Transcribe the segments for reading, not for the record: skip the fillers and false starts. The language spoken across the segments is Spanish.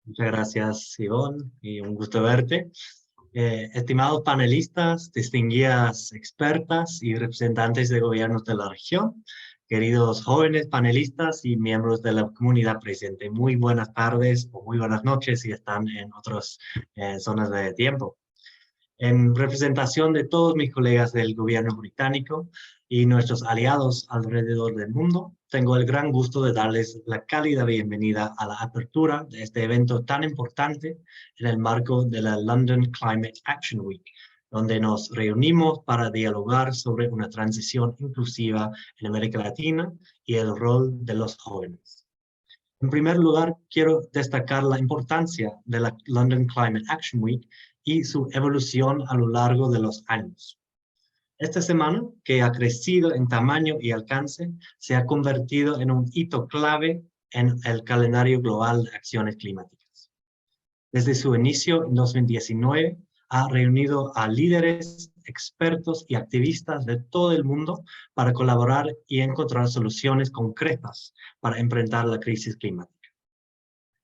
Muchas gracias, Ivonne, y un gusto verte. Estimados panelistas, distinguidas expertas y representantes de gobiernos de la región, queridos jóvenes panelistas y miembros de la comunidad presente, muy buenas tardes o muy buenas noches si están en otras zonas de tiempo. En representación de todos mis colegas del gobierno británico y nuestros aliados alrededor del mundo, tengo el gran gusto de darles la cálida bienvenida a la apertura de este evento tan importante en el marco de la London Climate Action Week, donde nos reunimos para dialogar sobre una transición inclusiva en América Latina y el rol de los jóvenes. En primer lugar, quiero destacar la importancia de la London Climate Action Week y su evolución a lo largo de los años. Esta semana, que ha crecido en tamaño y alcance, se ha convertido en un hito clave en el calendario global de acciones climáticas. Desde su inicio en 2019, ha reunido a líderes, expertos y activistas de todo el mundo para colaborar y encontrar soluciones concretas para enfrentar la crisis climática.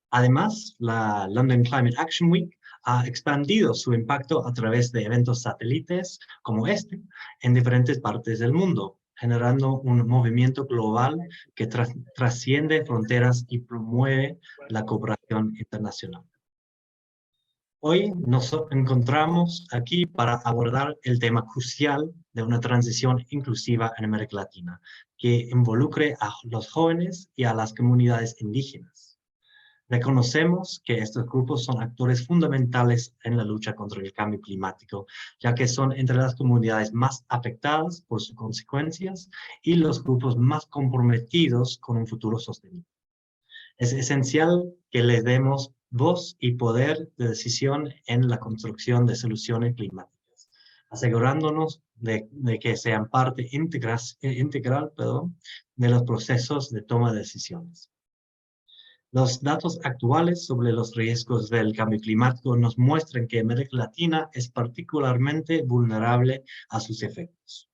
Además, la London Climate Action Week ha expandido su impacto a través de eventos satélites como este en diferentes partes del mundo, generando un movimiento global que trasciende fronteras y promueve la cooperación internacional. Hoy nos encontramos aquí para abordar el tema crucial de una transición inclusiva en América Latina, que involucre a los jóvenes y a las comunidades indígenas. Reconocemos que estos grupos son actores fundamentales en la lucha contra el cambio climático, ya que son entre las comunidades más afectadas por sus consecuencias y los grupos más comprometidos con un futuro sostenible. Es esencial que les demos voz y poder de decisión en la construcción de soluciones climáticas, asegurándonos de que sean parte integral, de los procesos de toma de decisiones. Los datos actuales sobre los riesgos del cambio climático nos muestran que América Latina es particularmente vulnerable a sus efectos.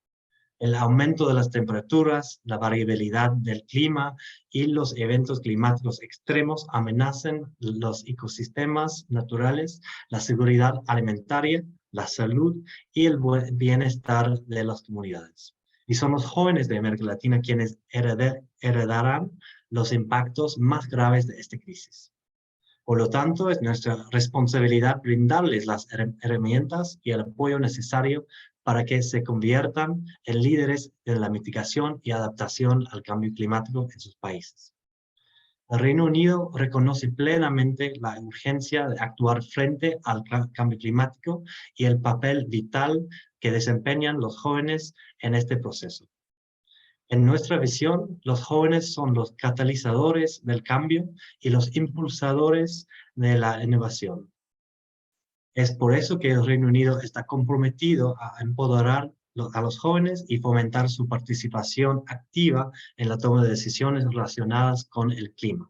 El aumento de las temperaturas, la variabilidad del clima y los eventos climáticos extremos amenazan los ecosistemas naturales, la seguridad alimentaria, la salud y el bienestar de las comunidades. Y son los jóvenes de América Latina quienes heredarán los impactos más graves de esta crisis. Por lo tanto, es nuestra responsabilidad brindarles las herramientas y el apoyo necesario para que se conviertan en líderes en la mitigación y adaptación al cambio climático en sus países. El Reino Unido reconoce plenamente la urgencia de actuar frente al cambio climático y el papel vital que desempeñan los jóvenes en este proceso. En nuestra visión, los jóvenes son los catalizadores del cambio y los impulsadores de la innovación. Es por eso que el Reino Unido está comprometido a empoderar a los jóvenes y fomentar su participación activa en la toma de decisiones relacionadas con el clima.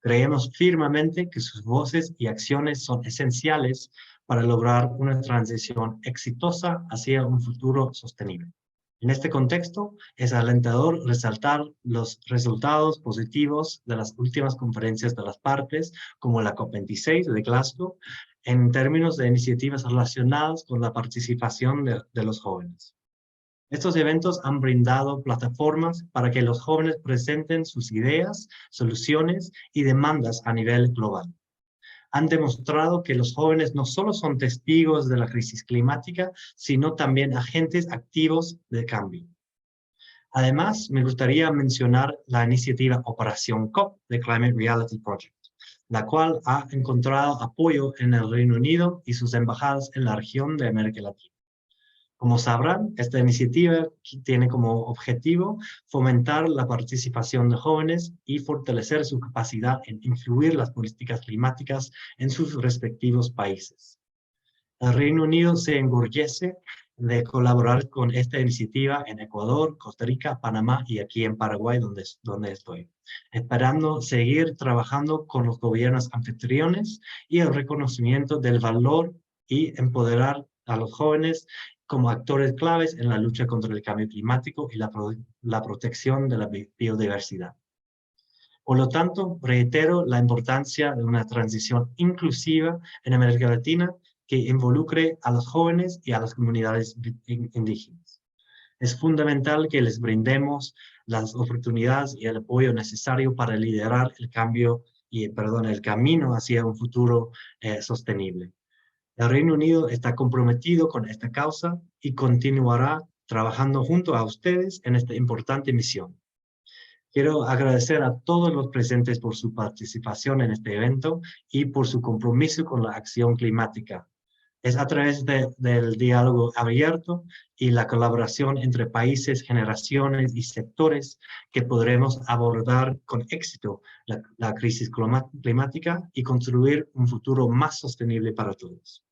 Creemos firmemente que sus voces y acciones son esenciales para lograr una transición exitosa hacia un futuro sostenible. En este contexto, es alentador resaltar los resultados positivos de las últimas conferencias de las partes, como la COP26 de Glasgow, en términos de iniciativas relacionadas con la participación de los jóvenes. Estos eventos han brindado plataformas para que los jóvenes presenten sus ideas, soluciones y demandas a nivel global. Han demostrado que los jóvenes no solo son testigos de la crisis climática, sino también agentes activos de cambio. Además, me gustaría mencionar la iniciativa Operación COP de Climate Reality Project, la cual ha encontrado apoyo en el Reino Unido y sus embajadas en la región de América Latina. Como sabrán, esta iniciativa tiene como objetivo fomentar la participación de jóvenes y fortalecer su capacidad en influir las políticas climáticas en sus respectivos países. El Reino Unido se enorgullece de colaborar con esta iniciativa en Ecuador, Costa Rica, Panamá y aquí en Paraguay, donde estoy, esperando seguir trabajando con los gobiernos anfitriones y el reconocimiento del valor y empoderar a los jóvenes como actores claves en la lucha contra el cambio climático y la protección de la biodiversidad. Por lo tanto, reitero la importancia de una transición inclusiva en América Latina que involucre a los jóvenes y a las comunidades indígenas. Es fundamental que les brindemos las oportunidades y el apoyo necesario para liderar el el camino hacia un futuro sostenible. El Reino Unido está comprometido con esta causa y continuará trabajando junto a ustedes en esta importante misión. Quiero agradecer a todos los presentes por su participación en este evento y por su compromiso con la acción climática. Es a través del diálogo abierto y la colaboración entre países, generaciones y sectores que podremos abordar con éxito la crisis climática y construir un futuro más sostenible para todos.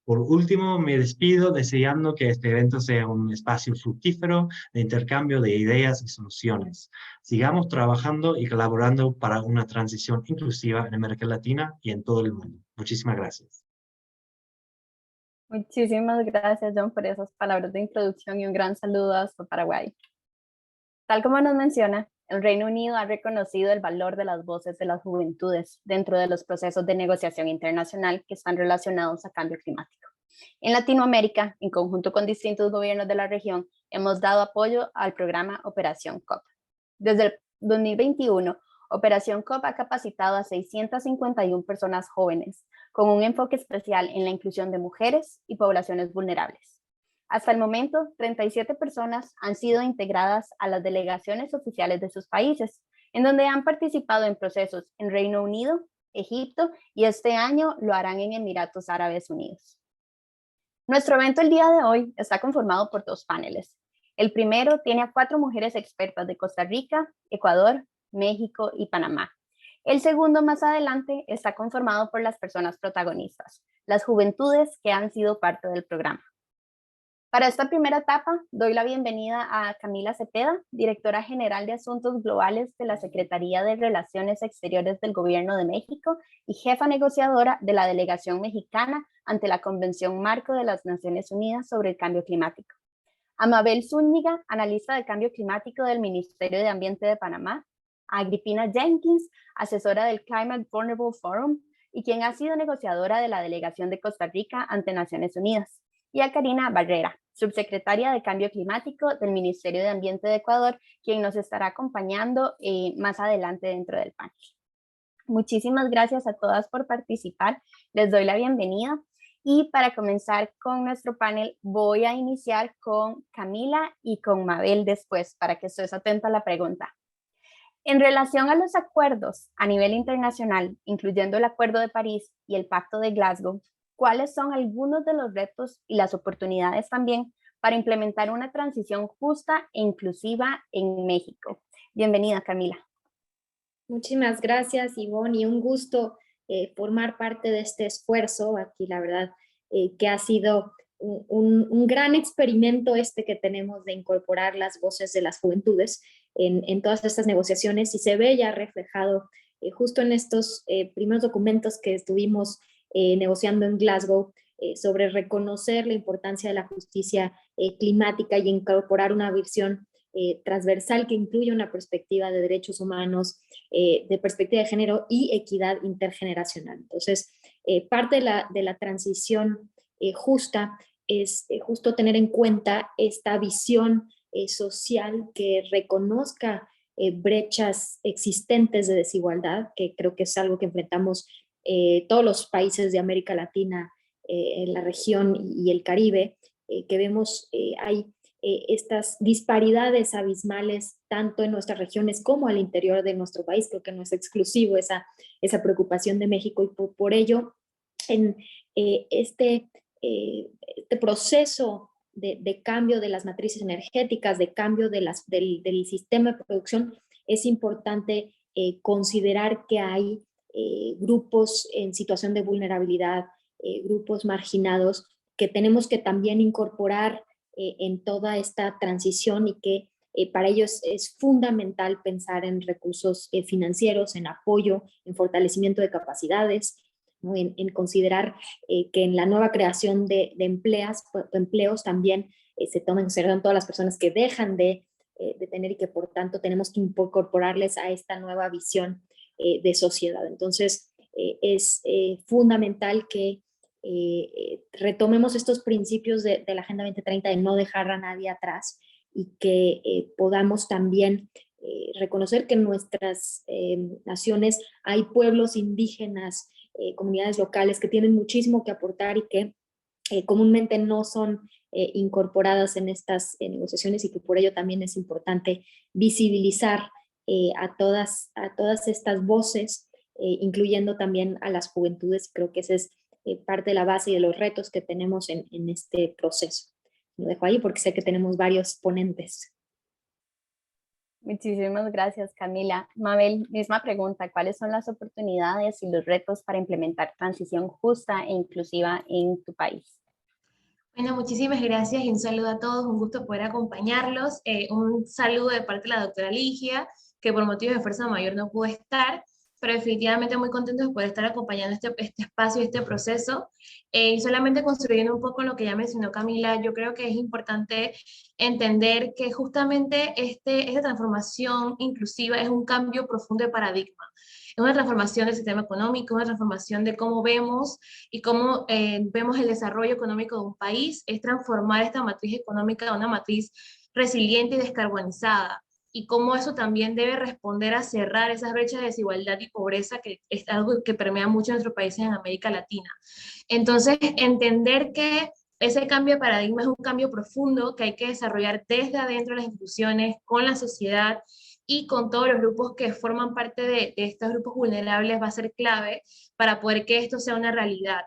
Por último, me despido deseando que este evento sea un espacio fructífero de intercambio de ideas y soluciones. Sigamos trabajando y colaborando para una transición inclusiva en América Latina y en todo el mundo. Muchísimas gracias. Muchísimas gracias, John, por esas palabras de introducción y un gran saludo hasta Paraguay. Tal como nos menciona, el Reino Unido ha reconocido el valor de las voces de las juventudes dentro de los procesos de negociación internacional que están relacionados a cambio climático. En Latinoamérica, en conjunto con distintos gobiernos de la región, hemos dado apoyo al programa Operación COP. Desde el 2021, Operación COP ha capacitado a 651 personas jóvenes, con un enfoque especial en la inclusión de mujeres y poblaciones vulnerables. Hasta el momento, 37 personas han sido integradas a las delegaciones oficiales de sus países, en donde han participado en procesos en Reino Unido, Egipto y este año lo harán en Emiratos Árabes Unidos. Nuestro evento el día de hoy está conformado por 2 paneles. El primero tiene a 4 mujeres expertas de Costa Rica, Ecuador, México y Panamá. El segundo más adelante está conformado por las personas protagonistas, las juventudes que han sido parte del programa. Para esta primera etapa, doy la bienvenida a Camila Cepeda, Directora General de Asuntos Globales de la Secretaría de Relaciones Exteriores del Gobierno de México y jefa negociadora de la Delegación Mexicana ante la Convención Marco de las Naciones Unidas sobre el Cambio Climático. A Mabel Zúñiga, analista de cambio climático del Ministerio de Ambiente de Panamá. A Agripina Jenkins, asesora del Climate Vulnerable Forum y quien ha sido negociadora de la Delegación de Costa Rica ante Naciones Unidas. Y a Karina Barrera, subsecretaria de Cambio Climático del Ministerio de Ambiente de Ecuador, quien nos estará acompañando más adelante dentro del panel. Muchísimas gracias a todas por participar, les doy la bienvenida. Y para comenzar con nuestro panel, voy a iniciar con Camila y con Mabel después, para que estés atenta a la pregunta. En relación a los acuerdos a nivel internacional, incluyendo el Acuerdo de París y el Pacto de Glasgow, ¿cuáles son algunos de los retos y las oportunidades también para implementar una transición justa e inclusiva en México? Bienvenida, Camila. Muchísimas gracias, Ivonne, y un gusto formar parte de este esfuerzo aquí, la verdad, que ha sido un gran experimento que tenemos de incorporar las voces de las juventudes en todas estas negociaciones, y se ve ya reflejado justo en estos primeros documentos que estuvimos negociando en Glasgow sobre reconocer la importancia de la justicia climática y incorporar una visión transversal que incluye una perspectiva de derechos humanos, de perspectiva de género y equidad intergeneracional. Entonces, parte de la transición justa es justo tener en cuenta esta visión social que reconozca brechas existentes de desigualdad, que creo que es algo que enfrentamos todos los países de América Latina, en la región y el Caribe, que vemos hay estas disparidades abismales tanto en nuestras regiones como al interior de nuestro país. Creo que no es exclusivo esa preocupación de México, y por ello en este proceso de cambio de las matrices energéticas, de cambio del sistema de producción, es importante considerar que hay grupos en situación de vulnerabilidad, grupos marginados, que tenemos que también incorporar en toda esta transición, y que para ellos es fundamental pensar en recursos financieros, en apoyo, en fortalecimiento de capacidades, ¿no? En considerar que en la nueva creación de empleos también se tomen en consideración todas las personas que dejan de de tener y que por tanto tenemos que incorporarles a esta nueva visión de sociedad. Entonces, es fundamental que retomemos estos principios de la Agenda 2030 de no dejar a nadie atrás y que podamos también reconocer que en nuestras naciones hay pueblos indígenas, comunidades locales que tienen muchísimo que aportar y que comúnmente no son incorporadas en estas negociaciones, y que por ello también es importante visibilizar a todas estas voces, incluyendo también a las juventudes. Creo que esa es parte de la base y de los retos que tenemos en este proceso. Lo dejo ahí porque sé que tenemos varios ponentes. Muchísimas gracias, Camila. Mabel, misma pregunta, ¿cuáles son las oportunidades y los retos para implementar transición justa e inclusiva en tu país? Bueno, muchísimas gracias y un saludo a todos, un gusto poder acompañarlos. Un saludo de parte de la doctora Ligia, que por motivos de fuerza mayor no pudo estar, pero definitivamente muy contentos de poder estar acompañando este espacio y este proceso. Y solamente construyendo un poco lo que ya mencionó Camila, yo creo que es importante entender que justamente esta transformación inclusiva es un cambio profundo de paradigma. Es una transformación del sistema económico, una transformación de cómo vemos y cómo vemos el desarrollo económico de un país, es transformar esta matriz económica a una matriz resiliente y descarbonizada, y cómo eso también debe responder a cerrar esas brechas de desigualdad y pobreza, que es algo que permea mucho en nuestros países en América Latina. Entonces, entender que ese cambio de paradigma es un cambio profundo que hay que desarrollar desde adentro de las instituciones, con la sociedad, y con todos los grupos que forman parte de estos grupos vulnerables, va a ser clave para poder que esto sea una realidad.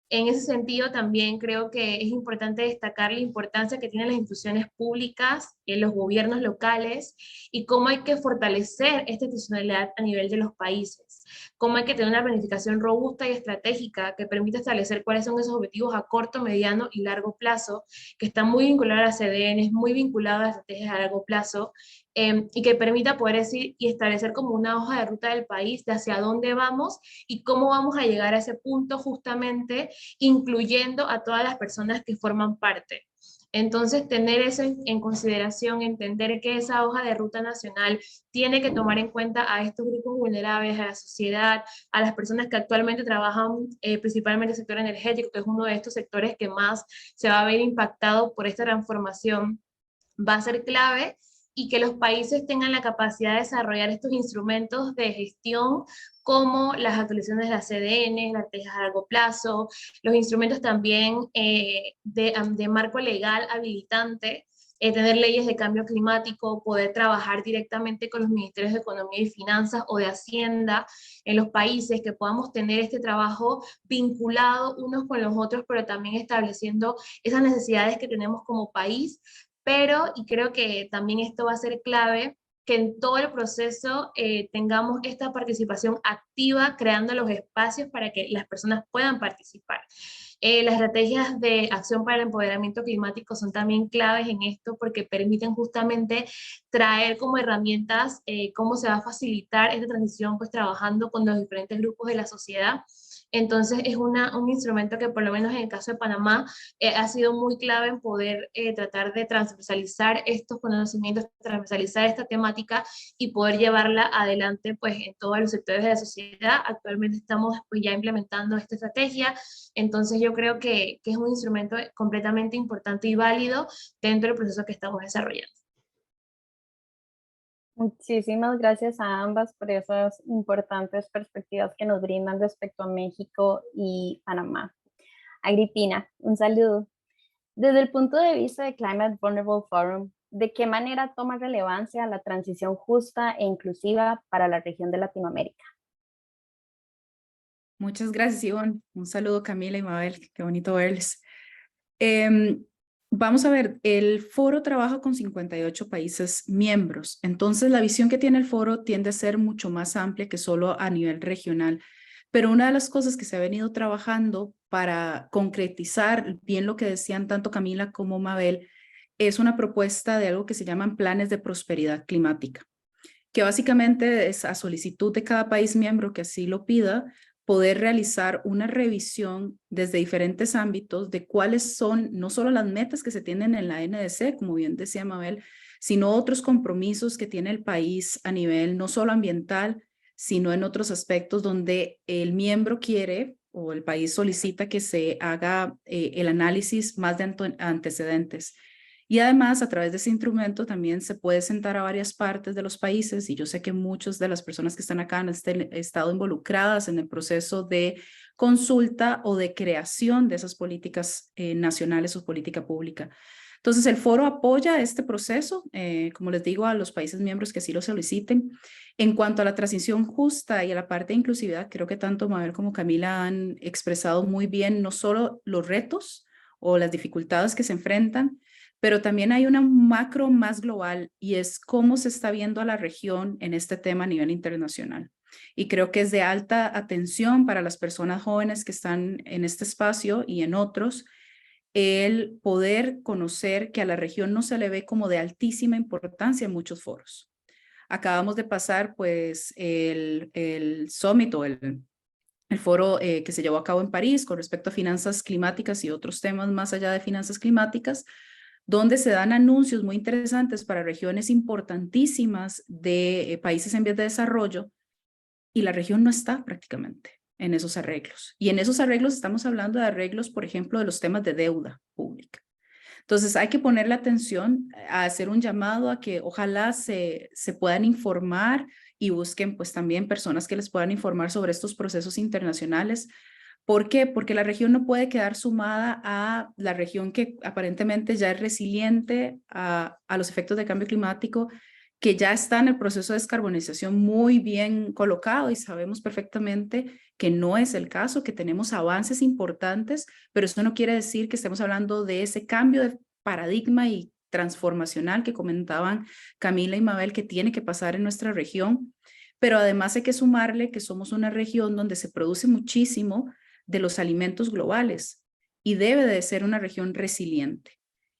En ese sentido, también creo que es importante destacar la importancia que tienen las instituciones públicas, los gobiernos locales, y cómo hay que fortalecer esta institucionalidad a nivel de los países. Cómo hay que tener una planificación robusta y estratégica que permita establecer cuáles son esos objetivos a corto, mediano y largo plazo, que están muy vinculados a las CDNs, muy vinculados a las estrategias a largo plazo, y que permita poder decir y establecer como una hoja de ruta del país de hacia dónde vamos y cómo vamos a llegar a ese punto, justamente incluyendo a todas las personas que forman parte. Entonces, tener eso en consideración, entender que esa hoja de ruta nacional tiene que tomar en cuenta a estos grupos vulnerables, a la sociedad, a las personas que actualmente trabajan principalmente en el sector energético, que es uno de estos sectores que más se va a ver impactado por esta transformación, va a ser clave, y que los países tengan la capacidad de desarrollar estos instrumentos de gestión, como las actualizaciones de las CDN, las estrategias a largo plazo, los instrumentos también de marco legal habilitante, tener leyes de cambio climático, poder trabajar directamente con los ministerios de Economía y Finanzas o de Hacienda en los países, que podamos tener este trabajo vinculado unos con los otros, pero también estableciendo esas necesidades que tenemos como país. Pero, y creo que también esto va a ser clave, que en todo el proceso tengamos esta participación activa, creando los espacios para que las personas puedan participar. Las estrategias de acción para el empoderamiento climático son también claves en esto, porque permiten justamente traer como herramientas cómo se va a facilitar esta transición, pues trabajando con los diferentes grupos de la sociedad. Entonces es un instrumento que, por lo menos en el caso de Panamá, ha sido muy clave en poder tratar de transversalizar estos conocimientos, transversalizar esta temática y poder llevarla adelante pues en todos los sectores de la sociedad. Actualmente estamos pues ya implementando esta estrategia, entonces yo creo que es un instrumento completamente importante y válido dentro del proceso que estamos desarrollando. Muchísimas gracias a ambas por esas importantes perspectivas que nos brindan respecto a México y Panamá. Agripina, un saludo. Desde el punto de vista de Climate Vulnerable Forum, ¿de qué manera toma relevancia la transición justa e inclusiva para la región de Latinoamérica? Muchas gracias, Ivonne. Un saludo, Camila y Mabel. Qué bonito verles. Vamos a ver, el foro trabaja con 58 países miembros, entonces la visión que tiene el foro tiende a ser mucho más amplia que solo a nivel regional, pero una de las cosas que se ha venido trabajando para concretizar bien lo que decían tanto Camila como Mabel es una propuesta de algo que se llaman planes de prosperidad climática, que básicamente es a solicitud de cada país miembro que así lo pida, poder realizar una revisión desde diferentes ámbitos de cuáles son no solo las metas que se tienen en la NDC, como bien decía Mabel, sino otros compromisos que tiene el país a nivel no solo ambiental, sino en otros aspectos donde el miembro quiere o el país solicita que se haga el análisis más de antecedentes. Y además, a través de ese instrumento también se puede sentar a varias partes de los países, y yo sé que muchas de las personas que están acá han estado involucradas en el proceso de consulta o de creación de esas políticas nacionales o política pública. Entonces, el foro apoya este proceso, como les digo, a los países miembros que así lo soliciten. En cuanto a la transición justa y a la parte de inclusividad, creo que tanto Mabel como Camila han expresado muy bien no solo los retos o las dificultades que se enfrentan, pero también hay una macro más global, y es cómo se está viendo a la región en este tema a nivel internacional. Y creo que es de alta atención para las personas jóvenes que están en este espacio y en otros, el poder conocer que a la región no se le ve como de altísima importancia en muchos foros. Acabamos de pasar pues el summit o el foro que se llevó a cabo en París con respecto a finanzas climáticas y otros temas más allá de finanzas climáticas, donde se dan anuncios muy interesantes para regiones importantísimas de países en vías de desarrollo, y la región no está prácticamente en esos arreglos. Y en esos arreglos estamos hablando de arreglos, por ejemplo, de los temas de deuda pública. Entonces hay que ponerle atención, a hacer un llamado a que ojalá se puedan informar y busquen pues también personas que les puedan informar sobre estos procesos internacionales. ¿Por qué? Porque la región no puede quedar sumada a la región que aparentemente ya es resiliente a los efectos de cambio climático, que ya está en el proceso de descarbonización muy bien colocado, y sabemos perfectamente que no es el caso, que tenemos avances importantes, pero eso no quiere decir que estemos hablando de ese cambio de paradigma y transformacional que comentaban Camila y Mabel, que tiene que pasar en nuestra región. Pero además hay que sumarle que somos una región donde se produce muchísimo de los alimentos globales y debe de ser una región resiliente.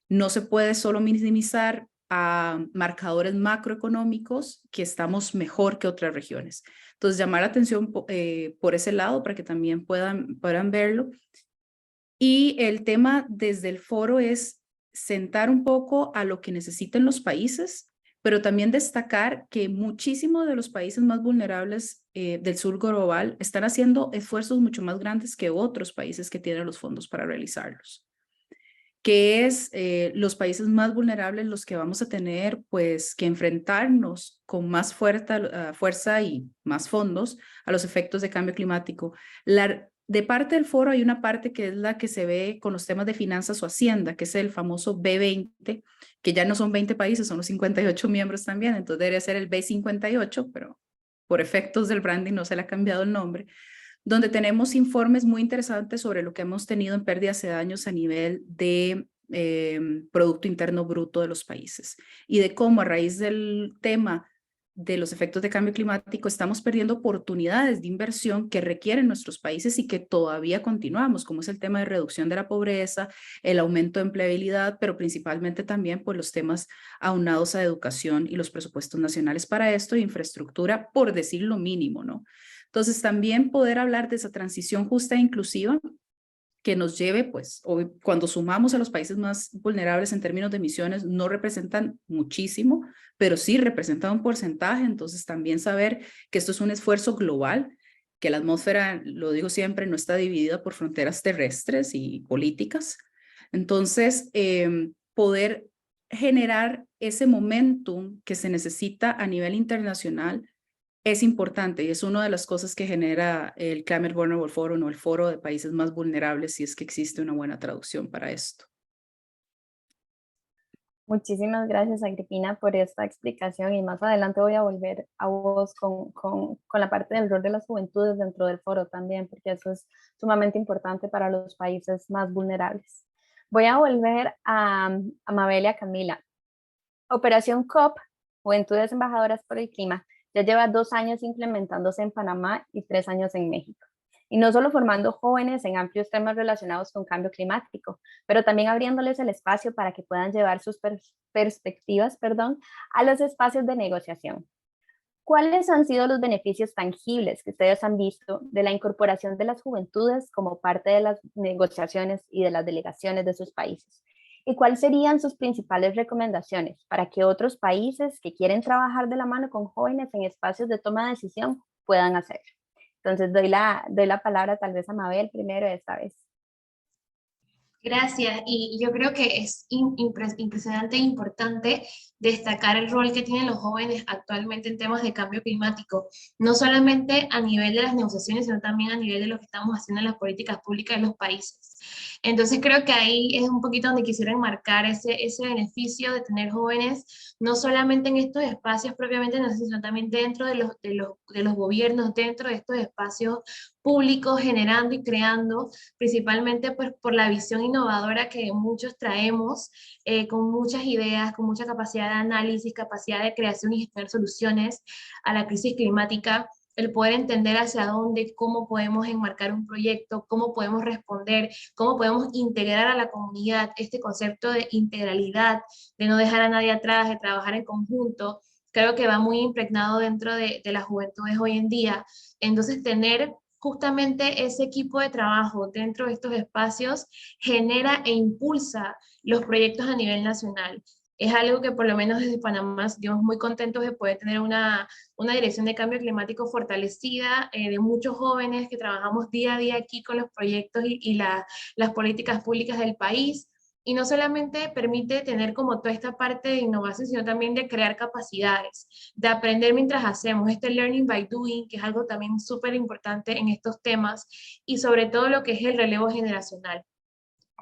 No se puede solo minimizar a marcadores macroeconómicos que estamos mejor que otras regiones. Entonces, llamar la atención por ese lado para que también puedan verlo. Y el tema desde el foro es sentar un poco a lo que necesiten los países, pero también destacar que muchísimos de los países más vulnerables del sur global están haciendo esfuerzos mucho más grandes que otros países que tienen los fondos para realizarlos, que es los países más vulnerables los que vamos a tener pues que enfrentarnos con más fuerza y más fondos a los efectos de cambio climático. De parte del foro hay una parte que es la que se ve con los temas de finanzas o hacienda, que es el famoso B20, que ya no son 20 países, son los 58 miembros también, entonces debería ser el B58, pero por efectos del branding no se le ha cambiado el nombre, donde tenemos informes muy interesantes sobre lo que hemos tenido en pérdidas de daños a nivel de Producto Interno Bruto de los países, y de cómo a raíz del tema de los efectos de cambio climático estamos perdiendo oportunidades de inversión que requieren nuestros países y que todavía continuamos, como es el tema de reducción de la pobreza, el aumento de empleabilidad, pero principalmente también pues los temas aunados a educación y los presupuestos nacionales para esto, infraestructura, por decir lo mínimo, ¿no? Entonces, también poder hablar de esa transición justa e inclusiva que nos lleve, pues, cuando sumamos a los países más vulnerables en términos de emisiones, no representan muchísimo, pero sí representan un porcentaje. Entonces, también saber que esto es un esfuerzo global, que la atmósfera, lo digo siempre, no está dividida por fronteras terrestres y políticas. Entonces, poder generar ese momentum que se necesita a nivel internacional es importante, y es una de las cosas que genera el Climate Vulnerable Forum o el foro de países más vulnerables, si es que existe una buena traducción para esto. Muchísimas gracias, Agripina, por esta explicación, y más adelante voy a volver a vos con la parte del rol de las juventudes dentro del foro también, porque eso es sumamente importante para los países más vulnerables. Voy a volver a Mabel y a Camila. Operación COP, Juventudes Embajadoras por el Clima, ya lleva 2 años implementándose en Panamá y 3 años en México. Y no solo formando jóvenes en amplios temas relacionados con cambio climático, pero también abriéndoles el espacio para que puedan llevar sus perspectivas a los espacios de negociación. ¿Cuáles han sido los beneficios tangibles que ustedes han visto de la incorporación de las juventudes como parte de las negociaciones y de las delegaciones de sus países? ¿Y cuáles serían sus principales recomendaciones para que otros países que quieren trabajar de la mano con jóvenes en espacios de toma de decisión puedan hacerlo? Entonces doy la palabra tal vez a Mabel primero esta vez. Gracias, y yo creo que es impresionante e importante destacar el rol que tienen los jóvenes actualmente en temas de cambio climático, no solamente a nivel de las negociaciones, sino también a nivel de lo que estamos haciendo en las políticas públicas de los países. Entonces creo que ahí es un poquito donde quisiera enmarcar ese beneficio de tener jóvenes, no solamente en estos espacios propiamente, sino también dentro de los gobiernos, dentro de estos espacios públicos, generando y creando, principalmente pues, por la visión innovadora que muchos traemos, con muchas ideas, con mucha capacidad de análisis, capacidad de creación y gestionar soluciones a la crisis climática, el poder entender hacia dónde, cómo podemos enmarcar un proyecto, cómo podemos responder, cómo podemos integrar a la comunidad, este concepto de integralidad, de no dejar a nadie atrás, de trabajar en conjunto, creo que va muy impregnado dentro de las juventudes hoy en día. Entonces, tener justamente ese equipo de trabajo dentro de estos espacios genera e impulsa los proyectos a nivel nacional. Es algo que por lo menos desde Panamá estamos muy contentos de poder tener una dirección de cambio climático fortalecida, de muchos jóvenes que trabajamos día a día aquí con los proyectos y las políticas públicas del país. Y no solamente permite tener como toda esta parte de innovación, sino también de crear capacidades, de aprender mientras hacemos, este learning by doing, que es algo también súper importante en estos temas, y sobre todo lo que es el relevo generacional.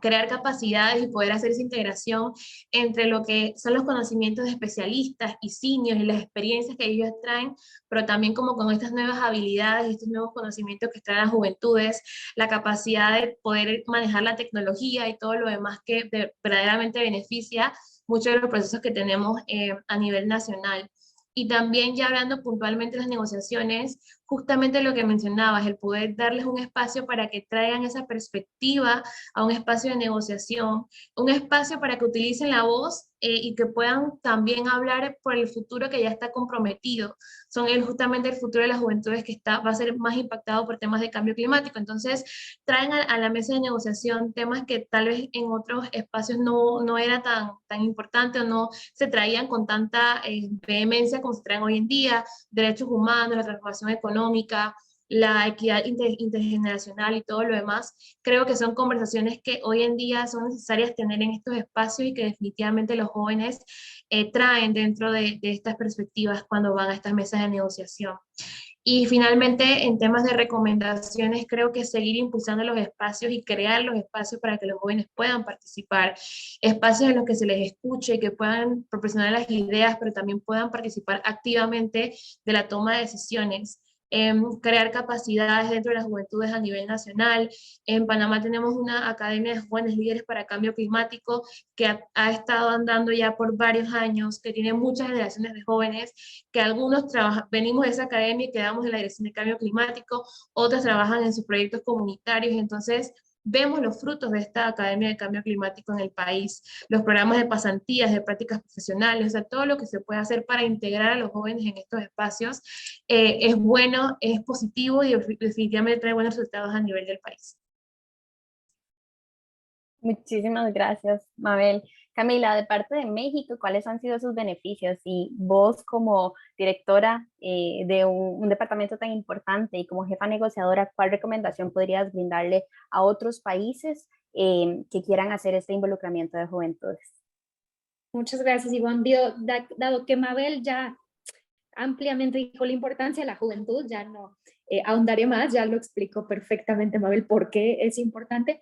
Crear capacidades y poder hacer esa integración entre lo que son los conocimientos de especialistas y seniors y las experiencias que ellos traen, pero también como con estas nuevas habilidades, estos nuevos conocimientos que traen las juventudes, la capacidad de poder manejar la tecnología y todo lo demás que verdaderamente beneficia muchos de los procesos que tenemos a nivel nacional. Y también ya hablando puntualmente de las negociaciones, justamente lo que mencionabas, el poder darles un espacio para que traigan esa perspectiva a un espacio de negociación, un espacio para que utilicen la voz y que puedan también hablar por el futuro que ya está comprometido. Son justamente el futuro de las juventudes que va a ser más impactado por temas de cambio climático. Entonces, traen a la mesa de negociación temas que tal vez en otros espacios no era tan importante o no se traían con tanta vehemencia como se traen hoy en día, derechos humanos, la transformación económica, la equidad intergeneracional y todo lo demás. Creo que son conversaciones que hoy en día son necesarias tener en estos espacios y que definitivamente los jóvenes traen dentro de estas perspectivas cuando van a estas mesas de negociación. Y finalmente, en temas de recomendaciones, creo que seguir impulsando los espacios y crear los espacios para que los jóvenes puedan participar, espacios en los que se les escuche, que puedan proporcionar las ideas, pero también puedan participar activamente de la toma de decisiones. Crear capacidades dentro de las juventudes a nivel nacional. En Panamá tenemos una academia de jóvenes líderes para cambio climático que ha estado andando ya por varios años, que tiene muchas generaciones de jóvenes, que algunos venimos de esa academia y quedamos en la dirección de cambio climático, otros trabajan en sus proyectos comunitarios. Entonces vemos los frutos de esta Academia de Cambio Climático en el país, los programas de pasantías, de prácticas profesionales, o sea, todo lo que se puede hacer para integrar a los jóvenes en estos espacios es bueno, es positivo y definitivamente trae buenos resultados a nivel del país. Muchísimas gracias, Mabel. Camila, de parte de México, ¿cuáles han sido sus beneficios? Y vos como directora de un departamento tan importante y como jefa negociadora, ¿cuál recomendación podrías brindarle a otros países que quieran hacer este involucramiento de juventudes? Muchas gracias, Ivonne. Dado que Mabel ya ampliamente dijo la importancia de la juventud, ya no ahondaré más, ya lo explicó perfectamente Mabel por qué es importante.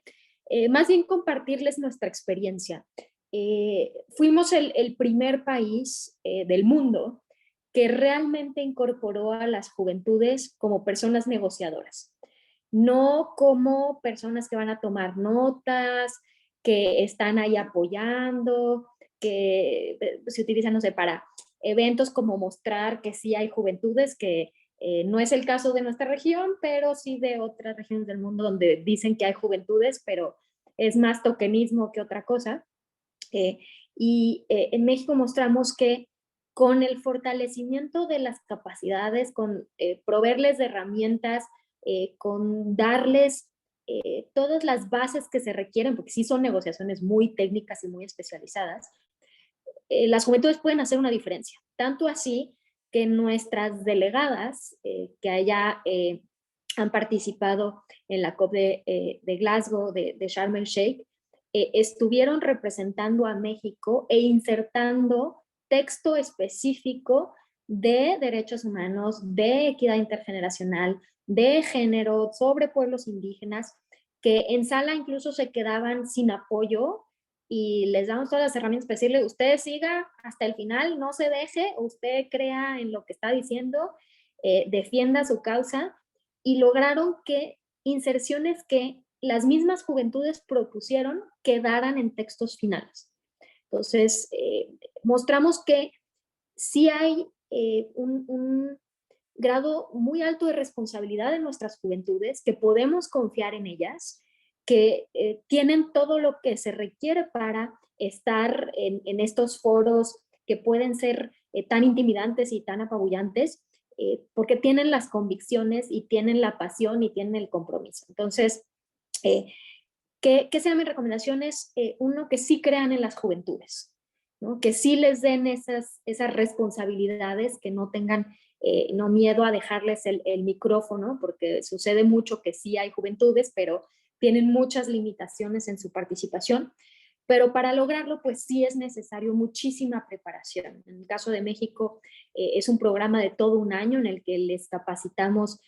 Más bien compartirles nuestra experiencia. Fuimos el primer país del mundo que realmente incorporó a las juventudes como personas negociadoras, no como personas que van a tomar notas, que están ahí apoyando, que se utilizan, no sé, para eventos como mostrar que sí hay juventudes, que no es el caso de nuestra región, pero sí de otras regiones del mundo donde dicen que hay juventudes, pero es más tokenismo que otra cosa. En México mostramos que con el fortalecimiento de las capacidades, con proveerles de herramientas, con darles todas las bases que se requieren, porque sí son negociaciones muy técnicas y muy especializadas, las juventudes pueden hacer una diferencia. Tanto así que nuestras delegadas que allá han participado en la COP de Glasgow, de Sharm el Sheikh, estuvieron representando a México e insertando texto específico de derechos humanos, de equidad intergeneracional, de género, sobre pueblos indígenas, que en sala incluso se quedaban sin apoyo y les damos todas las herramientas para decirle, usted siga hasta el final, no se deje, usted crea en lo que está diciendo, defienda su causa, y lograron que inserciones que las mismas juventudes propusieron quedaran en textos finales. Entonces, mostramos que sí hay un grado muy alto de responsabilidad en nuestras juventudes, que podemos confiar en ellas, que tienen todo lo que se requiere para estar en estos foros que pueden ser tan intimidantes y tan apabullantes, porque tienen las convicciones y tienen la pasión y tienen el compromiso. Entonces, ¿qué sean mis recomendaciones? Uno, que sí crean en las juventudes, ¿no? Que sí les den esas responsabilidades, que no tengan no miedo a dejarles el micrófono, porque sucede mucho que sí hay juventudes, pero tienen muchas limitaciones en su participación. Pero para lograrlo, pues sí es necesario muchísima preparación. En el caso de México, es un programa de todo un año en el que les capacitamos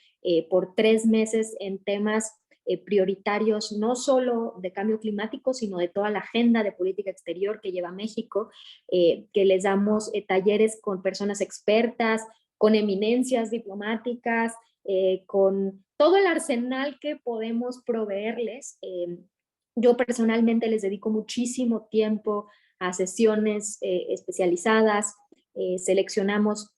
por 3 meses en temas prioritarios, no solo de cambio climático, sino de toda la agenda de política exterior que lleva México, que les damos talleres con personas expertas, con eminencias diplomáticas, con todo el arsenal que podemos proveerles. Yo personalmente les dedico muchísimo tiempo a sesiones especializadas, seleccionamos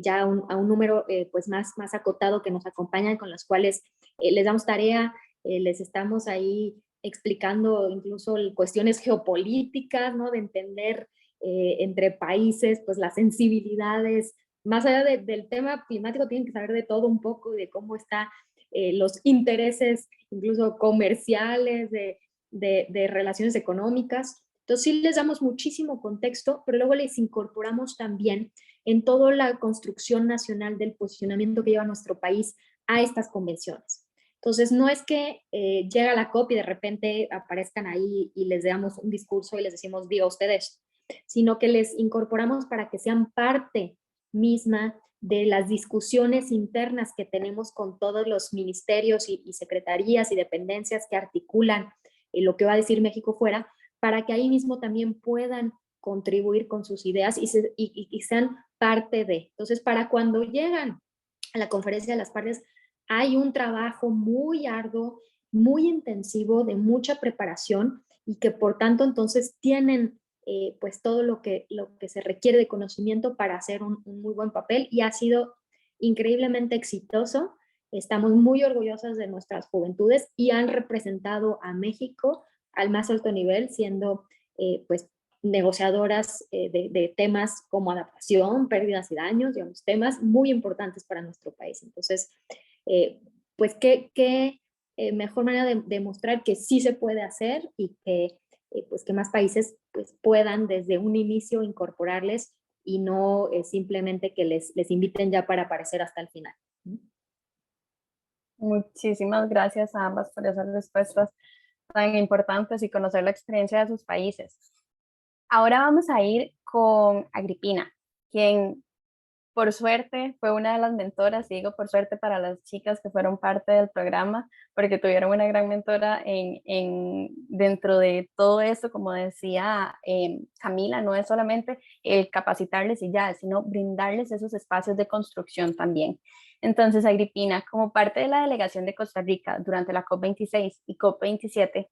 ya a un número pues más acotado que nos acompañan, con las cuales les damos tarea, les estamos ahí explicando incluso cuestiones geopolíticas, ¿no? De entender entre países pues las sensibilidades, más allá del tema climático, tienen que saber de todo un poco, de cómo están los intereses incluso comerciales, de relaciones económicas. Entonces sí les damos muchísimo contexto, pero luego les incorporamos también en toda la construcción nacional del posicionamiento que lleva nuestro país a estas convenciones. Entonces no es que llega la COP y de repente aparezcan ahí y les damos un discurso y les decimos diga ustedes, sino que les incorporamos para que sean parte misma de las discusiones internas que tenemos con todos los ministerios y secretarías y dependencias que articulan lo que va a decir México fuera, para que ahí mismo también puedan contribuir con sus ideas y sean parte de. Entonces, para cuando llegan a la conferencia de las partes, hay un trabajo muy arduo, muy intensivo, de mucha preparación, y que por tanto entonces tienen pues todo lo que se requiere de conocimiento para hacer un muy buen papel, y ha sido increíblemente exitoso. Estamos muy orgullosas de nuestras juventudes y han representado a México al más alto nivel, siendo pues negociadoras de temas como adaptación, pérdidas y daños, digamos, temas muy importantes para nuestro país. Entonces, pues qué mejor manera de demostrar que sí se puede hacer, y que pues que más países pues puedan desde un inicio incorporarles, y no simplemente que les inviten ya para aparecer hasta el final. Muchísimas gracias a ambas por esas respuestas tan importantes y conocer la experiencia de sus países. Ahora vamos a ir con Agripina, quien por suerte fue una de las mentoras, y digo por suerte para las chicas que fueron parte del programa, porque tuvieron una gran mentora dentro de todo esto. Como decía Camila, no es solamente el capacitarles y ya, sino brindarles esos espacios de construcción también. Entonces, Agripina, como parte de la delegación de Costa Rica durante la COP26 y COP27,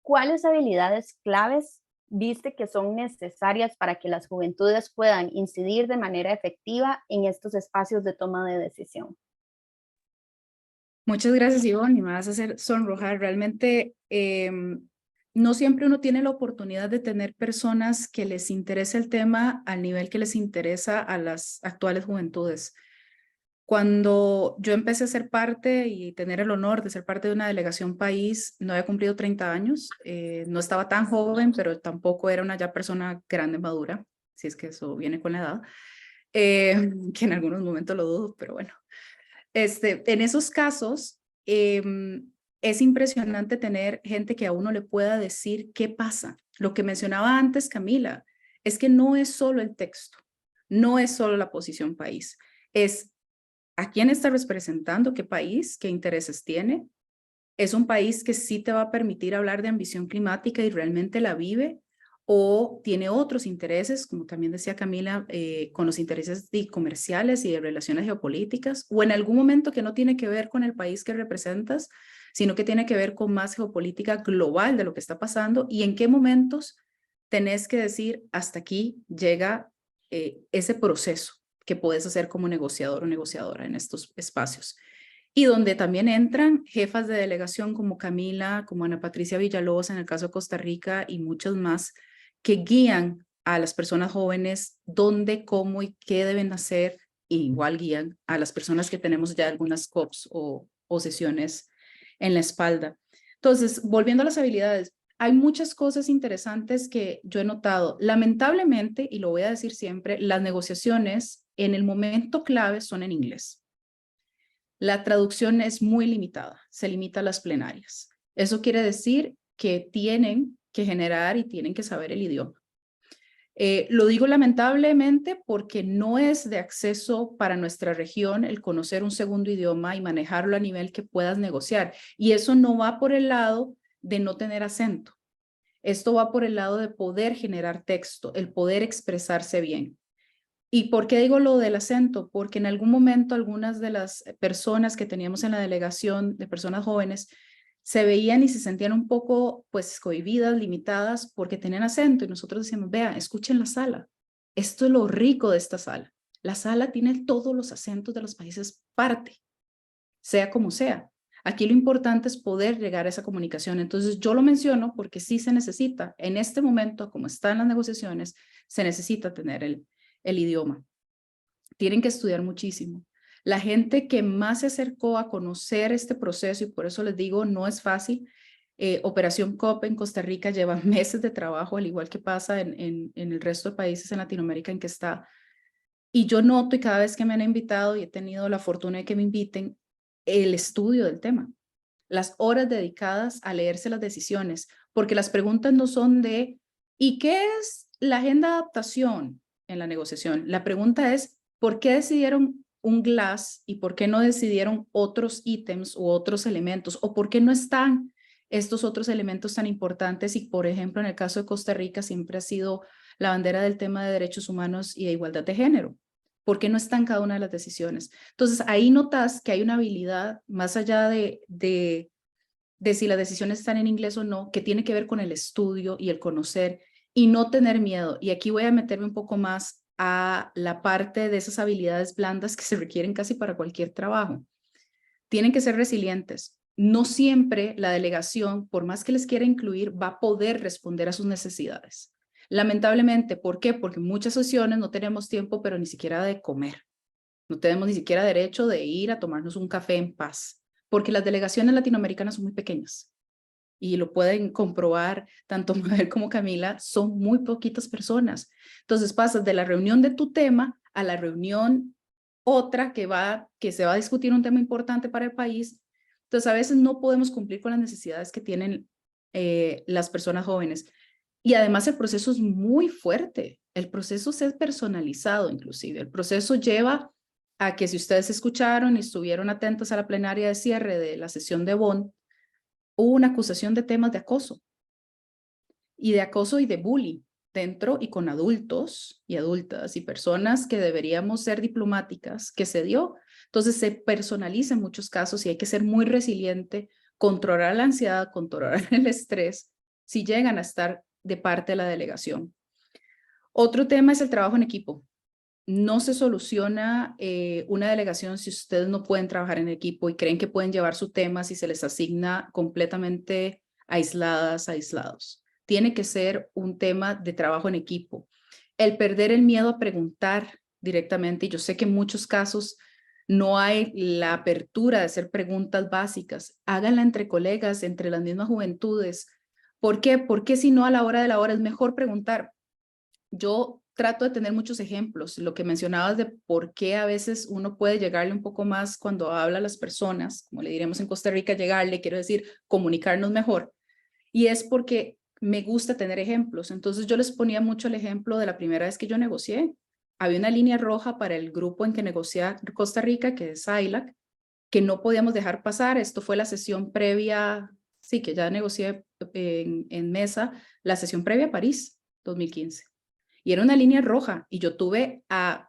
¿cuáles habilidades claves viste que son necesarias para que las juventudes puedan incidir de manera efectiva en estos espacios de toma de decisión? Muchas gracias, Ivonne, y me vas a hacer sonrojar. Realmente no siempre uno tiene la oportunidad de tener personas que les interese el tema al nivel que les interesa a las actuales juventudes. Cuando yo empecé a ser parte y tener el honor de ser parte de una delegación país, no había cumplido 30 años, no estaba tan joven, pero tampoco era una ya persona grande, madura, si es que eso viene con la edad, que en algunos momentos lo dudo, pero bueno. En esos casos, es impresionante tener gente que a uno le pueda decir qué pasa. Lo que mencionaba antes Camila, es que no es solo el texto, no es solo la posición país, es ¿a quién está representando? ¿Qué país? ¿Qué intereses tiene? ¿Es un país que sí te va a permitir hablar de ambición climática y realmente la vive? ¿O tiene otros intereses, como también decía Camila, con los intereses comerciales y de relaciones geopolíticas? ¿O en algún momento que no tiene que ver con el país que representas, sino que tiene que ver con más geopolítica global de lo que está pasando? ¿Y en qué momentos tenés que decir, hasta aquí llega ese proceso que puedes hacer como negociador o negociadora en estos espacios? Y donde también entran jefas de delegación como Camila, como Ana Patricia Villalobos en el caso de Costa Rica y muchos más, que guían a las personas jóvenes dónde, cómo y qué deben hacer, y igual guían a las personas que tenemos ya algunas COPs o sesiones en la espalda. Entonces, volviendo a las habilidades, hay muchas cosas interesantes que yo he notado. Lamentablemente, y lo voy a decir siempre, las negociaciones en el momento clave son en inglés. La traducción es muy limitada, se limita a las plenarias. Eso quiere decir que tienen que generar y tienen que saber el idioma. Lo digo lamentablemente porque no es de acceso para nuestra región el conocer un segundo idioma y manejarlo a nivel que puedas negociar. Y eso no va por el lado de no tener acento. Esto va por el lado de poder generar texto, el poder expresarse bien. ¿Y por qué digo lo del acento? Porque en algún momento algunas de las personas que teníamos en la delegación de personas jóvenes se veían y se sentían un poco pues cohibidas, limitadas porque tenían acento y nosotros decíamos, vean, escuchen la sala. Esto es lo rico de esta sala. La sala tiene todos los acentos de los países parte, sea como sea. Aquí lo importante es poder llegar a esa comunicación. Entonces yo lo menciono porque sí se necesita. En este momento, como están las negociaciones, se necesita tener el idioma. Tienen que estudiar muchísimo. La gente que más se acercó a conocer este proceso, y por eso les digo, no es fácil. Operación COP en Costa Rica lleva meses de trabajo, al igual que pasa en el resto de países en Latinoamérica en que está. Y yo noto, y cada vez que me han invitado, y he tenido la fortuna de que me inviten, el estudio del tema. Las horas dedicadas a leerse las decisiones, porque las preguntas no son de, ¿y qué es la agenda de adaptación en la negociación? La pregunta es, ¿por qué decidieron un GLAS y por qué no decidieron otros ítems u otros elementos? ¿O por qué no están estos otros elementos tan importantes? Y, por ejemplo, en el caso de Costa Rica siempre ha sido la bandera del tema de derechos humanos y de igualdad de género. ¿Por qué no está en cada una de las decisiones? Entonces, ahí notas que hay una habilidad, más allá de si las decisiones están en inglés o no, que tiene que ver con el estudio y el conocer y no tener miedo. Y aquí voy a meterme un poco más a la parte de esas habilidades blandas que se requieren casi para cualquier trabajo. Tienen que ser resilientes. No siempre la delegación, por más que les quiera incluir, va a poder responder a sus necesidades. Lamentablemente, ¿por qué? Porque en muchas sesiones no tenemos tiempo, pero ni siquiera de comer. No tenemos ni siquiera derecho de ir a tomarnos un café en paz, porque las delegaciones latinoamericanas son muy pequeñas y lo pueden comprobar tanto Mabel como Camila, son muy poquitas personas. Entonces pasas de la reunión de tu tema a la reunión otra que se va a discutir un tema importante para el país. Entonces a veces no podemos cumplir con las necesidades que tienen las personas jóvenes. Y además el proceso es muy fuerte. El proceso es personalizado inclusive. El proceso lleva a que si ustedes escucharon y estuvieron atentos a la plenaria de cierre de la sesión de Bonn, hubo una acusación de temas de acoso y de bullying dentro y con adultos y adultas y personas que deberíamos ser diplomáticas, que se dio. Entonces se personaliza en muchos casos y hay que ser muy resiliente, controlar la ansiedad, controlar el estrés, si llegan a estar de parte de la delegación. Otro tema es el trabajo en equipo. No se soluciona una delegación si ustedes no pueden trabajar en equipo y creen que pueden llevar su tema si se les asigna completamente aislados. Tiene que ser un tema de trabajo en equipo. El perder el miedo a preguntar directamente, y yo sé que en muchos casos No hay la apertura de hacer preguntas básicas. Háganla entre colegas, entre las mismas juventudes. ¿Por qué? Porque si no, a la hora de la hora es mejor preguntar. Yo trato de tener muchos ejemplos. Lo que mencionabas de por qué a veces uno puede llegarle un poco más cuando habla a las personas, como le diremos en Costa Rica, llegarle, quiero decir, comunicarnos mejor. Y es porque me gusta tener ejemplos. Entonces yo les ponía mucho el ejemplo de la primera vez que yo negocié. Había una línea roja para el grupo en que negocia Costa Rica, que es ILAC, que no podíamos dejar pasar. Esto fue la sesión previa, sí, que ya negocié en mesa, la sesión previa a París, 2015. Y era una línea roja. Y yo tuve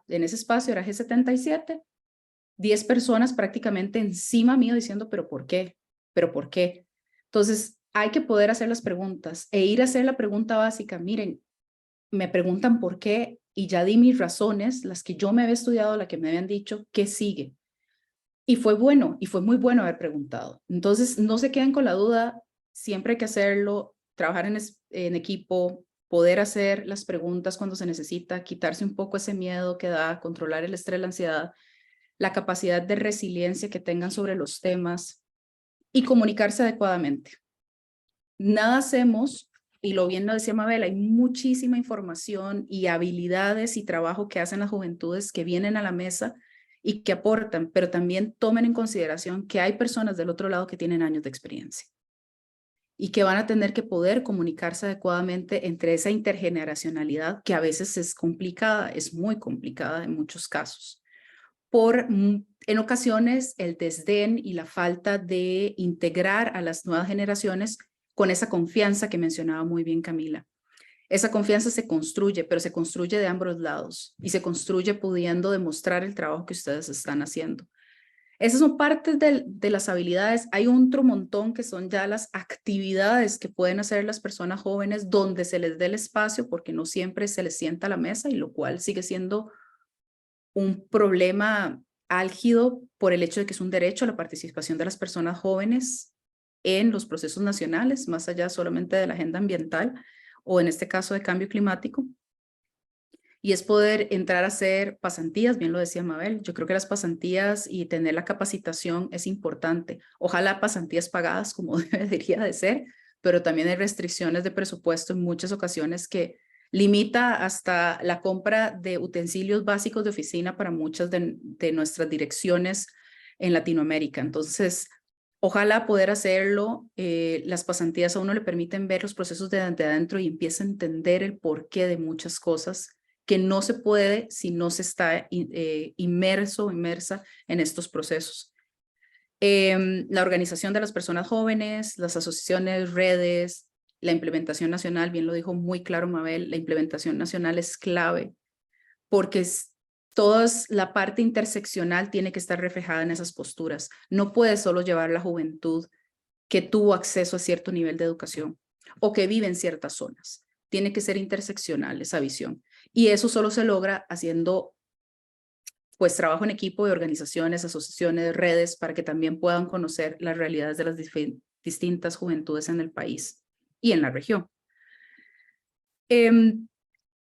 en ese espacio, era G77, 10 personas prácticamente encima mío diciendo, ¿pero por qué? ¿Pero por qué? Entonces, hay que poder hacer las preguntas e ir a hacer la pregunta básica. Miren, me preguntan por qué y ya di mis razones, las que yo me había estudiado, las que me habían dicho, ¿qué sigue? Y fue bueno, y fue muy bueno haber preguntado. Entonces, no se queden con la duda, siempre hay que hacerlo, trabajar en equipo, poder hacer las preguntas cuando se necesita, quitarse un poco ese miedo que da, controlar el estrés, la ansiedad, la capacidad de resiliencia que tengan sobre los temas y comunicarse adecuadamente. Nada hacemos, y lo bien lo decía Mabel, hay muchísima información y habilidades y trabajo que hacen las juventudes que vienen a la mesa y que aportan, pero también tomen en consideración que hay personas del otro lado que tienen años de experiencia y que van a tener que poder comunicarse adecuadamente entre esa intergeneracionalidad que a veces es complicada, es muy complicada en muchos casos. En ocasiones, el desdén y la falta de integrar a las nuevas generaciones con esa confianza que mencionaba muy bien Camila. Esa confianza se construye, pero se construye de ambos lados y se construye pudiendo demostrar el trabajo que ustedes están haciendo. Esas son partes de las habilidades. Hay otro montón que son ya las actividades que pueden hacer las personas jóvenes donde se les dé el espacio porque no siempre se les sienta a la mesa y lo cual sigue siendo un problema álgido por el hecho de que es un derecho a la participación de las personas jóvenes en los procesos nacionales, más allá solamente de la agenda ambiental o en este caso de cambio climático. Y es poder entrar a hacer pasantías, bien lo decía Mabel. Yo creo que las pasantías y tener la capacitación es importante. Ojalá pasantías pagadas como debería de ser, pero también hay restricciones de presupuesto en muchas ocasiones que limita hasta la compra de utensilios básicos de oficina para muchas de nuestras direcciones en Latinoamérica. Entonces, ojalá poder hacerlo. Las pasantías a uno le permiten ver los procesos de adentro y empieza a entender el porqué de muchas cosas que no se puede si no se está inmerso o inmersa en estos procesos. La organización de las personas jóvenes, las asociaciones, redes, la implementación nacional, bien lo dijo muy claro Mabel, la implementación nacional es clave porque toda la parte interseccional tiene que estar reflejada en esas posturas. No puede solo llevar la juventud que tuvo acceso a cierto nivel de educación o que vive en ciertas zonas. Tiene que ser interseccional esa visión. Y eso solo se logra haciendo pues trabajo en equipo de organizaciones, asociaciones, redes, para que también puedan conocer las realidades de las distintas juventudes en el país y en la región.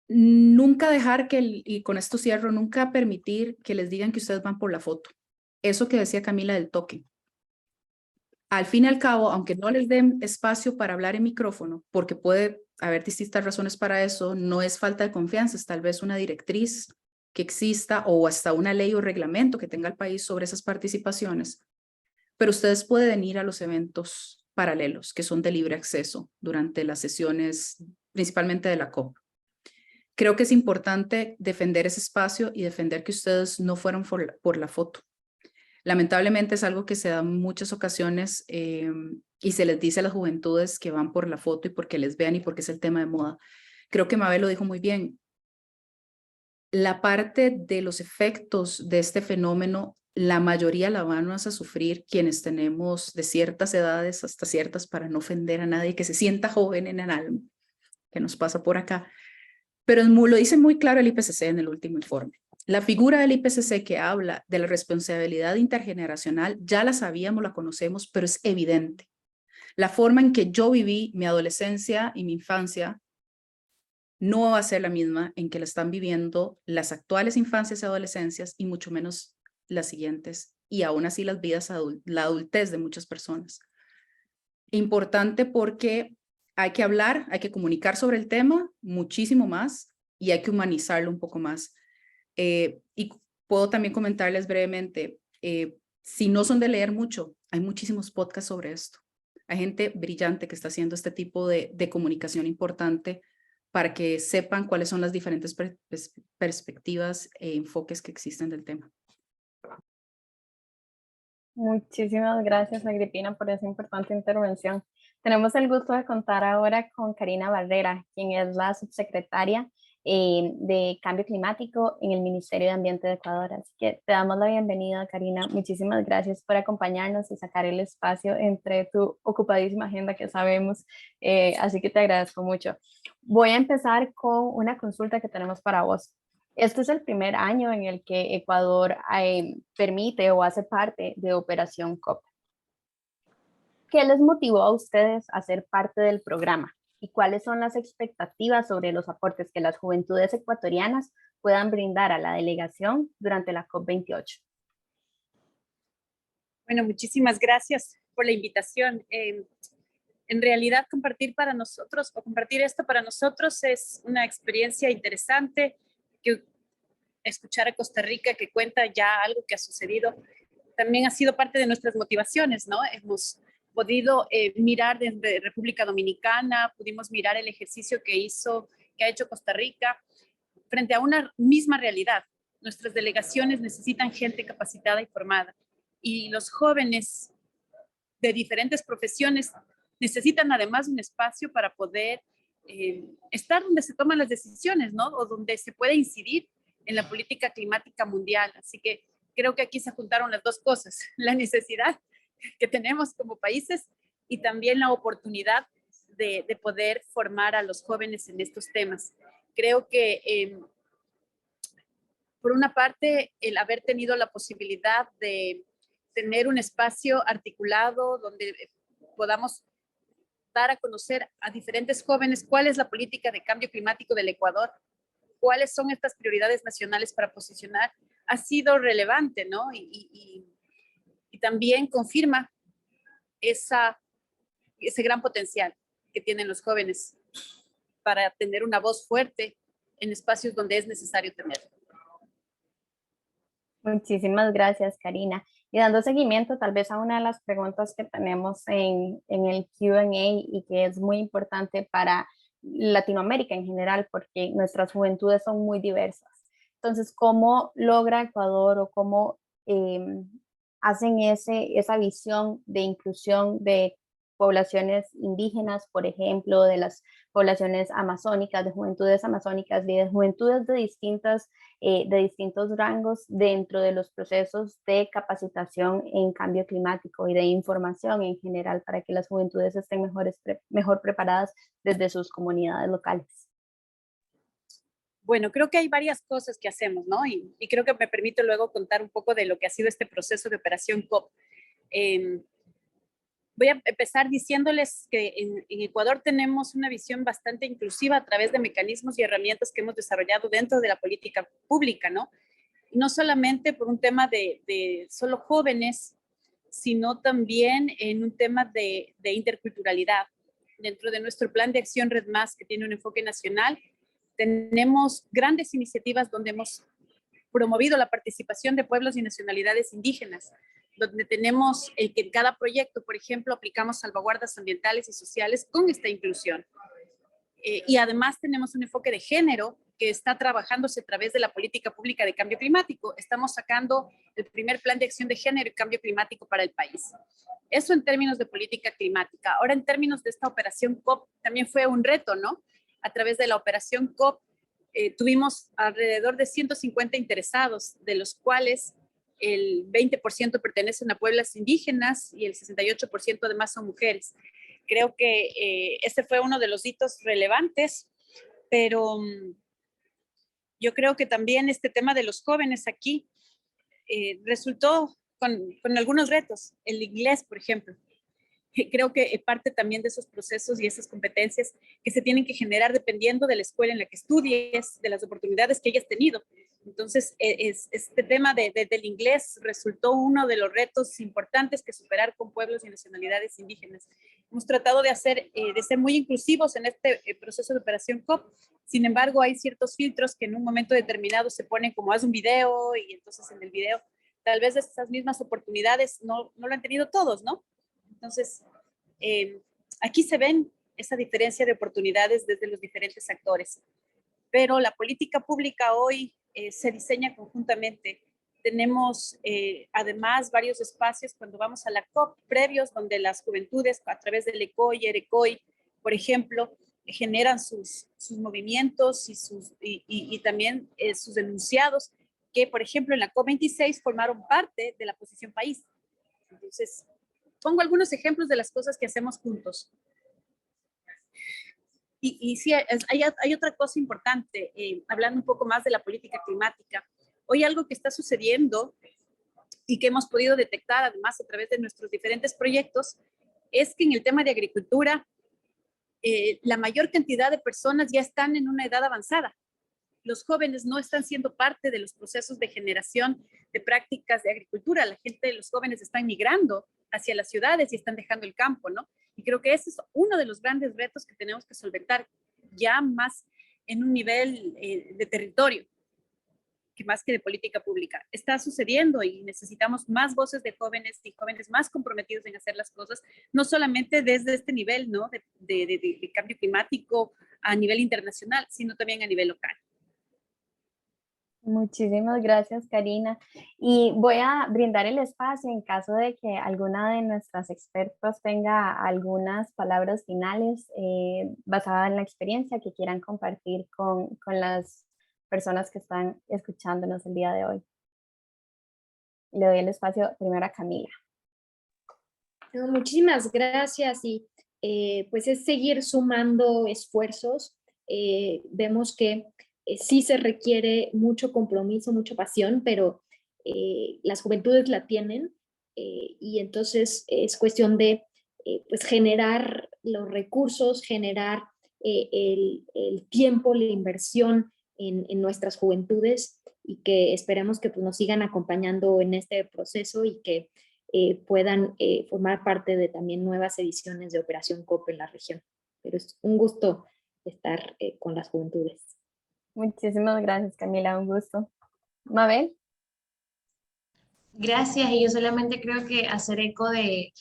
Nunca dejar y con esto cierro, nunca permitir que les digan que ustedes van por la foto. Eso que decía Camila del toque. Al fin y al cabo, aunque no les den espacio para hablar en micrófono, porque puede haber distintas razones para eso, no es falta de confianza, es tal vez una directriz que exista o hasta una ley o reglamento que tenga el país sobre esas participaciones, pero ustedes pueden ir a los eventos paralelos que son de libre acceso durante las sesiones, principalmente de la COP. Creo que es importante defender ese espacio y defender que ustedes no fueron por la foto. Lamentablemente es algo que se da en muchas ocasiones y se les dice a las juventudes que van por la foto y porque les vean y porque es el tema de moda. Creo que Mabel lo dijo muy bien. La parte de los efectos de este fenómeno, la mayoría la van a sufrir quienes tenemos de ciertas edades hasta ciertas, para no ofender a nadie que se sienta joven en el alma, que nos pasa por acá. Pero lo dice muy claro el IPCC en el último informe. La figura del IPCC que habla de la responsabilidad intergeneracional, ya la sabíamos, la conocemos, pero es evidente. La forma en que yo viví mi adolescencia y mi infancia no va a ser la misma en que la están viviendo las actuales infancias y adolescencias y mucho menos las siguientes y aún así las vidas, la adultez de muchas personas. Importante porque hay que hablar, hay que comunicar sobre el tema muchísimo más y hay que humanizarlo un poco más. Y puedo también comentarles brevemente, si no son de leer mucho, hay muchísimos podcasts sobre esto. Hay gente brillante que está haciendo este tipo de comunicación importante para que sepan cuáles son las diferentes perspectivas e enfoques que existen del tema. Muchísimas gracias, Agripina, por esa importante intervención. Tenemos el gusto de contar ahora con Karina Barrera, quien es la subsecretaria de Cambio Climático en el Ministerio de Ambiente de Ecuador. Así que te damos la bienvenida, Karina. Muchísimas gracias por acompañarnos y sacar el espacio entre tu ocupadísima agenda que sabemos. Así que te agradezco mucho. Voy a empezar con una consulta que tenemos para vos. Este es el primer año en el que Ecuador permite o hace parte de Operación COP. ¿Qué les motivó a ustedes a ser parte del programa? ¿Y cuáles son las expectativas sobre los aportes que las juventudes ecuatorianas puedan brindar a la delegación durante la COP28? Bueno, muchísimas gracias por la invitación. En realidad, compartir esto para nosotros es una experiencia interesante. Que escuchar a Costa Rica que cuenta ya algo que ha sucedido también ha sido parte de nuestras motivaciones, ¿no? Hemos podido mirar desde República Dominicana, pudimos mirar el ejercicio que ha hecho Costa Rica frente a una misma realidad. Nuestras delegaciones necesitan gente capacitada y formada, y los jóvenes de diferentes profesiones necesitan además un espacio para poder estar donde se toman las decisiones, ¿no? O donde se puede incidir en la política climática mundial. Así que creo que aquí se juntaron las dos cosas, la necesidad que tenemos como países y también la oportunidad de poder formar a los jóvenes en estos temas. Creo que, por una parte, el haber tenido la posibilidad de tener un espacio articulado donde podamos dar a conocer a diferentes jóvenes cuál es la política de cambio climático del Ecuador, cuáles son estas prioridades nacionales para posicionar, ha sido relevante, ¿no? Y también confirma ese gran potencial que tienen los jóvenes para tener una voz fuerte en espacios donde es necesario tenerla. Muchísimas gracias, Karina. Y dando seguimiento tal vez a una de las preguntas que tenemos en el Q&A y que es muy importante para Latinoamérica en general, porque nuestras juventudes son muy diversas. Entonces, ¿cómo logra Ecuador o cómo hacen esa visión de inclusión de poblaciones indígenas, por ejemplo, de las poblaciones amazónicas, de juventudes amazónicas, de juventudes de distintos rangos dentro de los procesos de capacitación en cambio climático y de información en general para que las juventudes estén mejor preparadas desde sus comunidades locales? Bueno, creo que hay varias cosas que hacemos, ¿no? Y creo que me permite luego contar un poco de lo que ha sido este proceso de Operación COP. Voy a empezar diciéndoles que en Ecuador tenemos una visión bastante inclusiva a través de mecanismos y herramientas que hemos desarrollado dentro de la política pública, ¿no? Y no solamente por un tema de solo jóvenes, sino también en un tema de interculturalidad. Dentro de nuestro plan de acción Red Más, que tiene un enfoque nacional, tenemos grandes iniciativas donde hemos promovido la participación de pueblos y nacionalidades indígenas, donde tenemos que en cada proyecto, por ejemplo, aplicamos salvaguardas ambientales y sociales con esta inclusión. Y además tenemos un enfoque de género que está trabajándose a través de la política pública de cambio climático. Estamos sacando el primer plan de acción de género y cambio climático para el país. Eso en términos de política climática. Ahora, en términos de esta operación COP, también fue un reto, ¿no? A través de la operación COP tuvimos alrededor de 150 interesados, de los cuales el 20% pertenecen a pueblos indígenas y el 68% además son mujeres. Creo que este fue uno de los hitos relevantes, pero yo creo que también este tema de los jóvenes aquí resultó con algunos retos. El inglés, por ejemplo. Creo que parte también de esos procesos y esas competencias que se tienen que generar dependiendo de la escuela en la que estudies, de las oportunidades que hayas tenido. Entonces, este tema del inglés resultó uno de los retos importantes que superar con pueblos y nacionalidades indígenas. Hemos tratado de ser muy inclusivos en este proceso de Operación COP. Sin embargo, hay ciertos filtros que en un momento determinado se ponen como haz un video y entonces en el video tal vez esas mismas oportunidades no lo han tenido todos, ¿no? Entonces, aquí se ven esa diferencia de oportunidades desde los diferentes actores. Pero la política pública hoy se diseña conjuntamente. Tenemos además varios espacios cuando vamos a la COP previos donde las juventudes a través del ECOI, ERECOI, por ejemplo, generan sus movimientos y también sus enunciados que, por ejemplo, en la COP26 formaron parte de la posición país. Entonces, pongo algunos ejemplos de las cosas que hacemos juntos. Y sí, hay otra cosa importante, hablando un poco más de la política climática. Hoy algo que está sucediendo y que hemos podido detectar además a través de nuestros diferentes proyectos es que en el tema de agricultura la mayor cantidad de personas ya están en una edad avanzada. Los jóvenes no están siendo parte de los procesos de generación de prácticas de agricultura. Los jóvenes están migrando hacia las ciudades y están dejando el campo, ¿no? Y creo que ese es uno de los grandes retos que tenemos que solventar ya más en un nivel de territorio, que más que de política pública. Está sucediendo y necesitamos más voces de jóvenes y jóvenes más comprometidos en hacer las cosas, no solamente desde este nivel, ¿no? de cambio climático a nivel internacional, sino también a nivel local. Muchísimas gracias, Karina. Y voy a brindar el espacio en caso de que alguna de nuestras expertas tenga algunas palabras finales basadas en la experiencia que quieran compartir con las personas que están escuchándonos el día de hoy. Le doy el espacio primero a Camila. Muchísimas gracias y pues es seguir sumando esfuerzos. Vemos que sí se requiere mucho compromiso, mucha pasión, pero las juventudes la tienen y entonces es cuestión de pues generar los recursos, generar el tiempo, la inversión en nuestras juventudes y que esperemos que pues, nos sigan acompañando en este proceso y que puedan formar parte de también nuevas ediciones de Operación COP en la región. Pero es un gusto estar con las juventudes. Muchísimas gracias, Camila, un gusto. Mabel. Gracias, y yo solamente creo que hacer eco de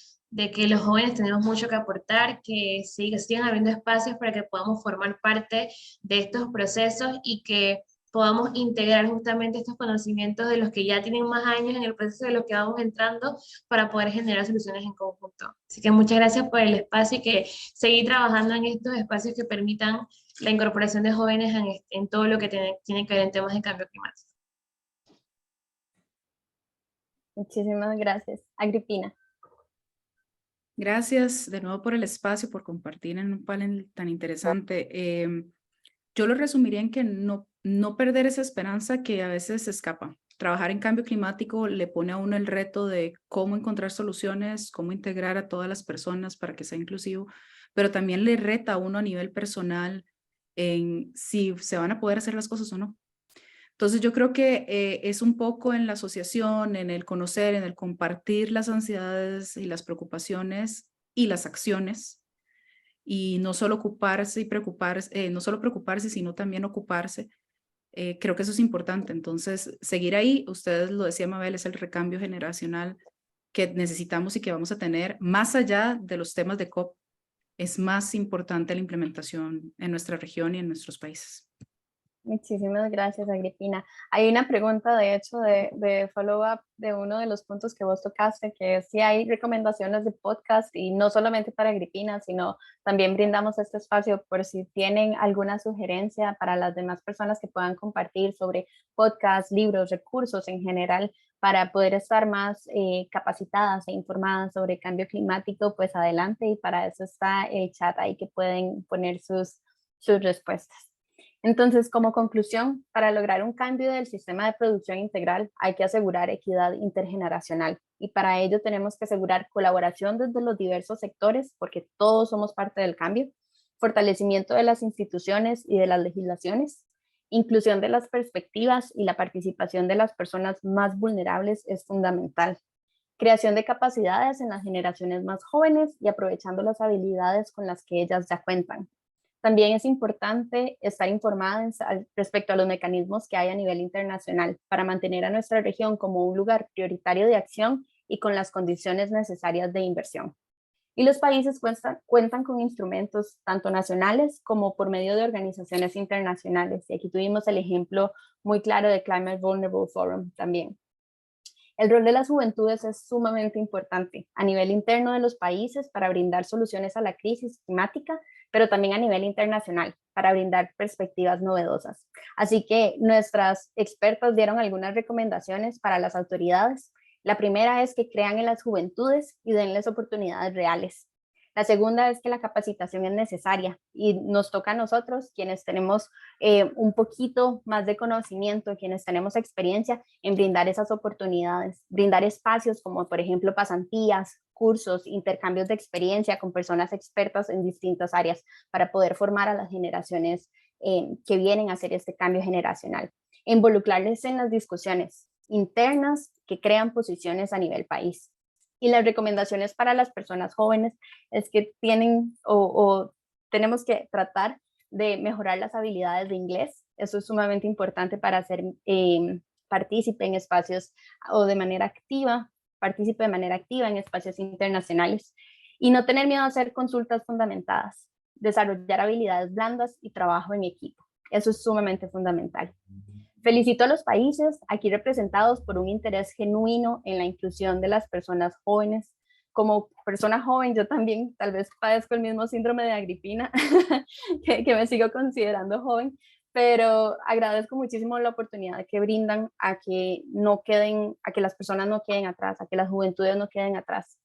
que los jóvenes tenemos mucho que aportar, que sigan habiendo espacios para que podamos formar parte de estos procesos y que podamos integrar justamente estos conocimientos de los que ya tienen más años en el proceso de los que vamos entrando para poder generar soluciones en conjunto. Así que muchas gracias por el espacio y que seguir trabajando en estos espacios que permitan la incorporación de jóvenes en todo lo que tiene que ver en temas de cambio climático. Muchísimas gracias. Agripina. Gracias de nuevo por el espacio, por compartir en un panel tan interesante. Yo lo resumiría en que no perder esa esperanza que a veces se escapa. Trabajar en cambio climático le pone a uno el reto de cómo encontrar soluciones, cómo integrar a todas las personas para que sea inclusivo, pero también le reta a uno a nivel personal en si se van a poder hacer las cosas o no. Entonces yo creo que es un poco en la asociación, en el conocer, en el compartir las ansiedades y las preocupaciones y las acciones y no solo ocuparse y preocuparse, no solo preocuparse, sino también ocuparse. Creo que eso es importante. Entonces seguir ahí, ustedes lo decía Mabel, es el recambio generacional que necesitamos y que vamos a tener más allá de los temas de COP. Es más importante la implementación en nuestra región y en nuestros países. Muchísimas gracias, Agripina. Hay una pregunta, de hecho, de follow-up de uno de los puntos que vos tocaste, que es si hay recomendaciones de podcast y no solamente para Agripina, sino también brindamos este espacio por si tienen alguna sugerencia para las demás personas que puedan compartir sobre podcasts, libros, recursos en general para poder estar más capacitadas e informadas sobre cambio climático, pues adelante, y para eso está el chat ahí que pueden poner sus respuestas. Entonces, como conclusión, para lograr un cambio del sistema de producción integral hay que asegurar equidad intergeneracional y para ello tenemos que asegurar colaboración desde los diversos sectores porque todos somos parte del cambio, fortalecimiento de las instituciones y de las legislaciones, Inclusión de las perspectivas y la participación de las personas más vulnerables es fundamental. Creación de capacidades en las generaciones más jóvenes y aprovechando las habilidades con las que ellas ya cuentan. También es importante estar informadas respecto a los mecanismos que hay a nivel internacional para mantener a nuestra región como un lugar prioritario de acción y con las condiciones necesarias de inversión. Y los países cuentan con instrumentos tanto nacionales como por medio de organizaciones internacionales. Y aquí tuvimos el ejemplo muy claro de Climate Vulnerable Forum también. El rol de las juventudes es sumamente importante a nivel interno de los países para brindar soluciones a la crisis climática, pero también a nivel internacional para brindar perspectivas novedosas. Así que nuestras expertas dieron algunas recomendaciones para las autoridades. La primera es que crean en las juventudes y denles oportunidades reales. La segunda es que la capacitación es necesaria y nos toca a nosotros, quienes tenemos un poquito más de conocimiento, quienes tenemos experiencia en brindar esas oportunidades, brindar espacios como por ejemplo pasantías, cursos, intercambios de experiencia con personas expertas en distintas áreas para poder formar a las generaciones que vienen a hacer este cambio generacional. Involucrarles en las discusiones internas que crean posiciones a nivel país. Y las recomendaciones para las personas jóvenes es que tenemos que tratar de mejorar las habilidades de inglés. Eso es sumamente importante para ser partícipe en espacios o de manera activa, participe de manera activa en espacios internacionales. Y no tener miedo a hacer consultas fundamentadas, desarrollar habilidades blandas y trabajo en equipo. Eso es sumamente fundamental. Felicito a los países aquí representados por un interés genuino en la inclusión de las personas jóvenes. Como persona joven, yo también tal vez padezco el mismo síndrome de Agripina, que me sigo considerando joven, pero agradezco muchísimo la oportunidad que brindan a que las personas no queden atrás, a que las juventudes no queden atrás.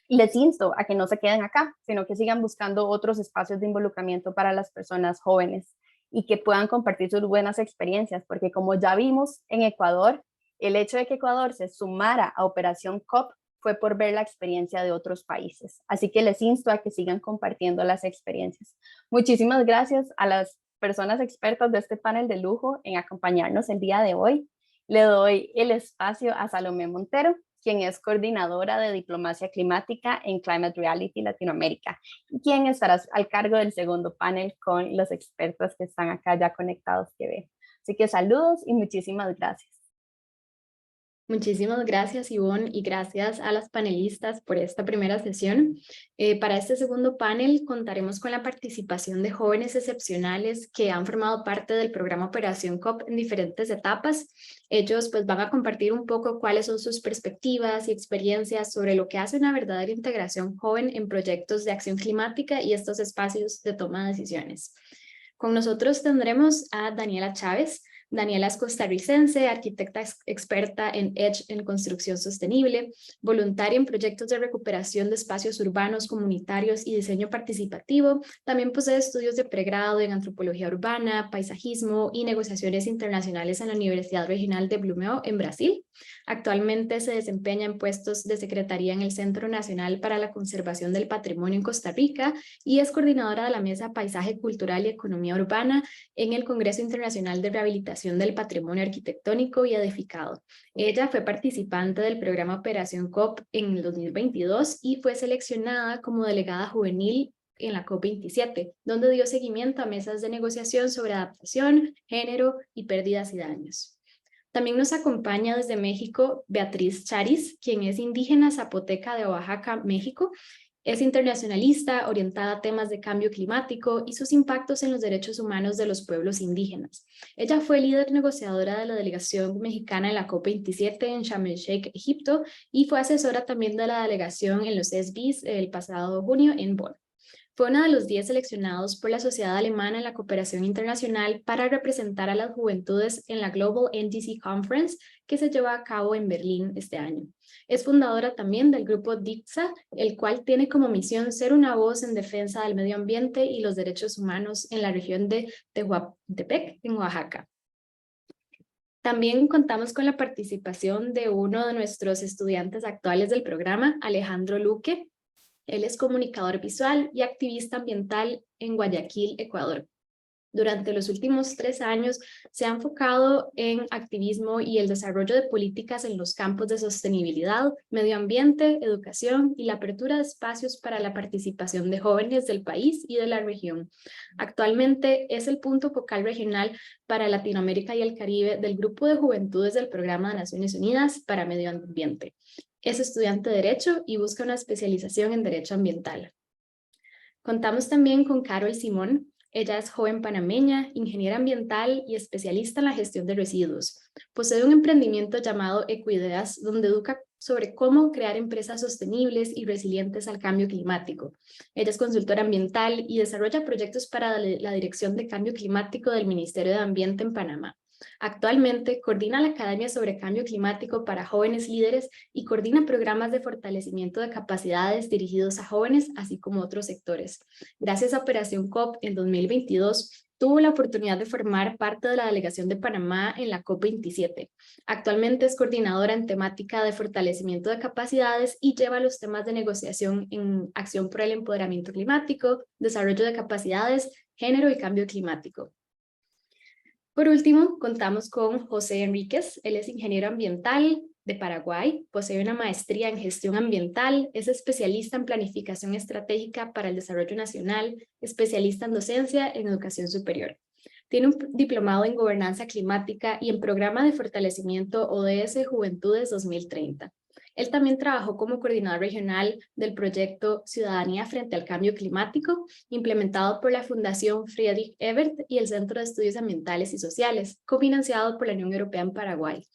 Y les insto a que no se queden acá, sino que sigan buscando otros espacios de involucramiento para las personas jóvenes y que puedan compartir sus buenas experiencias, porque como ya vimos en Ecuador, el hecho de que Ecuador se sumara a Operación COP fue por ver la experiencia de otros países. Así que les insto a que sigan compartiendo las experiencias. Muchísimas gracias a las personas expertas de este panel de lujo en acompañarnos el día de hoy. Le doy el espacio a Salomé Montero, quien es coordinadora de diplomacia climática en Climate Reality Latinoamérica, quien estará al cargo del segundo panel con los expertos que están acá ya conectados que veo. Así que saludos y muchísimas gracias. Muchísimas gracias, Ivonne, y gracias a las panelistas por esta primera sesión. Para este segundo panel contaremos con la participación de jóvenes excepcionales que han formado parte del programa Operación COP en diferentes etapas. Ellos pues van a compartir un poco cuáles son sus perspectivas y experiencias sobre lo que hace una verdadera integración joven en proyectos de acción climática y estos espacios de toma de decisiones. Con nosotros tendremos a Daniela Chávez. Daniela es costarricense, arquitecta experta en EDGE en construcción sostenible, voluntaria en proyectos de recuperación de espacios urbanos, comunitarios y diseño participativo. También posee estudios de pregrado en antropología urbana, paisajismo y negociaciones internacionales en la Universidad Regional de Blumeo en Brasil. Actualmente se desempeña en puestos de secretaría en el Centro Nacional para la Conservación del Patrimonio en Costa Rica y es coordinadora de la Mesa Paisaje Cultural y Economía Urbana en el Congreso Internacional de Rehabilitación del Patrimonio Arquitectónico y Edificado. Ella fue participante del programa Operación COP en el 2022 y fue seleccionada como delegada juvenil en la COP27, donde dio seguimiento a mesas de negociación sobre adaptación, género y pérdidas y daños. También nos acompaña desde México Beatriz Charis, quien es indígena zapoteca de Oaxaca, México. Es internacionalista, orientada a temas de cambio climático y sus impactos en los derechos humanos de los pueblos indígenas. Ella fue líder negociadora de la delegación mexicana en la COP27 en Sharm el Sheikh, Egipto, y fue asesora también de la delegación en los SBs el pasado junio en Bonn. Fue uno de los 10 seleccionados por la Sociedad Alemana en la Cooperación Internacional para representar a las juventudes en la Global NDC Conference que se lleva a cabo en Berlín este año. Es fundadora también del grupo DICSA, el cual tiene como misión ser una voz en defensa del medio ambiente y los derechos humanos en la región de Tehuantepec, en Oaxaca. También contamos con la participación de uno de nuestros estudiantes actuales del programa, Alejandro Luque. Él es comunicador visual y activista ambiental en Guayaquil, Ecuador. Durante los últimos 3 años se ha enfocado en activismo y el desarrollo de políticas en los campos de sostenibilidad, medio ambiente, educación y la apertura de espacios para la participación de jóvenes del país y de la región. Actualmente es el punto focal regional para Latinoamérica y el Caribe del Grupo de Juventudes del Programa de Naciones Unidas para Medio Ambiente. Es estudiante de Derecho y busca una especialización en Derecho Ambiental. Contamos también con Carol Simón. Ella es joven panameña, ingeniera ambiental y especialista en la gestión de residuos. Posee un emprendimiento llamado Ecoideas, donde educa sobre cómo crear empresas sostenibles y resilientes al cambio climático. Ella es consultora ambiental y desarrolla proyectos para la Dirección de Cambio Climático del Ministerio de Ambiente en Panamá. Actualmente coordina la Academia sobre Cambio Climático para Jóvenes Líderes y coordina programas de fortalecimiento de capacidades dirigidos a jóvenes, así como otros sectores. Gracias a Operación COP en 2022, tuvo la oportunidad de formar parte de la delegación de Panamá en la COP27. Actualmente es coordinadora en temática de fortalecimiento de capacidades y lleva los temas de negociación en acción por el empoderamiento climático, desarrollo de capacidades, género y cambio climático. Por último, contamos con José Enríquez. Él es ingeniero ambiental de Paraguay, posee una maestría en gestión ambiental, es especialista en planificación estratégica para el desarrollo nacional, especialista en docencia en educación superior. Tiene un diplomado en gobernanza climática y en programa de fortalecimiento ODS Juventudes 2030. Él también trabajó como coordinador regional del proyecto Ciudadanía frente al Cambio Climático, implementado por la Fundación Friedrich Ebert y el Centro de Estudios Ambientales y Sociales, cofinanciado por la Unión Europea en Paraguay.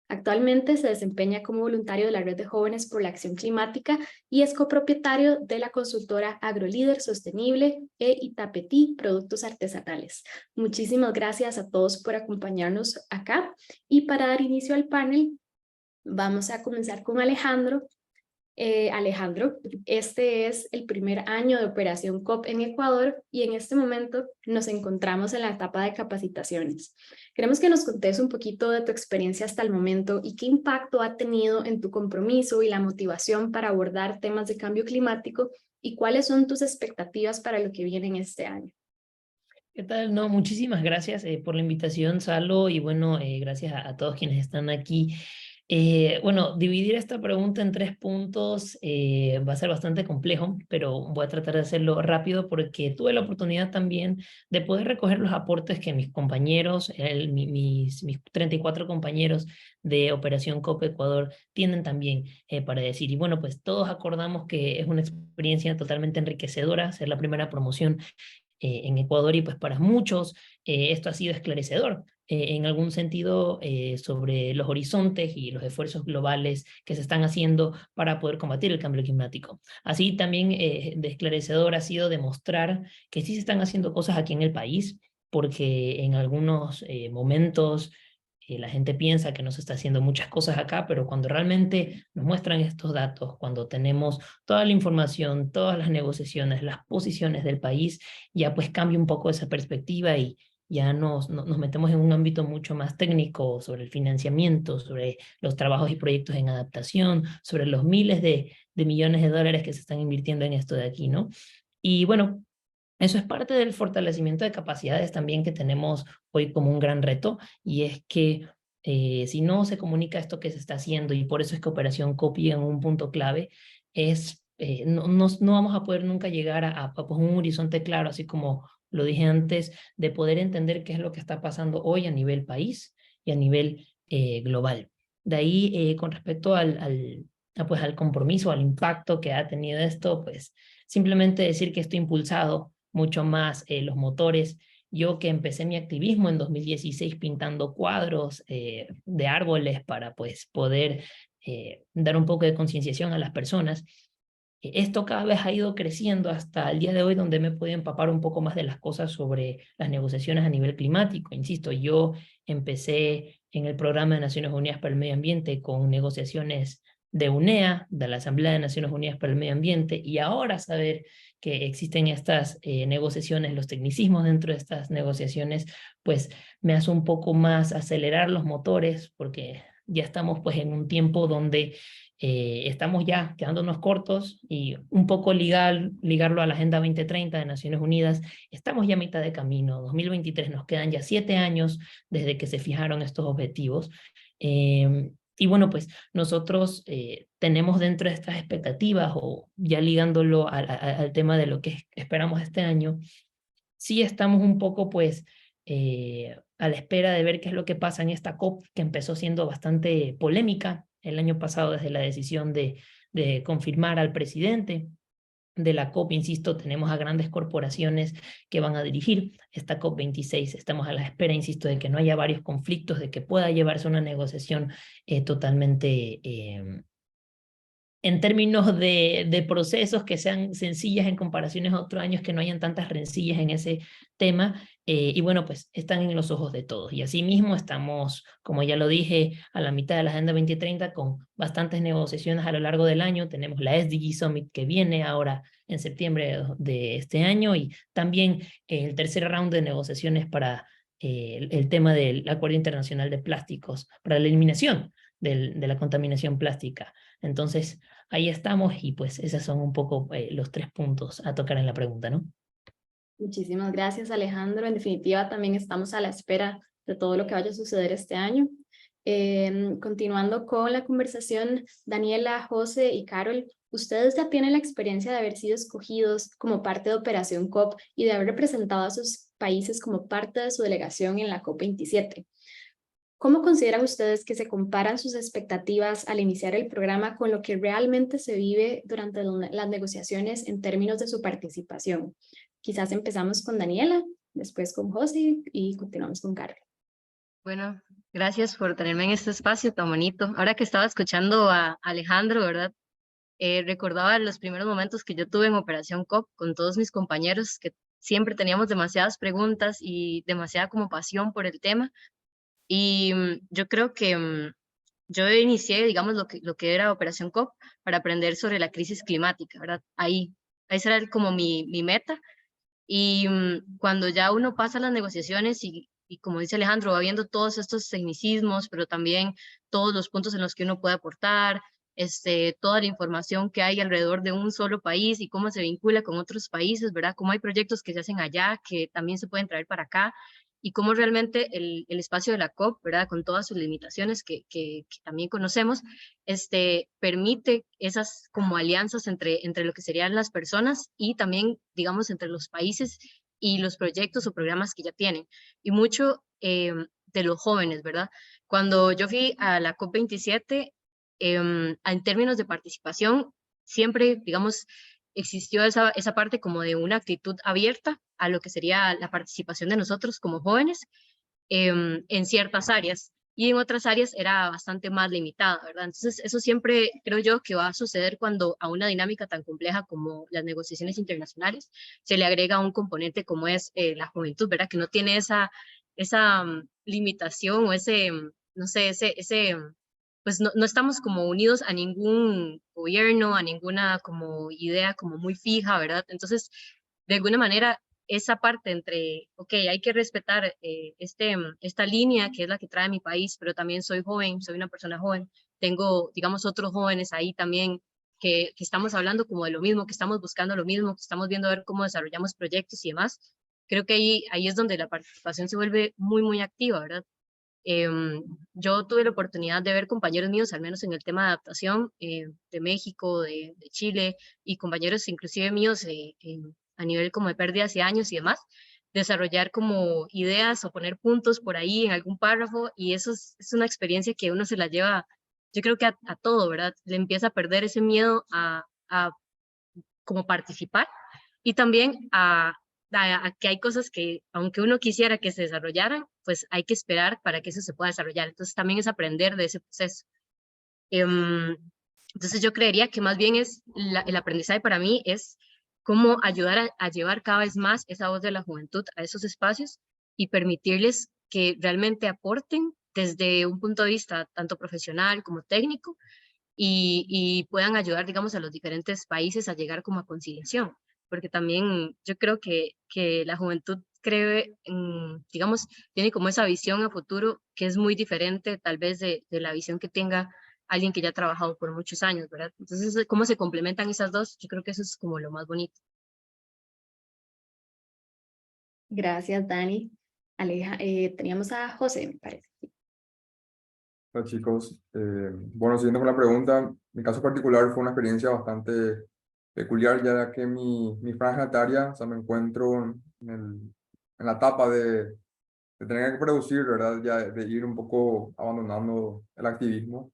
Actualmente se desempeña como voluntario de la Red de Jóvenes por la Acción Climática y es copropietario de la consultora AgroLíder Sostenible e Itapetí Productos Artesanales. Muchísimas gracias a todos por acompañarnos acá y para dar inicio al panel, vamos a comenzar con Alejandro. Alejandro, este es el primer año de Operación COP en Ecuador y en este momento nos encontramos en la etapa de capacitaciones. Queremos que nos contes un poquito de tu experiencia hasta el momento y qué impacto ha tenido en tu compromiso y la motivación para abordar temas de cambio climático y cuáles son tus expectativas para lo que viene en este año. ¿Qué tal? No, muchísimas gracias por la invitación, Salo, y bueno, gracias a todos quienes están aquí. Bueno, dividir esta pregunta en 3 puntos va a ser bastante complejo, pero voy a tratar de hacerlo rápido porque tuve la oportunidad también de poder recoger los aportes que mis compañeros, mis 34 compañeros de Operación COP Ecuador tienen también para decir. Y bueno, pues todos acordamos que es una experiencia totalmente enriquecedora, ser la primera promoción en Ecuador y pues para muchos esto ha sido esclarecedor en algún sentido sobre los horizontes y los esfuerzos globales que se están haciendo para poder combatir el cambio climático. Así también de esclarecedor ha sido demostrar que sí se están haciendo cosas aquí en el país, porque en algunos momentos la gente piensa que no se está haciendo muchas cosas acá, pero cuando realmente nos muestran estos datos, cuando tenemos toda la información, todas las negociaciones, las posiciones del país, ya pues cambia un poco esa perspectiva y ya nos metemos en un ámbito mucho más técnico sobre el financiamiento, sobre los trabajos y proyectos en adaptación, sobre los miles de millones de dólares que se están invirtiendo en esto de aquí, ¿no? Y bueno, eso es parte del fortalecimiento de capacidades también que tenemos hoy como un gran reto, y es que si no se comunica esto que se está haciendo, y por eso es que Operación COP llega en un punto clave, es no vamos a poder nunca llegar a pues, un horizonte claro, así como lo dije antes, de poder entender qué es lo que está pasando hoy a nivel país y a nivel global. De ahí, con respecto pues, al compromiso, al impacto que ha tenido esto, pues simplemente decir que esto ha impulsado mucho más los motores. Yo que empecé mi activismo en 2016 pintando cuadros de árboles para pues, poder dar un poco de concienciación a las personas, esto cada vez ha ido creciendo hasta el día de hoy, donde me he podido empapar un poco más de las cosas sobre las negociaciones a nivel climático. Insisto, yo empecé en el Programa de Naciones Unidas para el Medio Ambiente con negociaciones de UNEA, de la Asamblea de Naciones Unidas para el Medio Ambiente, y ahora saber que existen estas negociaciones, los tecnicismos dentro de estas negociaciones, pues me hace un poco más acelerar los motores, porque ya estamos pues en un tiempo donde Estamos ya quedándonos cortos y un poco ligarlo a la Agenda 2030 de Naciones Unidas. Estamos ya a mitad de camino, 2023, nos quedan ya 7 años desde que se fijaron estos objetivos. Y bueno, pues nosotros tenemos dentro de estas expectativas, o ya ligándolo al tema de lo que esperamos este año, sí estamos un poco pues a la espera de ver qué es lo que pasa en esta COP, que empezó siendo bastante polémica el año pasado desde la decisión de confirmar al presidente de la COP. Insisto, tenemos a grandes corporaciones que van a dirigir esta COP26. Estamos a la espera, insisto, de que no haya varios conflictos, de que pueda llevarse una negociación totalmente en términos de procesos que sean sencillas en comparaciones a otros años, que no hayan tantas rencillas en ese tema. Y bueno, pues están en los ojos de todos. Y asimismo estamos, como ya lo dije, a la mitad de la Agenda 2030 con bastantes negociaciones a lo largo del año. Tenemos la SDG Summit que viene ahora en septiembre de este año, y también el tercer round de negociaciones para el tema del Acuerdo Internacional de Plásticos, para la eliminación de la contaminación plástica. Entonces, ahí estamos, y pues esos son un poco los 3 puntos a tocar en la pregunta, ¿no? Muchísimas gracias, Alejandro. En definitiva, también estamos a la espera de todo lo que vaya a suceder este año. Continuando con la conversación, Daniela, José y Carol, ustedes ya tienen la experiencia de haber sido escogidos como parte de Operación COP y de haber representado a sus países como parte de su delegación en la COP27. ¿Cómo consideran ustedes que se comparan sus expectativas al iniciar el programa con lo que realmente se vive durante las negociaciones en términos de su participación? Quizás empezamos con Daniela, después con José y continuamos con Carol. Bueno, gracias por tenerme en este espacio tan bonito. Ahora que estaba escuchando a Alejandro, ¿verdad? Recordaba los primeros momentos que yo tuve en Operación COP con todos mis compañeros, que siempre teníamos demasiadas preguntas y demasiada como pasión por el tema. Y yo creo que yo inicié, digamos, lo que era Operación COP para aprender sobre la crisis climática, ¿verdad? Ahí esa era como mi meta. Y cuando ya uno pasa las negociaciones y como dice Alejandro, va viendo todos estos tecnicismos, pero también todos los puntos en los que uno puede aportar, toda la información que hay alrededor de un solo país y cómo se vincula con otros países, ¿verdad? Cómo hay proyectos que se hacen allá que también se pueden traer para acá, y cómo realmente el espacio de la COP, ¿verdad? Con todas sus limitaciones que también conocemos, permite esas como alianzas entre lo que serían las personas y también, digamos, entre los países y los proyectos o programas que ya tienen. Y mucho de los jóvenes, ¿verdad? Cuando yo fui a la COP27, en términos de participación, siempre, digamos, existió esa parte como de una actitud abierta a lo que sería la participación de nosotros como jóvenes en ciertas áreas, y en otras áreas era bastante más limitada, ¿verdad? Entonces eso siempre creo yo que va a suceder cuando a una dinámica tan compleja como las negociaciones internacionales se le agrega un componente como es la juventud, ¿verdad? Que no tiene esa limitación o no sé, pues no estamos como unidos a ningún gobierno, a ninguna como idea como muy fija, ¿verdad? Entonces, de alguna manera, esa parte entre, ok, hay que respetar esta línea que es la que trae mi país, pero también soy joven, soy una persona joven, tengo, digamos, otros jóvenes ahí también que estamos hablando como de lo mismo, que estamos buscando lo mismo, que estamos viendo a ver cómo desarrollamos proyectos y demás. Creo que ahí es donde la participación se vuelve muy, muy activa, ¿verdad? Yo tuve la oportunidad de ver compañeros míos, al menos en el tema de adaptación, de México, de Chile, y compañeros inclusive míos a nivel como de pérdidas de años y demás, desarrollar como ideas o poner puntos por ahí en algún párrafo, y eso es una experiencia que uno se la lleva, yo creo que a todo, ¿verdad? Le empieza a perder ese miedo a como participar, y también a que hay cosas que, aunque uno quisiera que se desarrollaran, pues hay que esperar para que eso se pueda desarrollar. Entonces también es aprender de ese proceso. Entonces yo creería que más bien el aprendizaje para mí es cómo ayudar a llevar cada vez más esa voz de la juventud a esos espacios y permitirles que realmente aporten desde un punto de vista tanto profesional como técnico, y puedan ayudar, digamos, a los diferentes países a llegar como a conciliación. Porque también yo creo que la juventud cree, digamos, tiene como esa visión a futuro que es muy diferente tal vez de la visión que tenga alguien que ya ha trabajado por muchos años, ¿verdad? Entonces, cómo se complementan esas dos, yo creo que eso es como lo más bonito. Gracias, Dani. Teníamos a José, me parece. Hola chicos, bueno, siguiendo con la pregunta, mi caso particular fue una experiencia bastante peculiar, ya que mi franja etaria, o sea, me encuentro en la etapa de tener que producir, ¿verdad? Ya de ir un poco abandonando el activismo.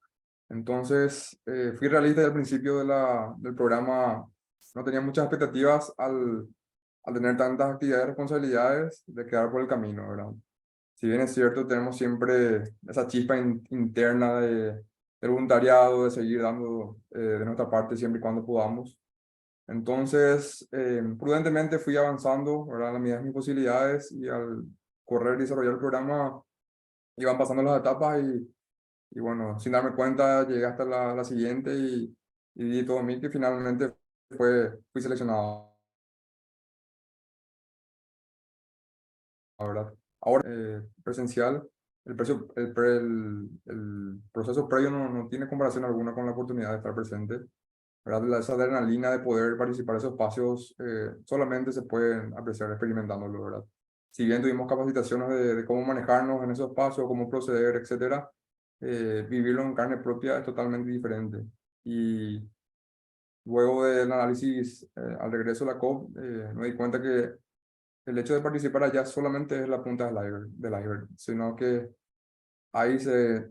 Entonces, fui realista al principio del programa, no tenía muchas expectativas al tener tantas actividades y responsabilidades de quedar por el camino, ¿verdad? Si bien es cierto, tenemos siempre esa chispa interna del voluntariado, de seguir dando de nuestra parte siempre y cuando podamos. Entonces, prudentemente fui avanzando, ¿verdad? A la medida de mis posibilidades, y al correr y desarrollar el programa iban pasando las etapas y bueno, sin darme cuenta llegué hasta la siguiente y di todo a mí, que finalmente fui seleccionado, ¿verdad? Ahora, presencial, el proceso previo no tiene comparación alguna con la oportunidad de estar presente, ¿verdad? Esa adrenalina de poder participar en esos espacios solamente se pueden apreciar experimentándolo, ¿verdad? Si bien tuvimos capacitaciones de cómo manejarnos en esos espacios, cómo proceder, etcétera, vivirlo en carne propia es totalmente diferente. Y luego del análisis al regreso a la COP, me di cuenta que el hecho de participar allá solamente es la punta del iceberg, sino que ahí se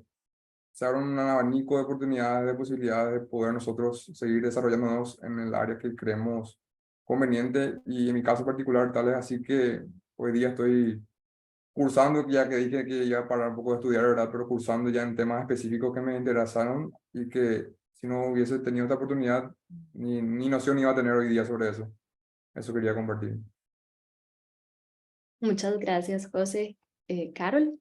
abre un abanico de oportunidades, de posibilidades de poder nosotros seguir desarrollándonos en el área que creemos conveniente, y en mi caso particular tal es así que hoy día estoy cursando, ya que dije que iba a parar un poco de estudiar, ¿verdad? Pero cursando ya en temas específicos que me interesaron y que si no hubiese tenido esta oportunidad, ni noción iba a tener hoy día sobre eso. Eso quería compartir. Muchas gracias, José. Carol.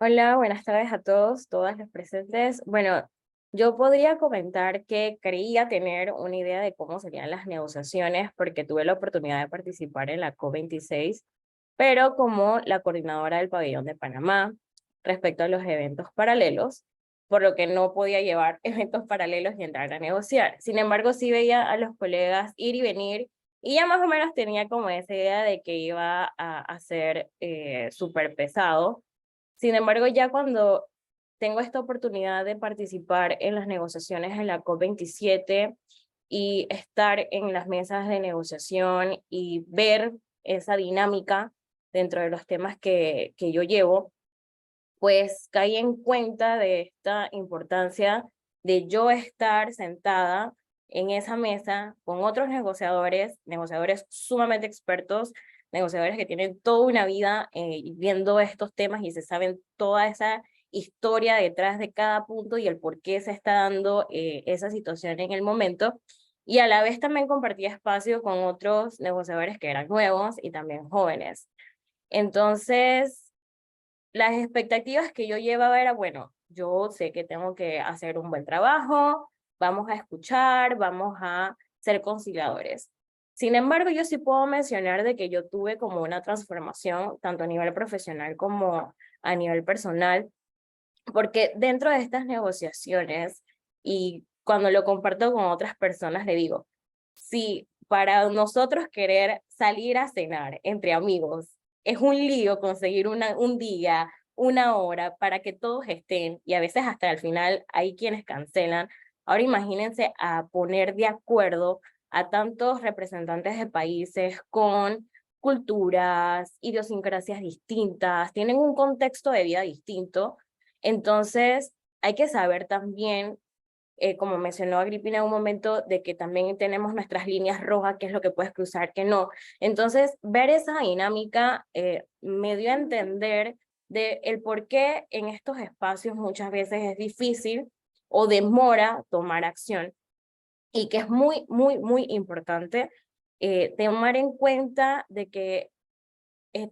Hola, buenas tardes a todos, todas los presentes. Bueno, yo podría comentar que creía tener una idea de cómo serían las negociaciones porque tuve la oportunidad de participar en la COP26, pero como la coordinadora del pabellón de Panamá respecto a los eventos paralelos, por lo que no podía llevar eventos paralelos y entrar a negociar. Sin embargo, sí veía a los colegas ir y venir y ya más o menos tenía como esa idea de que iba a ser súper pesado. Sin embargo, ya cuando tengo esta oportunidad de participar en las negociaciones en la COP27 y estar en las mesas de negociación y ver esa dinámica dentro de los temas que yo llevo, pues caí en cuenta de esta importancia de yo estar sentada en esa mesa con otros negociadores sumamente expertos, negociadores que tienen toda una vida viendo estos temas y se saben toda esa historia detrás de cada punto y el por qué se está dando esa situación en el momento. Y a la vez también compartí espacio con otros negociadores que eran nuevos y también jóvenes. Entonces, las expectativas que yo llevaba era, bueno, yo sé que tengo que hacer un buen trabajo, vamos a escuchar, vamos a ser conciliadores. Sin embargo, yo sí puedo mencionar de que yo tuve como una transformación, tanto a nivel profesional como a nivel personal, porque dentro de estas negociaciones y cuando lo comparto con otras personas, le digo, si para nosotros querer salir a cenar entre amigos es un lío conseguir un día, una hora para que todos estén y a veces hasta al final hay quienes cancelan, ahora imagínense a poner de acuerdo a tantos representantes de países con culturas, idiosincrasias distintas, tienen un contexto de vida distinto. Entonces, hay que saber también, como mencionó Agripina en un momento, de que también tenemos nuestras líneas rojas, qué es lo que puedes cruzar, qué no. Entonces, ver esa dinámica me dio a entender de el por qué en estos espacios muchas veces es difícil o demora tomar acción y que es muy, muy, muy importante tomar en cuenta de que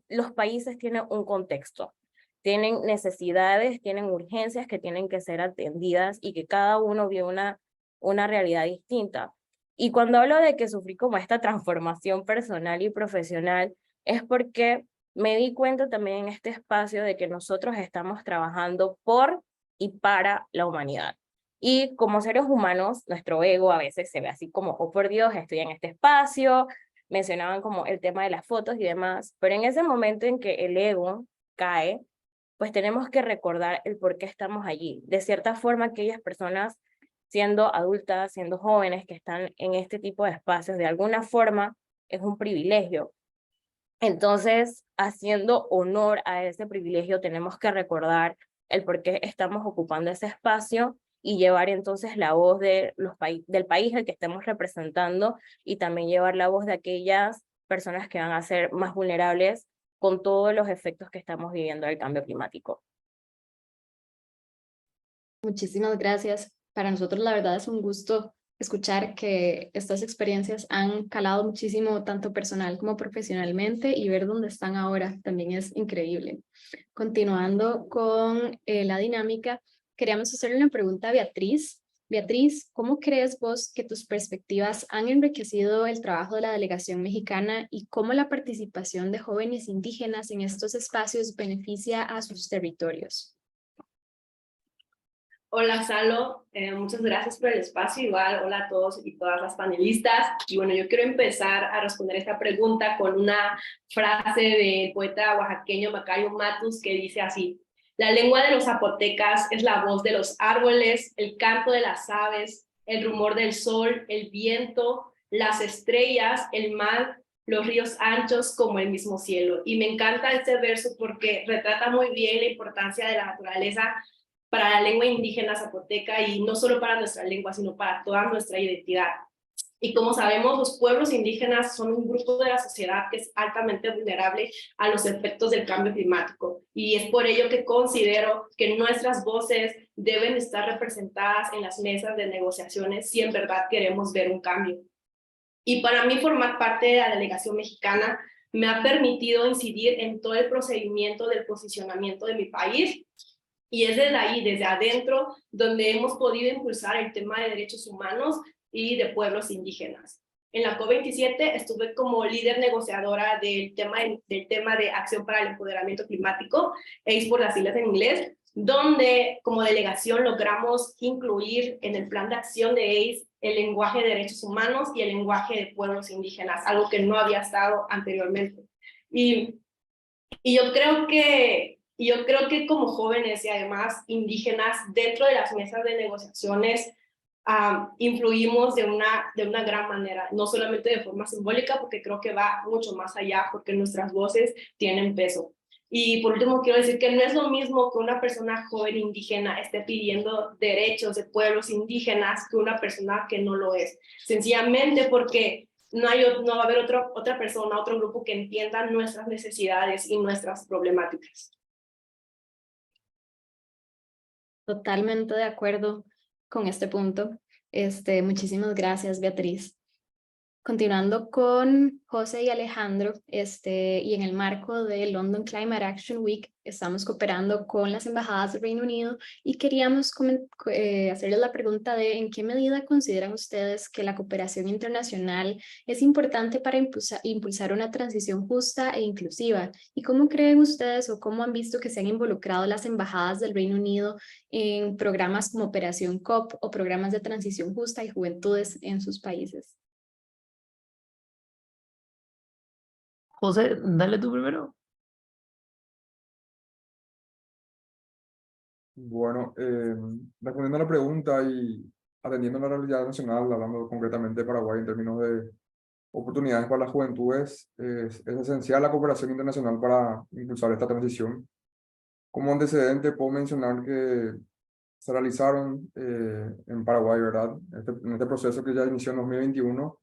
los países tienen un contexto, tienen necesidades, tienen urgencias que tienen que ser atendidas y que cada uno vio una realidad distinta. Y cuando hablo de que sufrí como esta transformación personal y profesional, es porque me di cuenta también en este espacio de que nosotros estamos trabajando por y para la humanidad. Y como seres humanos, nuestro ego a veces se ve así como, oh por Dios, estoy en este espacio, mencionaban como el tema de las fotos y demás, pero en ese momento en que el ego cae, pues tenemos que recordar el por qué estamos allí. De cierta forma, aquellas personas siendo adultas, siendo jóvenes que están en este tipo de espacios, de alguna forma es un privilegio. Entonces, haciendo honor a ese privilegio, tenemos que recordar el por qué estamos ocupando ese espacio y llevar entonces la voz de del país al que estemos representando y también llevar la voz de aquellas personas que van a ser más vulnerables con todos los efectos que estamos viviendo del cambio climático. Muchísimas gracias. Para nosotros la verdad es un gusto escuchar que estas experiencias han calado muchísimo tanto personal como profesionalmente y ver dónde están ahora también es increíble. Continuando con la dinámica, queríamos hacerle una pregunta a Beatriz. Beatriz, ¿cómo crees vos que tus perspectivas han enriquecido el trabajo de la delegación mexicana y cómo la participación de jóvenes indígenas en estos espacios beneficia a sus territorios? Hola, Salo, muchas gracias por el espacio, igual, hola a todos y todas las panelistas. Y bueno, yo quiero empezar a responder esta pregunta con una frase del poeta oaxaqueño Macario Matus que dice así: la lengua de los zapotecas es la voz de los árboles, el canto de las aves, el rumor del sol, el viento, las estrellas, el mar, los ríos anchos como el mismo cielo. Y me encanta este verso porque retrata muy bien la importancia de la naturaleza para la lengua indígena zapoteca y no solo para nuestra lengua, sino para toda nuestra identidad. Y como sabemos, los pueblos indígenas son un grupo de la sociedad que es altamente vulnerable a los efectos del cambio climático. Y es por ello que considero que nuestras voces deben estar representadas en las mesas de negociaciones si en verdad queremos ver un cambio. Y para mí formar parte de la delegación mexicana me ha permitido incidir en todo el procedimiento del posicionamiento de mi país. Y es desde ahí, desde adentro, donde hemos podido impulsar el tema de derechos humanos y de pueblos indígenas. En la COP27 estuve como líder negociadora del tema de acción para el empoderamiento climático, ACE por las siglas en inglés, donde como delegación logramos incluir en el plan de acción de ACE el lenguaje de derechos humanos y el lenguaje de pueblos indígenas, algo que no había estado anteriormente. Y yo creo que como jóvenes y además indígenas, dentro de las mesas de negociaciones, influimos de una gran manera, no solamente de forma simbólica, porque creo que va mucho más allá, porque nuestras voces tienen peso. Y por último, quiero decir que no es lo mismo que una persona joven indígena esté pidiendo derechos de pueblos indígenas que una persona que no lo es. Sencillamente porque no va a haber otra persona, otro grupo que entienda nuestras necesidades y nuestras problemáticas. Totalmente de acuerdo con este punto. Muchísimas gracias, Beatriz. Continuando con José y Alejandro, y en el marco de London Climate Action Week, estamos cooperando con las embajadas del Reino Unido y queríamos hacerles la pregunta de ¿en qué medida consideran ustedes que la cooperación internacional es importante para impulsar una transición justa e inclusiva? ¿Y cómo creen ustedes o cómo han visto que se han involucrado las embajadas del Reino Unido en programas como Operación COP o programas de transición justa y juventudes en sus países? José, dale tú primero. Bueno, respondiendo a la pregunta y atendiendo a la realidad nacional, hablando concretamente de Paraguay en términos de oportunidades para las juventudes, es esencial la cooperación internacional para impulsar esta transición. Como antecedente puedo mencionar que se realizaron en Paraguay, ¿verdad? En este proceso que ya inició en 2021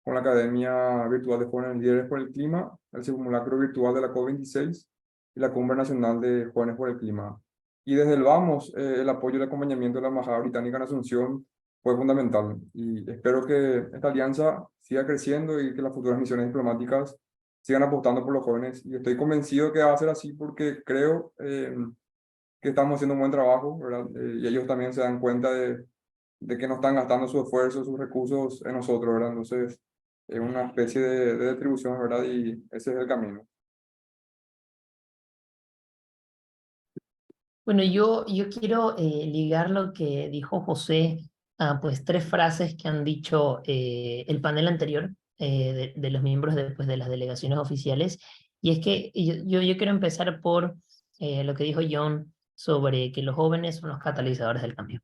con la Academia Virtual de Jóvenes Líderes por el Clima, el simulacro virtual de la COP26 y la Cumbre Nacional de Jóvenes por el Clima. Y desde el Vamos, el apoyo y el acompañamiento de la Embajada Británica en Asunción fue fundamental. Y espero que esta alianza siga creciendo y que las futuras misiones diplomáticas sigan apostando por los jóvenes. Y estoy convencido que va a ser así porque creo que estamos haciendo un buen trabajo, ¿verdad? Y ellos también se dan cuenta de que no están gastando su esfuerzo, sus recursos en nosotros, ¿verdad? Entonces, es una especie de distribución, ¿verdad? Y ese es el camino. Bueno, yo quiero ligar lo que dijo José a pues 3 frases que han dicho el panel anterior de los miembros pues, de las delegaciones oficiales. Y es que yo quiero empezar por lo que dijo John sobre que los jóvenes son los catalizadores del cambio.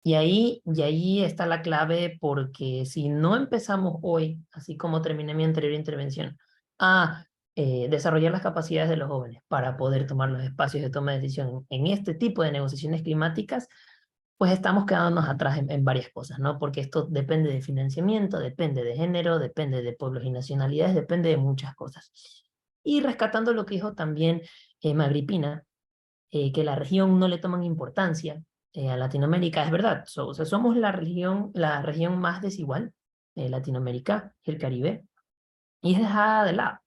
Y ahí está la clave, porque si no empezamos hoy, así como terminé mi anterior intervención, a desarrollar las capacidades de los jóvenes para poder tomar los espacios de toma de decisión en este tipo de negociaciones climáticas, pues estamos quedándonos atrás en varias cosas, ¿no? Porque esto depende de financiamiento, depende de género, depende de pueblos y nacionalidades, depende de muchas cosas. Y rescatando lo que dijo también Magripina, que la región no le toman importancia a Latinoamérica, es verdad. O sea, somos la región más desigual de Latinoamérica y el Caribe, y es dejada de lado.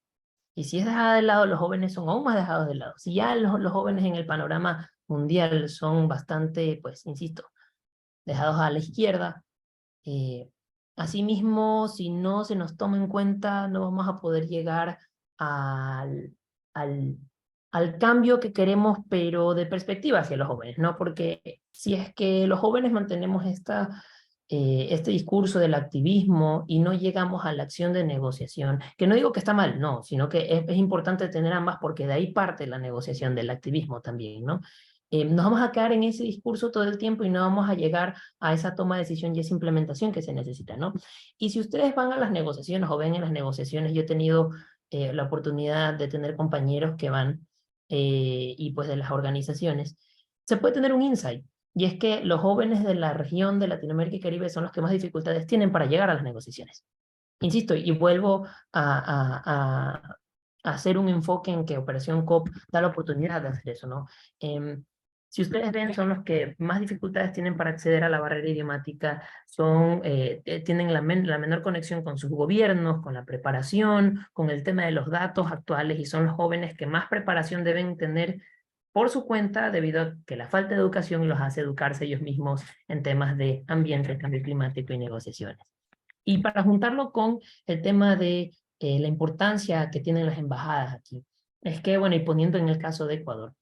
Y si es dejada de lado, los jóvenes son aún más dejados de lado. Si ya los jóvenes en el panorama mundial son bastante, pues, insisto, dejados a la izquierda, asimismo, si no se nos toma en cuenta, no vamos a poder llegar al, al cambio que queremos, pero de perspectiva hacia los jóvenes, ¿no? Porque si es que los jóvenes mantenemos este discurso del activismo y no llegamos a la acción de negociación, que no digo que está mal, no, sino que es importante tener ambas, porque de ahí parte la negociación del activismo también, ¿no? Nos vamos a quedar en ese discurso todo el tiempo y no vamos a llegar a esa toma de decisión y esa implementación que se necesita, ¿no? Y si ustedes van a las negociaciones o ven en las negociaciones, yo he tenido la oportunidad de tener compañeros que van y pues de las organizaciones, se puede tener un insight, y es que los jóvenes de la región de Latinoamérica y Caribe son los que más dificultades tienen para llegar a las negociaciones. Insisto, y vuelvo a hacer un enfoque en que Operación COP da la oportunidad de hacer eso, ¿no? Si ustedes ven, son los que más dificultades tienen para acceder a la barrera idiomática, tienen la menor conexión con sus gobiernos, con la preparación, con el tema de los datos actuales, y son los jóvenes que más preparación deben tener por su cuenta, debido a que la falta de educación los hace educarse ellos mismos en temas de ambiente, cambio climático y negociaciones. Y para juntarlo con el tema de la importancia que tienen las embajadas aquí, es que, bueno, y poniendo en el caso de Ecuador,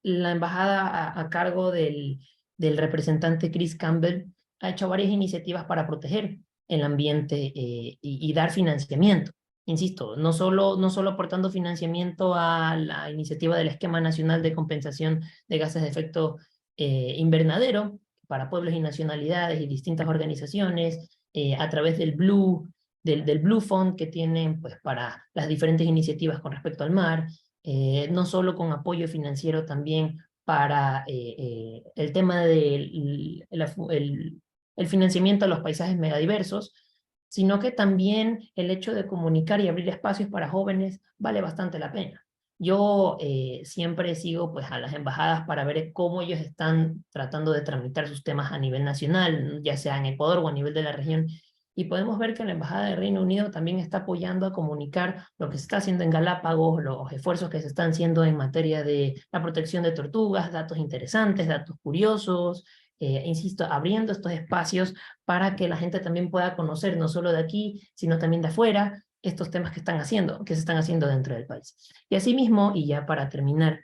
la embajada a cargo del representante Chris Campbell ha hecho varias iniciativas para proteger el ambiente y dar financiamiento. Insisto, no solo aportando financiamiento a la iniciativa del Esquema Nacional de Compensación de Gases de Efecto Invernadero para pueblos y nacionalidades y distintas organizaciones, a través del Blue Fund que tienen pues, para las diferentes iniciativas con respecto al mar, no solo con apoyo financiero también para el tema del el financiamiento a los paisajes megadiversos, sino que también el hecho de comunicar y abrir espacios para jóvenes vale bastante la pena. Yo siempre sigo pues, a las embajadas para ver cómo ellos están tratando de tramitar sus temas a nivel nacional, ya sea en Ecuador o a nivel de la región, y podemos ver que la Embajada de Reino Unido también está apoyando a comunicar lo que se está haciendo en Galápagos, los esfuerzos que se están haciendo en materia de la protección de tortugas, datos interesantes, datos curiosos, insisto, abriendo estos espacios para que la gente también pueda conocer, no solo de aquí, sino también de afuera, estos temas que se están haciendo dentro del país. Y asimismo, y ya para terminar,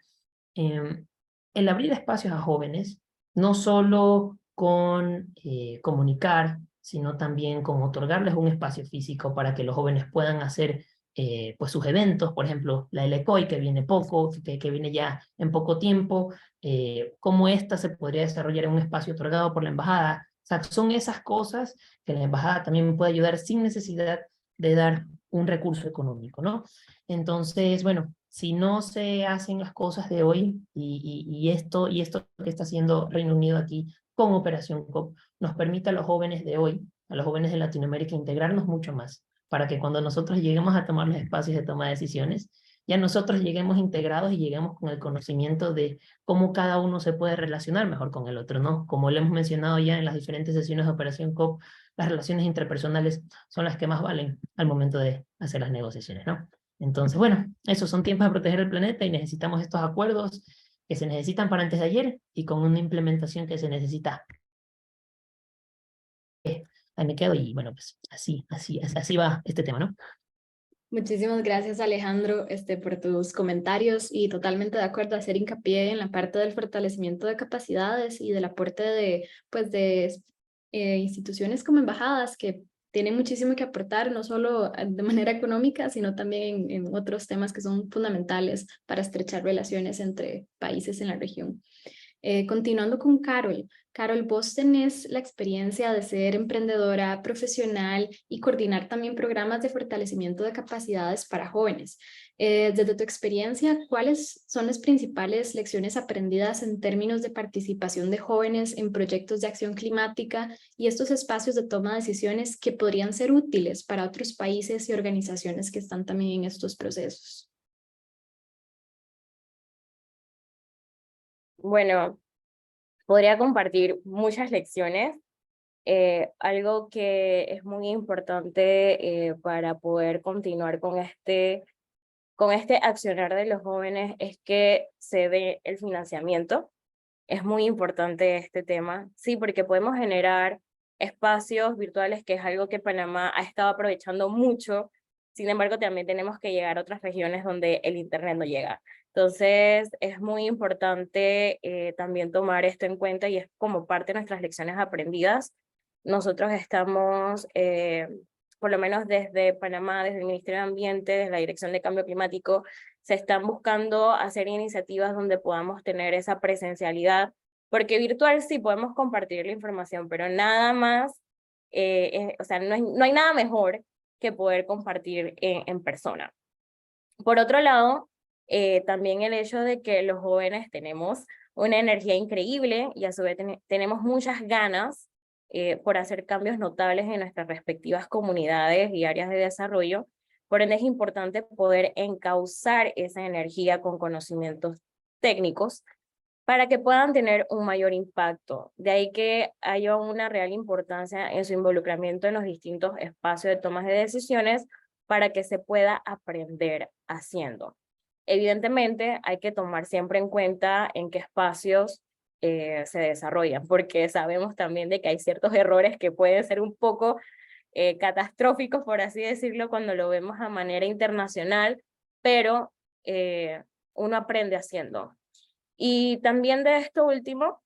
el abrir espacios a jóvenes, no solo con comunicar, sino también con otorgarles un espacio físico para que los jóvenes puedan hacer pues sus eventos, por ejemplo, la LECOI, que viene que viene ya en poco tiempo, cómo esta se podría desarrollar en un espacio otorgado por la embajada. O sea, son esas cosas que la embajada también puede ayudar sin necesidad de dar un recurso económico, ¿no? Entonces, bueno, si no se hacen las cosas de hoy, y esto que está haciendo Reino Unido aquí con Operación COP, nos permite a los jóvenes de hoy, a los jóvenes de Latinoamérica, integrarnos mucho más, para que cuando nosotros lleguemos a tomar los espacios de toma de decisiones, ya nosotros lleguemos integrados y lleguemos con el conocimiento de cómo cada uno se puede relacionar mejor con el otro, ¿no? Como lo hemos mencionado ya en las diferentes sesiones de Operación COP, las relaciones interpersonales son las que más valen al momento de hacer las negociaciones, ¿no? Entonces, bueno, esos son tiempos de proteger el planeta y necesitamos estos acuerdos que se necesitan para antes de ayer y con una implementación que se necesita. Ahí me quedo y bueno, pues así va este tema, ¿no? Muchísimas gracias, Alejandro, por tus comentarios y totalmente de acuerdo a hacer hincapié en la parte del fortalecimiento de capacidades y del aporte de, pues, de instituciones como embajadas que tienen muchísimo que aportar, no solo de manera económica, sino también en otros temas que son fundamentales para estrechar relaciones entre países en la región. Continuando con Carol. Carol, vos tenés la experiencia de ser emprendedora, profesional y coordinar también programas de fortalecimiento de capacidades para jóvenes. Desde tu experiencia, ¿cuáles son las principales lecciones aprendidas en términos de participación de jóvenes en proyectos de acción climática y estos espacios de toma de decisiones que podrían ser útiles para otros países y organizaciones que están también en estos procesos? Bueno, podría compartir muchas lecciones. Algo que es muy importante para poder continuar con este accionar de los jóvenes es que se dé el financiamiento. Es muy importante este tema, sí, porque podemos generar espacios virtuales, que es algo que Panamá ha estado aprovechando mucho. Sin embargo, también tenemos que llegar a otras regiones donde el internet no llega. Entonces, es muy importante también tomar esto en cuenta y es como parte de nuestras lecciones aprendidas. Nosotros estamos, por lo menos desde Panamá, desde el Ministerio de Ambiente, desde la Dirección de Cambio Climático, se están buscando hacer iniciativas donde podamos tener esa presencialidad, porque virtual sí podemos compartir la información, pero nada más, o sea, no hay nada mejor que poder compartir en persona. Por otro lado, también el hecho de que los jóvenes tenemos una energía increíble y a su vez tenemos muchas ganas por hacer cambios notables en nuestras respectivas comunidades y áreas de desarrollo. Por ende, es importante poder encauzar esa energía con conocimientos técnicos para que puedan tener un mayor impacto. De ahí que haya una real importancia en su involucramiento en los distintos espacios de tomas de decisiones para que se pueda aprender haciendo. Evidentemente, hay que tomar siempre en cuenta en qué espacios se desarrollan, porque sabemos también de que hay ciertos errores que pueden ser un poco catastróficos, por así decirlo, cuando lo vemos a manera internacional, pero uno aprende haciendo. Y también de esto último,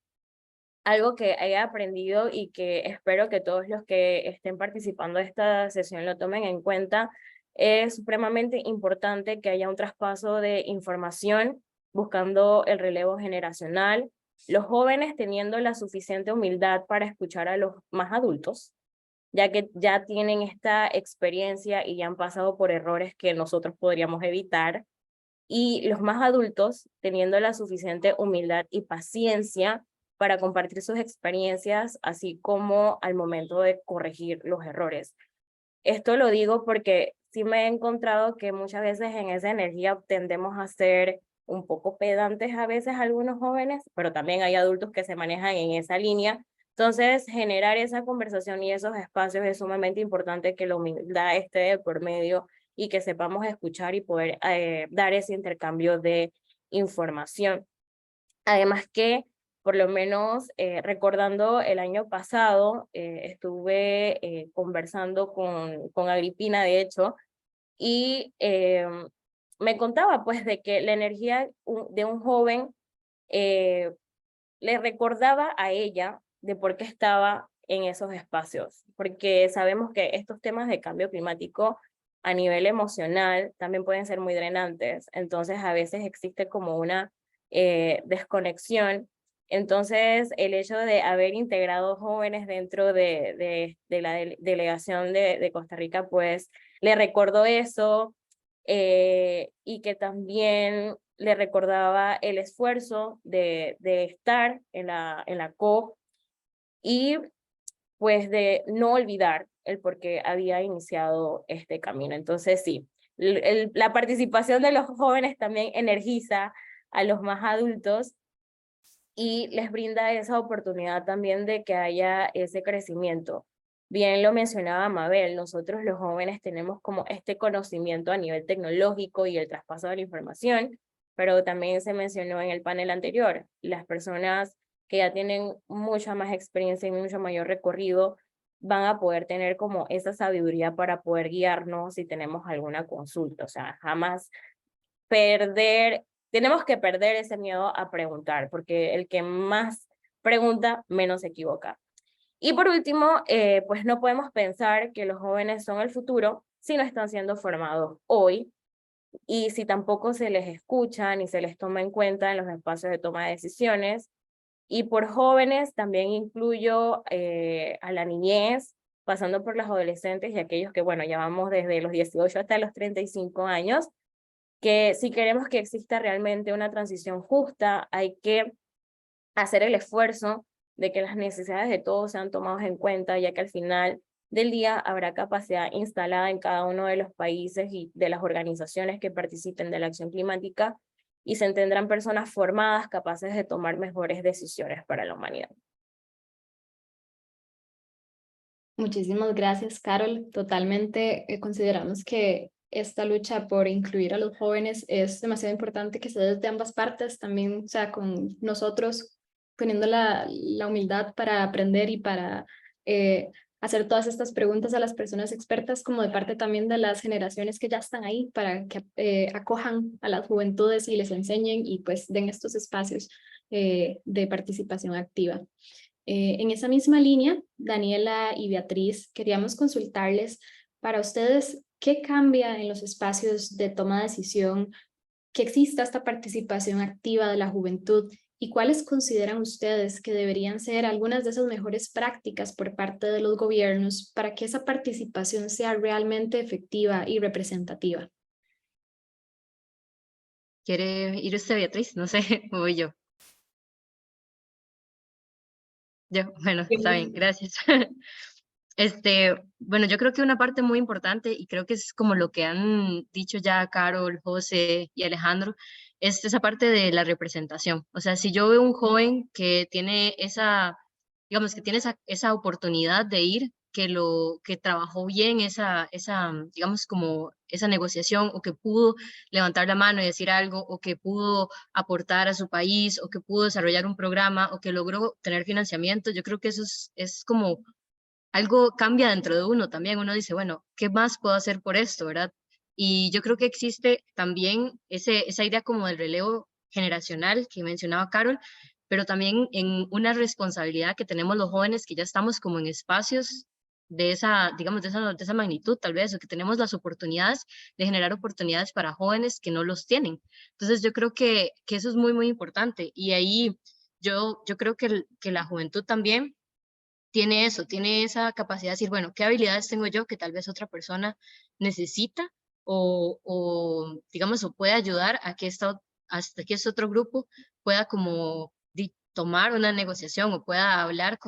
algo que he aprendido y que espero que todos los que estén participando de esta sesión lo tomen en cuenta, es supremamente importante que haya un traspaso de información buscando el relevo generacional, los jóvenes teniendo la suficiente humildad para escuchar a los más adultos, ya que ya tienen esta experiencia y ya han pasado por errores que nosotros podríamos evitar, y los más adultos teniendo la suficiente humildad y paciencia para compartir sus experiencias, así como al momento de corregir los errores. Esto lo digo porque sí me he encontrado que muchas veces en esa energía tendemos a ser un poco pedantes a veces algunos jóvenes, pero también hay adultos que se manejan en esa línea. Entonces, generar esa conversación y esos espacios es sumamente importante, que la humildad esté de por medio y que sepamos escuchar y poder dar ese intercambio de información. Además que, por lo menos recordando el año pasado, estuve conversando con Agripina, de hecho, y me contaba pues de que la energía de un joven le recordaba a ella de por qué estaba en esos espacios, porque sabemos que estos temas de cambio climático a nivel emocional también pueden ser muy drenantes, entonces a veces existe como una desconexión. Entonces el hecho de haber integrado jóvenes dentro de la delegación de Costa Rica, pues le recordó eso, y que también le recordaba el esfuerzo de estar en la COP y pues de no olvidar el por qué había iniciado este camino. Entonces sí, la participación de los jóvenes también energiza a los más adultos y les brinda esa oportunidad también de que haya ese crecimiento. Bien lo mencionaba Mabel, nosotros los jóvenes tenemos como este conocimiento a nivel tecnológico y el traspaso de la información, pero también se mencionó en el panel anterior, las personas que ya tienen mucha más experiencia y mucho mayor recorrido van a poder tener como esa sabiduría para poder guiarnos si tenemos alguna consulta. O sea, jamás tenemos que perder ese miedo a preguntar, porque el que más pregunta, menos se equivoca. Y por último, pues no podemos pensar que los jóvenes son el futuro si no están siendo formados hoy y si tampoco se les escucha ni se les toma en cuenta en los espacios de toma de decisiones. Y por jóvenes también incluyo a la niñez, pasando por los adolescentes y aquellos que, bueno, ya vamos desde los 18 hasta los 35 años, que si queremos que exista realmente una transición justa, hay que hacer el esfuerzo de que las necesidades de todos sean tomadas en cuenta, ya que al final del día habrá capacidad instalada en cada uno de los países y de las organizaciones que participen de la acción climática, y se tendrán personas formadas capaces de tomar mejores decisiones para la humanidad. Muchísimas gracias, Carol. Totalmente consideramos que esta lucha por incluir a los jóvenes es demasiado importante que se dé desde ambas partes, también, o sea, con nosotros poniendo la humildad para aprender y para hacer todas estas preguntas a las personas expertas, como de parte también de las generaciones que ya están ahí, para que acojan a las juventudes y les enseñen y pues den estos espacios de participación activa. En esa misma línea, Daniela y Beatriz, queríamos consultarles para ustedes qué cambia en los espacios de toma de decisión, que exista esta participación activa de la juventud y cuáles consideran ustedes que deberían ser algunas de esas mejores prácticas por parte de los gobiernos para que esa participación sea realmente efectiva y representativa. ¿Quiere ir usted, Beatriz? No sé, o voy yo. Bueno, está bien, gracias. Bueno, yo creo que una parte muy importante, y creo que es como lo que han dicho ya Carol, José y Alejandro, es esa parte de la representación. O sea, si yo veo un joven que tiene digamos, que tiene esa oportunidad de ir, que trabajó bien digamos, como esa negociación, o que pudo levantar la mano y decir algo, o que pudo aportar a su país, o que pudo desarrollar un programa, o que logró tener financiamiento, yo creo que eso es como algo cambia dentro de uno también. Uno dice, bueno, ¿qué más puedo hacer por esto, verdad? Y yo creo que existe también esa idea como del relevo generacional que mencionaba Carol, pero también en una responsabilidad que tenemos los jóvenes que ya estamos como en espacios de digamos, de esa magnitud tal vez, o que tenemos las oportunidades de generar oportunidades para jóvenes que no los tienen. Entonces yo creo que eso es muy, muy importante. Y ahí yo creo que la juventud también tiene esa capacidad de decir, bueno, ¿qué habilidades tengo yo que tal vez otra persona necesita o digamos, o puede ayudar a que hasta que este otro grupo pueda como tomar una negociación o pueda hablar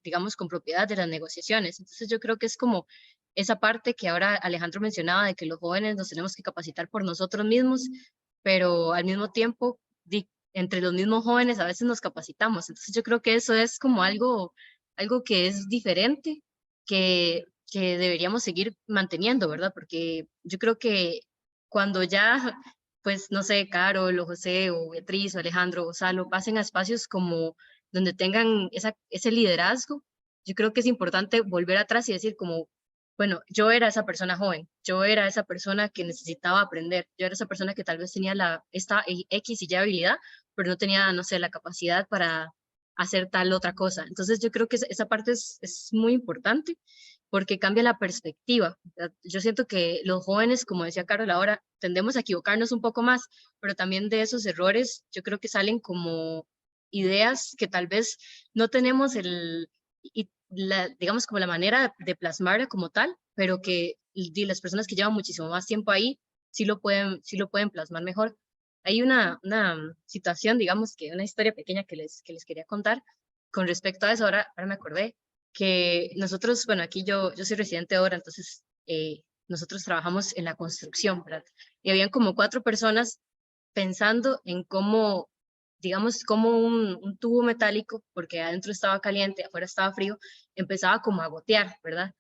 digamos, con propiedad de las negociaciones? Entonces yo creo que es como esa parte que ahora Alejandro mencionaba, de que los jóvenes nos tenemos que capacitar por nosotros mismos, pero al mismo tiempo, entre los mismos jóvenes a veces nos capacitamos. Entonces yo creo que eso es como algo que es diferente, que deberíamos seguir manteniendo, ¿verdad? Porque yo creo que cuando ya, pues, no sé, Carol o José o Beatriz o Alejandro o Salo pasen a espacios como donde tengan ese liderazgo, yo creo que es importante volver atrás y decir como, bueno, yo era esa persona joven, yo era esa persona que necesitaba aprender, yo era esa persona que tal vez tenía esta X y Y habilidad, pero no tenía, no sé, la capacidad para hacer tal otra cosa. Entonces yo creo que esa parte es muy importante porque cambia la perspectiva. Yo siento que los jóvenes, como decía Carol ahora, tendemos a equivocarnos un poco más, pero también de esos errores yo creo que salen como ideas que tal vez no tenemos digamos, como la manera de plasmarla como tal, pero que las personas que llevan muchísimo más tiempo ahí sí lo pueden plasmar mejor. Hay una situación, digamos, que una historia pequeña que les quería contar con respecto a eso. Ahora me acordé que nosotros, bueno, aquí yo soy residente ahora, entonces nosotros trabajamos en la construcción, ¿verdad? Y habían como 4 personas pensando en cómo, digamos, como un tubo metálico, porque adentro estaba caliente, afuera estaba frío, empezaba como a gotear, ¿verdad?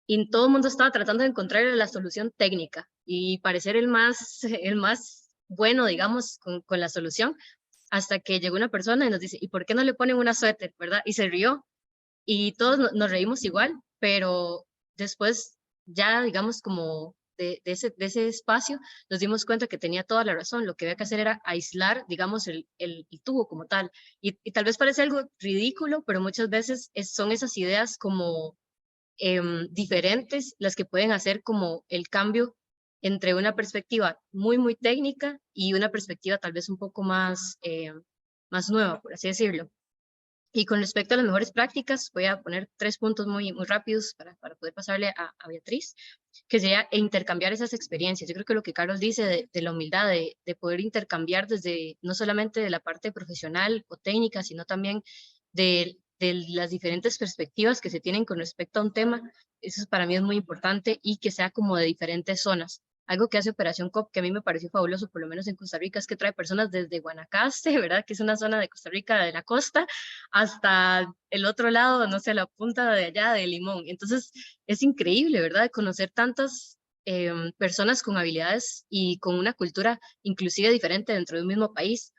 Y todo el mundo estaba tratando de encontrar la solución técnica y parecer el más bueno, digamos, con la solución, hasta que llegó una persona y nos dice, ¿y por qué no le ponen una suéter, verdad? Y se rió, y todos nos reímos igual, pero después ya, digamos, como de ese espacio, nos dimos cuenta que tenía toda la razón. Lo que había que hacer era aislar, digamos, el tubo como tal. Y tal vez parece algo ridículo, pero muchas veces son esas ideas como diferentes las que pueden hacer como el cambio entre una perspectiva muy, muy técnica y una perspectiva tal vez un poco más, más nueva, por así decirlo. Y con respecto a las mejores prácticas, voy a poner 3 puntos muy, muy rápidos para poder pasarle a Beatriz, que sería intercambiar esas experiencias. Yo creo que lo que Carlos dice de la humildad, de poder intercambiar desde, no solamente de la parte profesional o técnica, sino también de las diferentes perspectivas que se tienen con respecto a un tema, eso para mí es muy importante, y que sea como de diferentes zonas. Algo que hace Operación COP, que a mí me pareció fabuloso, por lo menos en Costa Rica, es que trae personas desde Guanacaste, ¿verdad? Que es una zona de Costa Rica de la costa, hasta el otro lado, no sé, la punta de allá de Limón. Entonces, es increíble, ¿verdad? Conocer tantas personas con habilidades y con una cultura inclusive diferente dentro de un mismo país.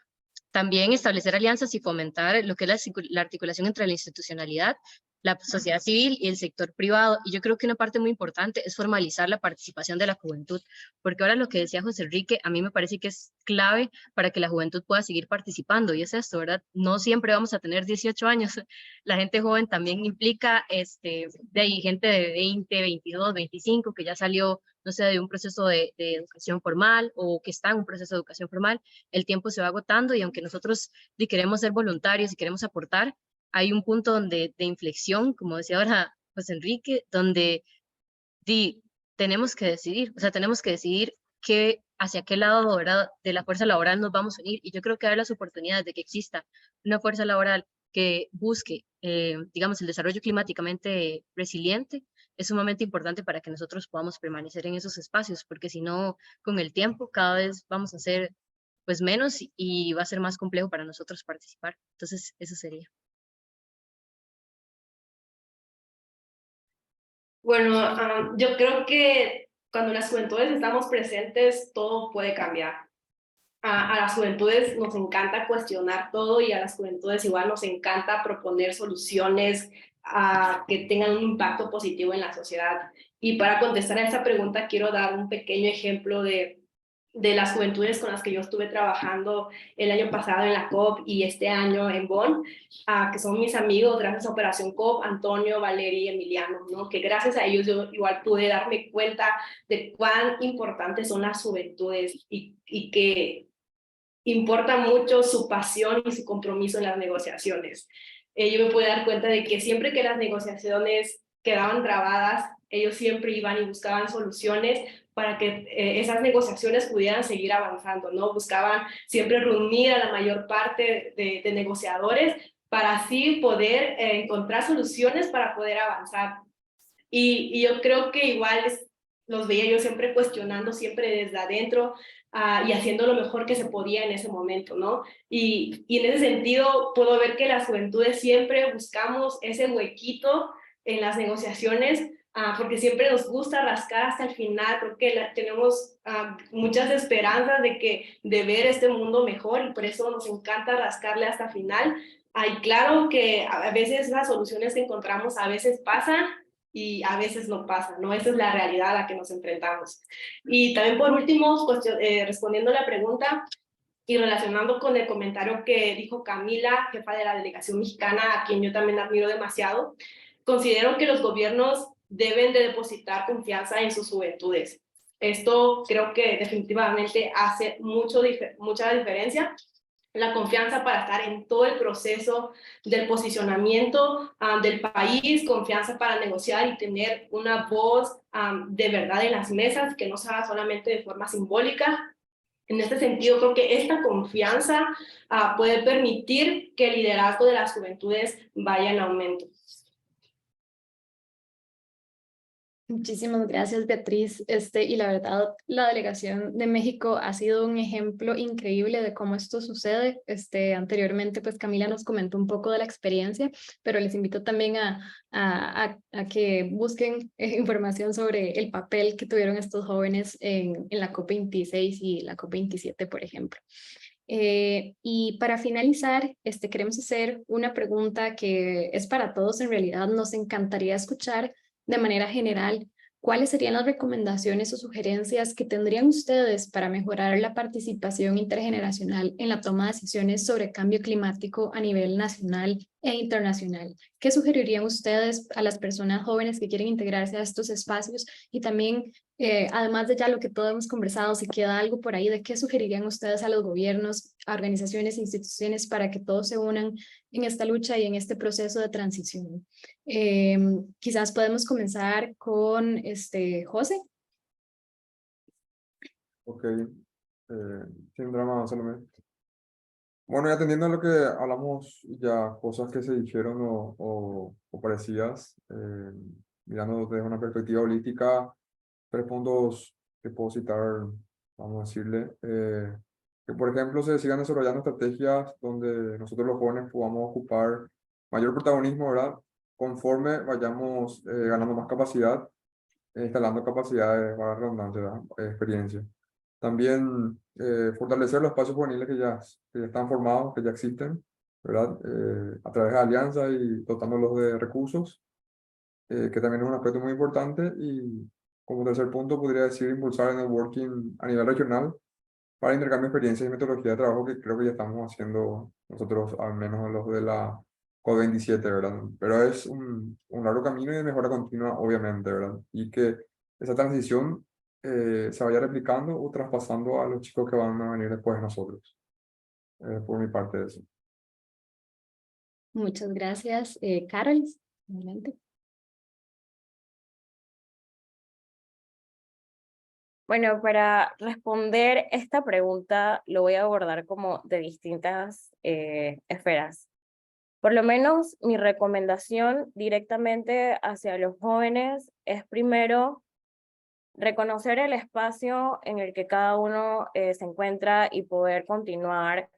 También establecer alianzas y fomentar lo que es la articulación entre la institucionalidad, la sociedad civil y el sector privado. Y yo creo que una parte muy importante es formalizar la participación de la juventud, porque ahora lo que decía José Enrique, a mí me parece que es clave para que la juventud pueda seguir participando, y es esto, ¿verdad? No siempre vamos a tener 18 años, la gente joven también implica, de ahí gente de 20, 22, 25, que ya salió, no sé, de un proceso de educación formal, o que está en un proceso de educación formal. El tiempo se va agotando, y aunque nosotros queremos ser voluntarios y queremos aportar, hay un punto de inflexión, como decía ahora José Enrique, donde tenemos que decidir, o sea, tenemos que decidir hacia qué lado, ¿verdad?, de la fuerza laboral nos vamos a unir. Y yo creo que dar las oportunidades de que exista una fuerza laboral que busque, digamos, el desarrollo climáticamente resiliente es sumamente importante para que nosotros podamos permanecer en esos espacios, porque si no, con el tiempo cada vez vamos a hacer pues menos, y va a ser más complejo para nosotros participar. Entonces, eso sería. Bueno, yo creo que cuando las juventudes estamos presentes, todo puede cambiar. A las juventudes nos encanta cuestionar todo, y a las juventudes igual nos encanta proponer soluciones que tengan un impacto positivo en la sociedad. Y para contestar a esa pregunta, quiero dar un pequeño ejemplo de las juventudes con las que yo estuve trabajando el año pasado en la COP y este año en Bonn, que son mis amigos gracias a Operación COP, Antonio, Valeria y Emiliano, ¿no? Que gracias a ellos yo igual pude darme cuenta de cuán importantes son las juventudes, y que importa mucho su pasión y su compromiso en las negociaciones. Yo me pude dar cuenta de que siempre que las negociaciones quedaban trabadas, ellos siempre iban y buscaban soluciones para que esas negociaciones pudieran seguir avanzando, ¿no? Buscaban siempre reunir a la mayor parte de negociadores para así poder encontrar soluciones para poder avanzar. Y yo creo que igual los veía yo siempre cuestionando, siempre desde adentro, y haciendo lo mejor que se podía en ese momento, ¿no? Y en ese sentido puedo ver que las juventudes siempre buscamos ese huequito en las negociaciones, porque siempre nos gusta rascar hasta el final. Creo que tenemos muchas esperanzas de ver este mundo mejor, y por eso nos encanta rascarle hasta el final. Y claro que a veces las soluciones que encontramos a veces pasan y a veces no pasa, ¿no? Esa es la realidad a la que nos enfrentamos. Y también por último, respondiendo a la pregunta y relacionando con el comentario que dijo Camila, jefa de la delegación mexicana, a quien yo también admiro demasiado, considero que los gobiernos deben de depositar confianza en sus juventudes. Esto creo que definitivamente hace mucha diferencia. La confianza para estar en todo el proceso del posicionamiento del país, confianza para negociar y tener una voz de verdad en las mesas, que no se haga solamente de forma simbólica. En este sentido, creo que esta confianza puede permitir que el liderazgo de las juventudes vaya en aumento. Muchísimas gracias, Beatriz. Y la verdad, la delegación de México ha sido un ejemplo increíble de cómo esto sucede. Anteriormente, pues Camila nos comentó un poco de la experiencia, pero les invito también a que busquen información sobre el papel que tuvieron estos jóvenes en la COP26 y la COP27, por ejemplo. Y para finalizar, queremos hacer una pregunta que es para todos. En realidad, nos encantaría escuchar de manera general, ¿cuáles serían las recomendaciones o sugerencias que tendrían ustedes para mejorar la participación intergeneracional en la toma de decisiones sobre cambio climático a nivel nacional e internacional? ¿Qué sugerirían ustedes a las personas jóvenes que quieren integrarse a estos espacios? Y también, además de ya lo que todos hemos conversado, si queda algo por ahí, ¿de qué sugerirían ustedes a los gobiernos, a organizaciones e instituciones para que todos se unan en esta lucha y en este proceso de transición? Quizás podemos comenzar con José. Ok, sin drama, Salomé. Bueno, y atendiendo a lo que hablamos ya, cosas que se dijeron o parecidas, mirando desde una perspectiva holística, 3 puntos que puedo citar, vamos a decirle, que por ejemplo se sigan desarrollando estrategias donde nosotros los jóvenes podamos ocupar mayor protagonismo, ¿verdad? Conforme vayamos ganando más capacidad, instalando capacidades, para la redundancia, ¿verdad? Experiencia. También fortalecer los espacios juveniles que ya están formados, que ya existen, ¿verdad? A través de alianzas y dotándolos de recursos, que también es un aspecto muy importante. Y como tercer punto podría decir impulsar el networking a nivel regional para intercambio de experiencias y metodología de trabajo, que creo que ya estamos haciendo nosotros, al menos los de la COP27, ¿verdad? Pero es un largo camino y de mejora continua, obviamente, ¿verdad? Y que esa transición se vaya replicando o traspasando a los chicos que van a venir después de nosotros. Por mi parte, eso. Muchas gracias. Carol, adelante. Bueno, para responder esta pregunta lo voy a abordar como de distintas esferas. Por lo menos mi recomendación directamente hacia los jóvenes es primero reconocer el espacio en el que cada uno se encuentra y poder continuar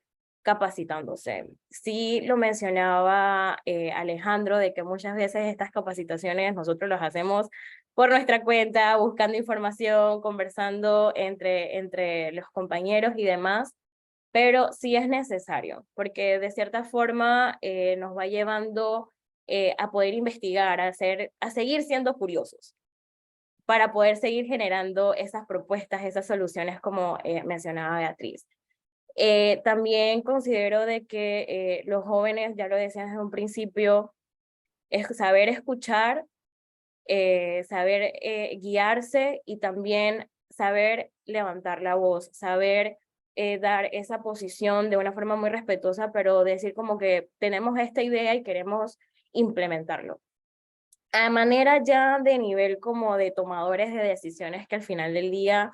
capacitándose. Sí lo mencionaba Alejandro, de que muchas veces estas capacitaciones nosotros las hacemos por nuestra cuenta, buscando información, conversando entre los compañeros y demás, pero sí es necesario, porque de cierta forma nos va llevando a poder investigar, a seguir siendo curiosos, para poder seguir generando esas propuestas, esas soluciones como mencionaba Beatriz. También considero de que los jóvenes, ya lo decía desde un principio, es saber escuchar, saber guiarse y también saber levantar la voz, saber dar esa posición de una forma muy respetuosa, pero decir como que tenemos esta idea y queremos implementarlo. A manera ya de nivel como de tomadores de decisiones, que al final del día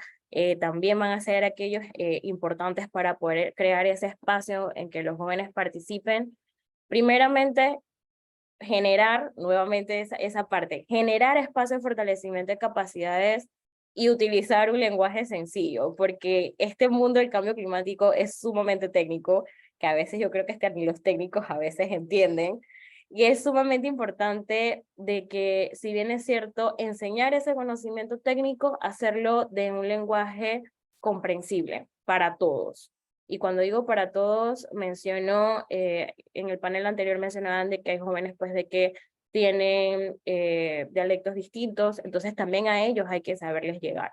también van a ser aquellos importantes para poder crear ese espacio en que los jóvenes participen. Primeramente, generar nuevamente esa parte, generar espacio de fortalecimiento de capacidades y utilizar un lenguaje sencillo, porque este mundo del cambio climático es sumamente técnico, que a veces yo creo que hasta ni los técnicos a veces entienden, y es sumamente importante de que, si bien es cierto, enseñar ese conocimiento técnico, hacerlo de un lenguaje comprensible para todos. Y cuando digo para todos, menciono, en el panel anterior mencionaban de que hay jóvenes pues de que tienen dialectos distintos, entonces también a ellos hay que saberles llegar.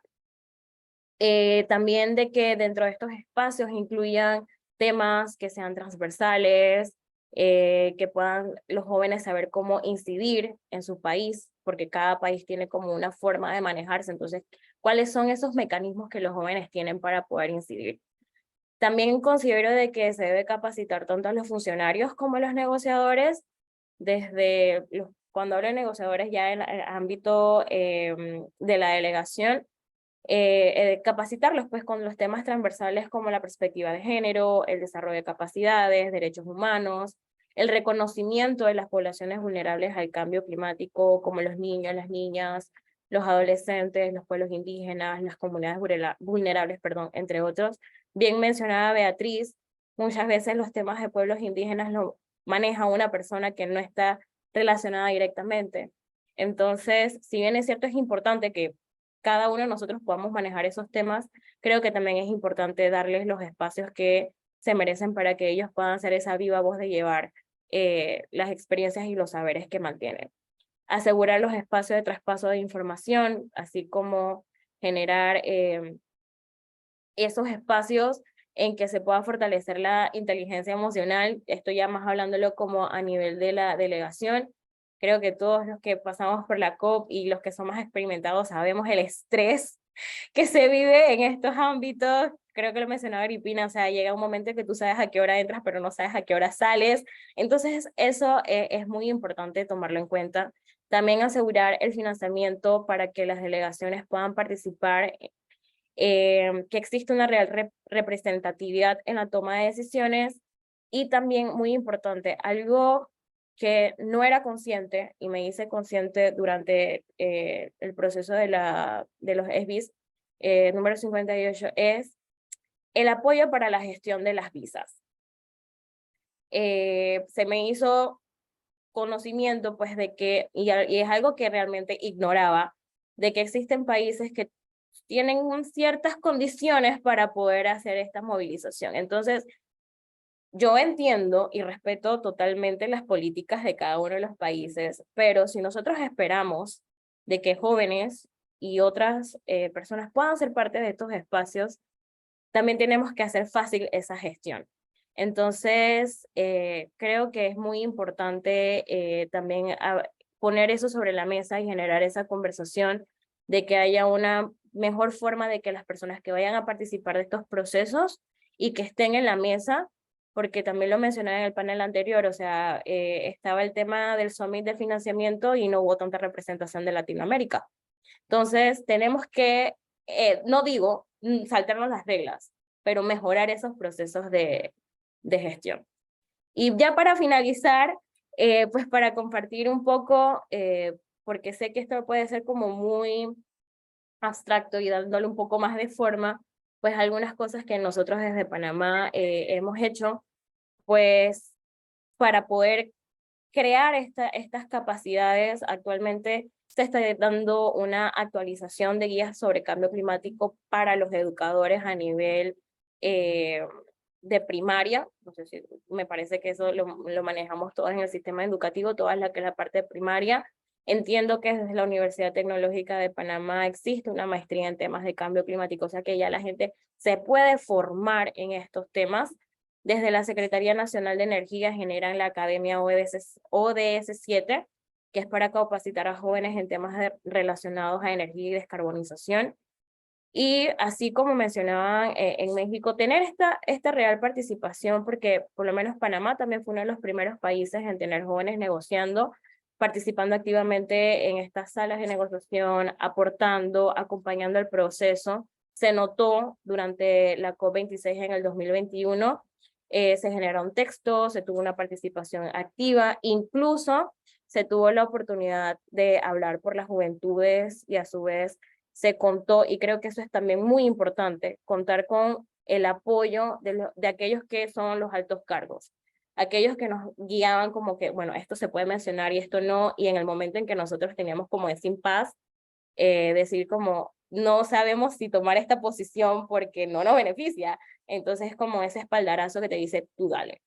También de que dentro de estos espacios incluyan temas que sean transversales, que puedan los jóvenes saber cómo incidir en su país, porque cada país tiene como una forma de manejarse, entonces, ¿cuáles son esos mecanismos que los jóvenes tienen para poder incidir? También considero de que se debe capacitar tanto a los funcionarios como a los negociadores, desde cuando hablo de negociadores ya en el ámbito de la delegación, capacitarlos pues con los temas transversales como la perspectiva de género, el desarrollo de capacidades, derechos humanos, el reconocimiento de las poblaciones vulnerables al cambio climático, como los niños, las niñas, los adolescentes, los pueblos indígenas, las comunidades vulnerables, perdón, entre otros. Bien mencionada Beatriz, muchas veces los temas de pueblos indígenas lo maneja una persona que no está relacionada directamente. Entonces, si bien es cierto, es importante que cada uno de nosotros podamos manejar esos temas, creo que también es importante darles los espacios que se merecen para que ellos puedan ser esa viva voz de llevar las experiencias y los saberes que mantienen. asegurar los espacios de traspaso de información, así como generar esos espacios en que se pueda fortalecer la inteligencia emocional. Estoy ya más hablándolo como a nivel de la delegación. Creo que todos los que pasamos por la COP y los que son más experimentados sabemos el estrés que se vive en estos ámbitos. Creo que lo mencionaba Agripina, o sea, llega un momento en que tú sabes a qué hora entras, pero no sabes a qué hora sales. Entonces, eso es muy importante tomarlo en cuenta. También asegurar el financiamiento para que las delegaciones puedan participar, que existe una real representatividad en la toma de decisiones. Y también, muy importante, algo que no era consciente y me hice consciente durante el proceso de los ESBIs número 58 es el apoyo para la gestión de las visas. Se me hizo conocimiento pues de que, y es algo que realmente ignoraba, de que existen países que tienen ciertas condiciones para poder hacer esta movilización. Entonces, yo entiendo y respeto totalmente las políticas de cada uno de los países, pero si nosotros esperamos de que jóvenes y otras personas puedan ser parte de estos espacios, también tenemos que hacer fácil esa gestión. Entonces, creo que es muy importante también poner eso sobre la mesa y generar esa conversación de que haya una mejor forma de que las personas que vayan a participar de estos procesos y que estén en la mesa, porque también lo mencioné en el panel anterior, o sea, estaba el tema del Summit de financiamiento y no hubo tanta representación de Latinoamérica. Entonces, tenemos que, no digo saltarnos las reglas, pero mejorar esos procesos de gestión. Y ya para finalizar, pues para compartir un poco, porque sé que esto puede ser como muy abstracto y dándole un poco más de forma, pues algunas cosas que nosotros desde Panamá hemos hecho, pues para poder crear estas capacidades. Actualmente se está dando una actualización de guías sobre cambio climático para los educadores a nivel de primaria. No sé si me parece que eso lo manejamos todas en el sistema educativo, toda la que es la parte de primaria. Entiendo que desde la Universidad Tecnológica de Panamá existe una maestría en temas de cambio climático, o sea que ya la gente se puede formar en estos temas. Desde la Secretaría Nacional de Energía generan la Academia ODS 7, que es para capacitar a jóvenes en temas relacionados a energía y descarbonización. Y así como mencionaban en México, tener esta real participación, porque por lo menos Panamá también fue uno de los primeros países en tener jóvenes negociando, participando activamente en estas salas de negociación, aportando, acompañando el proceso. Se notó durante la COP26 en el 2021, se generaron textos, se tuvo una participación activa, incluso se tuvo la oportunidad de hablar por las juventudes y a su vez se contó, y creo que eso es también muy importante, contar con el apoyo de aquellos que son los altos cargos, aquellos que nos guiaban como que, bueno, esto se puede mencionar y esto no, y en el momento en que nosotros teníamos como ese impasse, decir como, no sabemos si tomar esta posición porque no nos beneficia, entonces es como ese espaldarazo que te dice, tú dale.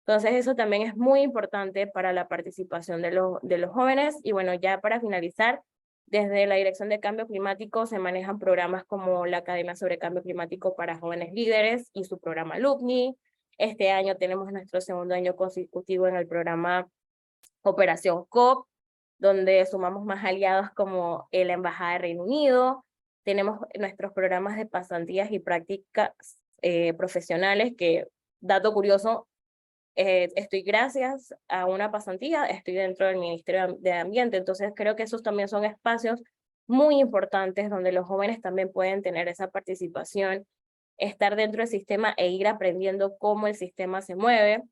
Entonces eso también es muy importante para la participación de los jóvenes. Y bueno, ya para finalizar, desde la Dirección de Cambio Climático se manejan programas como la Academia sobre Cambio Climático para Jóvenes Líderes y su programa Alumni. Este año tenemos nuestro segundo año consecutivo en el programa Operación COP, donde sumamos más aliados como la Embajada de Reino Unido. Tenemos nuestros programas de pasantías y prácticas profesionales que, dato curioso, estoy gracias a una pasantía, estoy dentro del Ministerio de Ambiente, entonces creo que esos también son espacios muy importantes donde los jóvenes también pueden tener esa participación, estar dentro del sistema e ir aprendiendo cómo el sistema se mueve.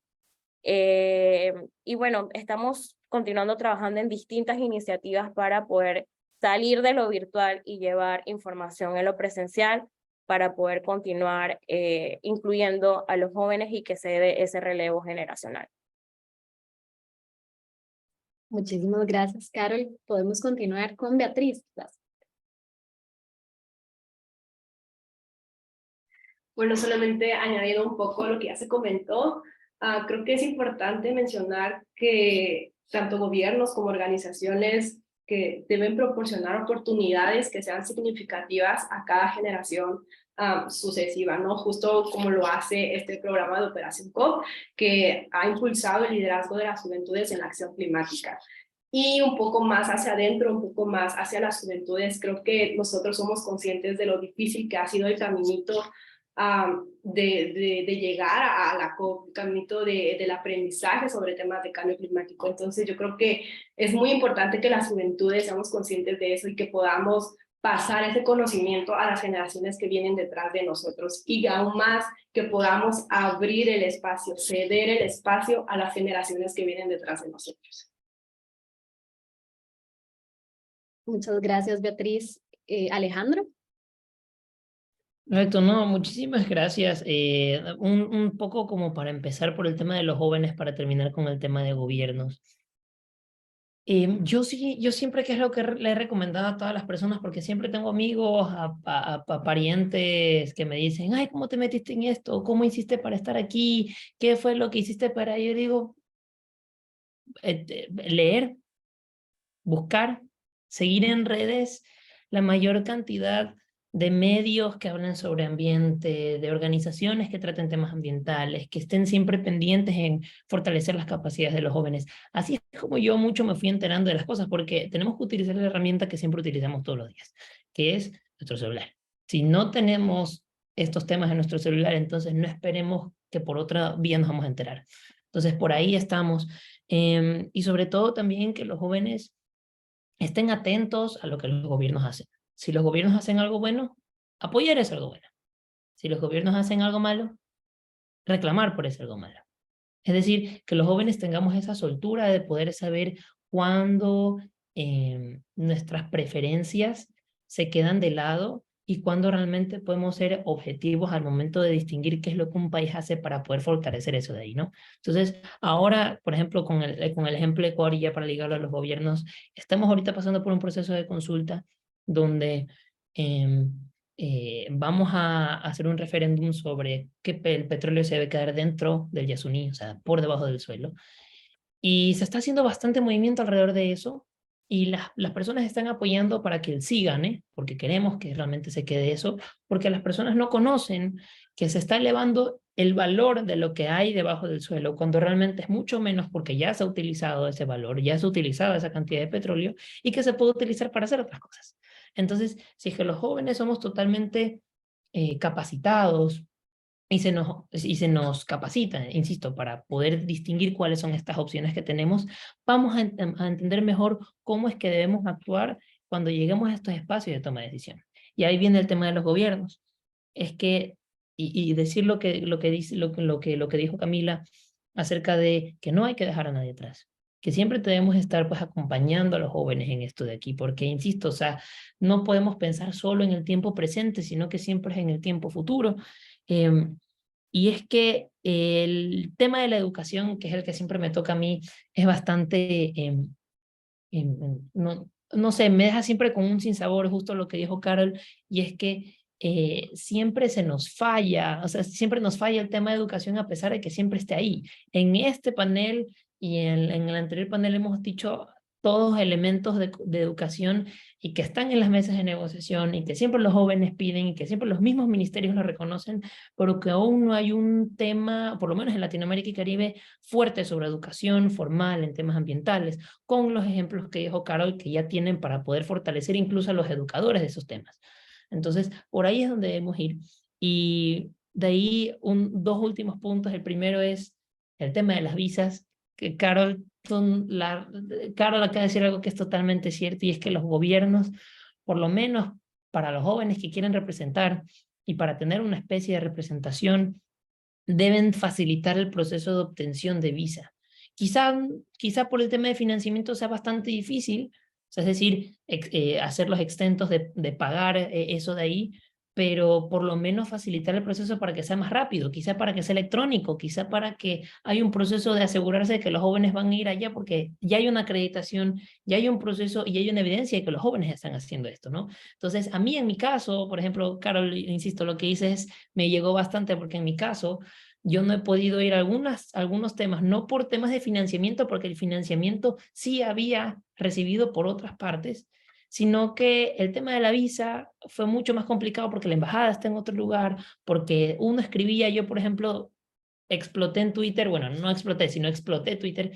Y bueno, estamos continuando trabajando en distintas iniciativas para poder salir de lo virtual y llevar información en lo presencial para poder continuar incluyendo a los jóvenes y que se dé ese relevo generacional. Muchísimas gracias, Carol. Podemos continuar con Beatriz. Bueno, solamente añadiendo un poco a lo que ya se comentó, creo que es importante mencionar que tanto gobiernos como organizaciones que deben proporcionar oportunidades que sean significativas a cada generación sucesiva, ¿no? Justo como lo hace este programa de Operación COP, que ha impulsado el liderazgo de las juventudes en la acción climática. Y un poco más hacia adentro, un poco más hacia las juventudes, creo que nosotros somos conscientes de lo difícil que ha sido el caminito de llegar a la COP, el caminito del aprendizaje sobre temas de cambio climático. Entonces yo creo que es muy importante que las juventudes seamos conscientes de eso y que podamos pasar ese conocimiento a las generaciones que vienen detrás de nosotros, y aún más que podamos abrir el espacio, ceder el espacio a las generaciones que vienen detrás de nosotros. Muchas gracias, Beatriz. Alejandro. Correcto, no, muchísimas gracias. Un poco como para empezar por el tema de los jóvenes, para terminar con el tema de gobiernos. Yo siempre, que es lo que le he recomendado a todas las personas, porque siempre tengo amigos, parientes que me dicen, ay, ¿cómo te metiste en esto? ¿Cómo hiciste para estar aquí? ¿Qué fue lo que hiciste para...? Yo digo, leer, buscar, seguir en redes la mayor cantidad de medios que hablen sobre ambiente, de organizaciones que traten temas ambientales, que estén siempre pendientes en fortalecer las capacidades de los jóvenes. Así es como yo mucho me fui enterando de las cosas, porque tenemos que utilizar la herramienta que siempre utilizamos todos los días, que es nuestro celular. Si no tenemos estos temas en nuestro celular, entonces no esperemos que por otra vía nos vamos a enterar. Entonces por ahí estamos. Y sobre todo también que los jóvenes estén atentos a lo que los gobiernos hacen. Si los gobiernos hacen algo bueno, apoyar es algo bueno. Si los gobiernos hacen algo malo, reclamar por ese algo malo. Es decir, que los jóvenes tengamos esa soltura de poder saber cuándo nuestras preferencias se quedan de lado y cuándo realmente podemos ser objetivos al momento de distinguir qué es lo que un país hace para poder fortalecer eso de ahí, ¿no? Entonces, ahora, por ejemplo, con el ejemplo de Ecuador, y ya para ligarlo a los gobiernos, estamos ahorita pasando por un proceso de consulta donde vamos a hacer un referéndum sobre que el petróleo se debe quedar dentro del Yasuní, o sea, por debajo del suelo. Y se está haciendo bastante movimiento alrededor de eso, y las personas están apoyando para que el sí gane, porque queremos que realmente se quede eso, porque las personas no conocen que se está elevando el valor de lo que hay debajo del suelo, cuando realmente es mucho menos, porque ya se ha utilizado ese valor, ya se ha utilizado esa cantidad de petróleo, y que se puede utilizar para hacer otras cosas. Entonces, si es que los jóvenes somos totalmente capacitados, y se nos capacita, insisto, para poder distinguir cuáles son estas opciones que tenemos, vamos a entender mejor cómo es que debemos actuar cuando lleguemos a estos espacios de toma de decisión. Y ahí viene el tema de los gobiernos. Es que, y decir lo que dijo Camila acerca de que no hay que dejar a nadie atrás, que siempre debemos estar pues acompañando a los jóvenes en esto de aquí, porque insisto, o sea, no podemos pensar solo en el tiempo presente, sino que siempre es en el tiempo futuro. Y es que el tema de la educación, que es el que siempre me toca a mí, es bastante, no sé, me deja siempre con un sinsabor, justo lo que dijo Carol, y es que siempre se nos falla, o sea, siempre nos falla el tema de educación, a pesar de que siempre esté ahí. En este panel y en el anterior panel hemos dicho todos elementos de educación, y que están en las mesas de negociación, y que siempre los jóvenes piden, y que siempre los mismos ministerios lo reconocen, pero que aún no hay un tema, por lo menos en Latinoamérica y Caribe, fuerte sobre educación formal en temas ambientales, con los ejemplos que dijo Carol, que ya tienen para poder fortalecer incluso a los educadores de esos temas. Entonces, por ahí es donde debemos ir. Y de ahí dos últimos puntos. El primero es el tema de las visas, que Carol acaba de decir algo que es totalmente cierto, y es que los gobiernos, por lo menos para los jóvenes que quieren representar y para tener una especie de representación, deben facilitar el proceso de obtención de visa. Quizá por el tema de financiamiento sea bastante difícil, o sea, es decir, hacerlos exentos de pagar eso de ahí, pero por lo menos facilitar el proceso para que sea más rápido, quizá para que sea electrónico, quizá para que haya un proceso de asegurarse de que los jóvenes van a ir allá, porque ya hay una acreditación, ya hay un proceso y hay una evidencia de que los jóvenes están haciendo esto, ¿no? Entonces, a mí en mi caso, por ejemplo, Carol, insisto, lo que dices me llegó bastante, porque en mi caso, yo no he podido ir a algunos temas, no por temas de financiamiento, porque el financiamiento sí había recibido por otras partes, sino que el tema de la visa fue mucho más complicado porque la embajada está en otro lugar, porque uno escribía, yo por ejemplo, exploté en Twitter, bueno, no exploté, sino exploté Twitter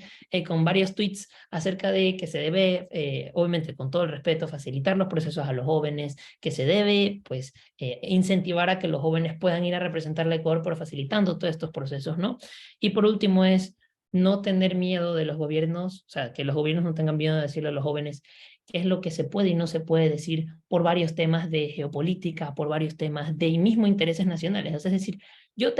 con varios tweets acerca de que se debe, obviamente con todo el respeto, facilitar los procesos a los jóvenes, que se debe, pues, incentivar a que los jóvenes puedan ir a representar al Ecuador, pero facilitando todos estos procesos, ¿no? Y por último es no tener miedo de los gobiernos, o sea, que los gobiernos no tengan miedo de decirle a los jóvenes qué es lo que se puede y no se puede decir por varios temas de geopolítica, por varios temas de mismo intereses nacionales. Es decir, yo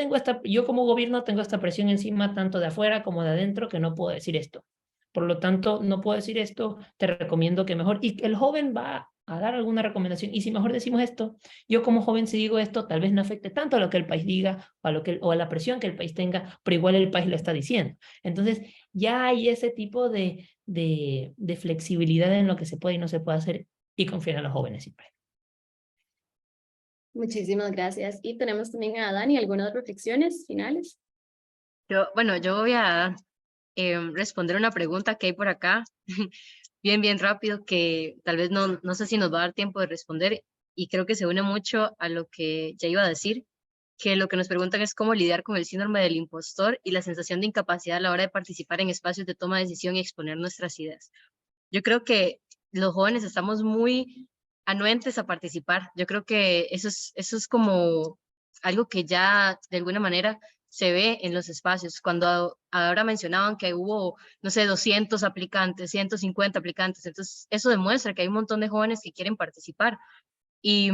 como gobierno tengo esta presión encima tanto de afuera como de adentro que no puedo decir esto. Por lo tanto, no puedo decir esto, te recomiendo que mejor, y el joven va a dar alguna recomendación, y si mejor decimos esto, yo como joven si digo esto, tal vez no afecte tanto a lo que el país diga o a la presión que el país tenga, pero igual el país lo está diciendo. Entonces, ya hay ese tipo de flexibilidad en lo que se puede y no se puede hacer, y confiar en los jóvenes siempre. Muchísimas gracias. Y tenemos también a Dani, ¿algunas reflexiones finales? Bueno, yo voy a responder una pregunta que hay por acá, bien rápido, que tal vez no sé si nos va a dar tiempo de responder, y creo que se une mucho a lo que ya iba a decir, que lo que nos preguntan es cómo lidiar con el síndrome del impostor y la sensación de incapacidad a la hora de participar en espacios de toma de decisión y exponer nuestras ideas. Yo creo que los jóvenes estamos muy anuentes a participar. Yo creo que eso es como algo que ya de alguna manera se ve en los espacios. Cuando ahora mencionaban que hubo, no sé, 200 aplicantes, 150 aplicantes, entonces eso demuestra que hay un montón de jóvenes que quieren participar. Y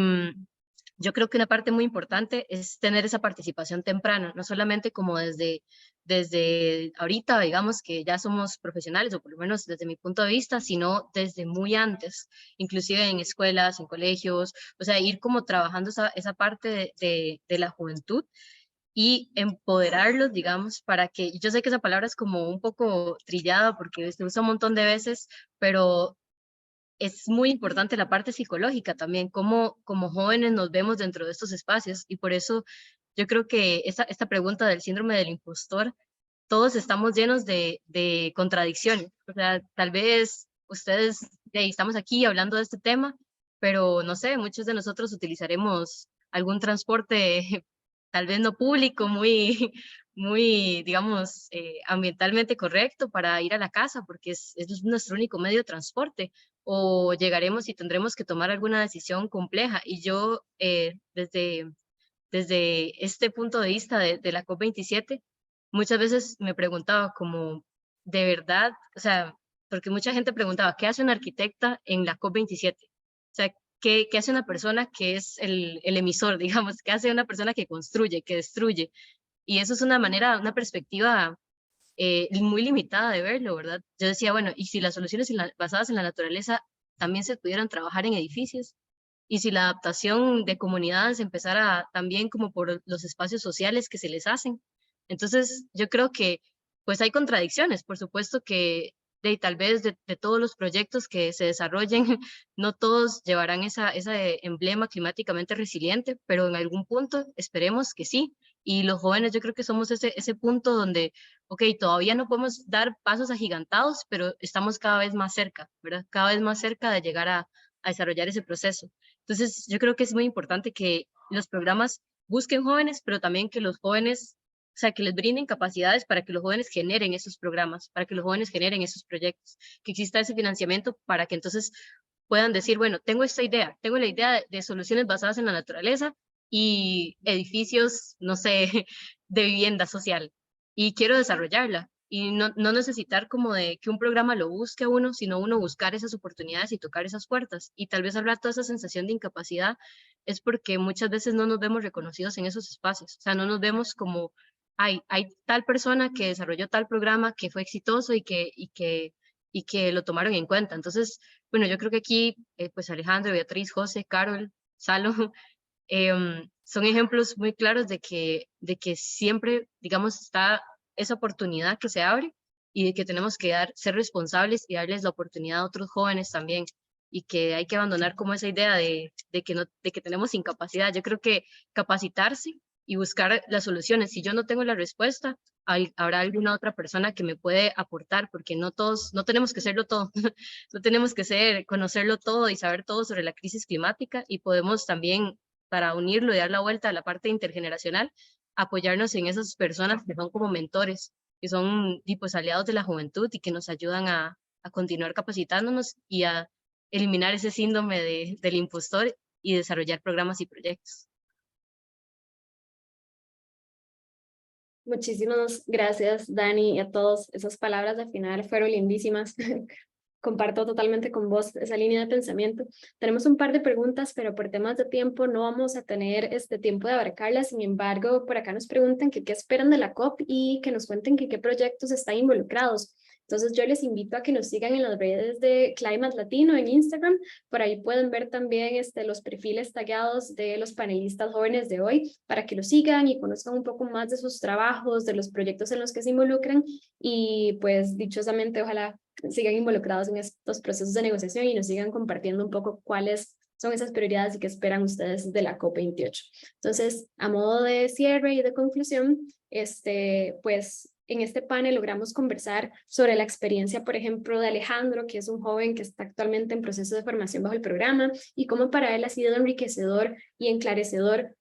yo creo que una parte muy importante es tener esa participación temprana, no solamente como desde ahorita, digamos que ya somos profesionales, o por lo menos desde mi punto de vista, sino desde muy antes, inclusive en escuelas, en colegios, o sea, ir como trabajando esa parte de la juventud y empoderarlos, digamos, para que, yo sé que esa palabra es como un poco trillada porque se usa un montón de veces, pero es muy importante la parte psicológica también, cómo como jóvenes nos vemos dentro de estos espacios, y por eso yo creo que esta pregunta del síndrome del impostor, todos estamos llenos de contradicciones. O sea, tal vez ustedes, estamos aquí hablando de este tema, pero no sé, muchos de nosotros utilizaremos algún transporte tal vez no público, muy digamos, ambientalmente correcto para ir a la casa, porque es nuestro único medio de transporte, o llegaremos y tendremos que tomar alguna decisión compleja. Y yo, desde este punto de vista de la COP27, muchas veces me preguntaba como, de verdad, o sea, porque mucha gente preguntaba, ¿qué hace una arquitecta en la COP27? O sea, ¿qué hace una persona que es el emisor, digamos? ¿Qué hace una persona que construye, que destruye? Y eso es una manera, una perspectiva muy limitada de verlo, ¿verdad? Yo decía, bueno, ¿y si las soluciones basadas en la naturaleza también se pudieran trabajar en edificios? Y si la adaptación de comunidades empezara también como por los espacios sociales que se les hacen. Entonces, yo creo que pues hay contradicciones, por supuesto que tal vez de todos los proyectos que se desarrollen, no todos llevarán ese emblema climáticamente resiliente, pero en algún punto esperemos que sí. Y los jóvenes yo creo que somos ese punto donde, ok, todavía no podemos dar pasos agigantados, pero estamos cada vez más cerca, ¿verdad? Cada vez más cerca de llegar a desarrollar ese proceso. Entonces, yo creo que es muy importante que los programas busquen jóvenes, pero también que los jóvenes, o sea, que les brinden capacidades para que los jóvenes generen esos programas, para que los jóvenes generen esos proyectos, que exista ese financiamiento para que entonces puedan decir, bueno, tengo la idea de soluciones basadas en la naturaleza y edificios, no sé, de vivienda social, y quiero desarrollarla. Y no necesitar como de que un programa lo busque a uno, sino uno buscar esas oportunidades y tocar esas puertas. Y tal vez hablar toda esa sensación de incapacidad es porque muchas veces no nos vemos reconocidos en esos espacios. O sea, no nos vemos como, hay tal persona que desarrolló tal programa que fue exitoso y que lo tomaron en cuenta. Entonces, bueno, yo creo que aquí, pues Alejandro, Beatriz, José, Carol, Salo, son ejemplos muy claros de que siempre, digamos, está esa oportunidad que se abre, y de que tenemos que ser responsables y darles la oportunidad a otros jóvenes también, y que hay que abandonar como esa idea de que tenemos incapacidad. Yo creo que capacitarse y buscar las soluciones. Si yo no tengo la respuesta, habrá alguna otra persona que me puede aportar, porque no todos, no tenemos que serlo todo, no tenemos que conocerlo todo y saber todo sobre la crisis climática, y podemos también, para unirlo y dar la vuelta a la parte intergeneracional, apoyarnos en esas personas que son como mentores, que son tipos aliados de la juventud y que nos ayudan a continuar capacitándonos y a eliminar ese síndrome del impostor y desarrollar programas y proyectos. Muchísimas gracias, Dani, y a todos. Esas palabras al final fueron lindísimas. Comparto totalmente con vos esa línea de pensamiento. Tenemos un par de preguntas, pero por temas de tiempo no vamos a tener tiempo de abarcarlas. Sin embargo, por acá nos preguntan que qué esperan de la COP y que nos cuenten que qué proyectos están involucrados. Entonces yo les invito a que nos sigan en las redes de Climate Latino en Instagram. Por ahí pueden ver también los perfiles tagueados de los panelistas jóvenes de hoy para que los sigan y conozcan un poco más de sus trabajos, de los proyectos en los que se involucran, y pues dichosamente ojalá sigan involucrados en estos procesos de negociación y nos sigan compartiendo un poco cuáles son esas prioridades y qué esperan ustedes de la COP28. Entonces, a modo de cierre y de conclusión, pues en este panel logramos conversar sobre la experiencia, por ejemplo, de Alejandro, que es un joven que está actualmente en proceso de formación bajo el programa, y cómo para él ha sido enriquecedor y enclarecedor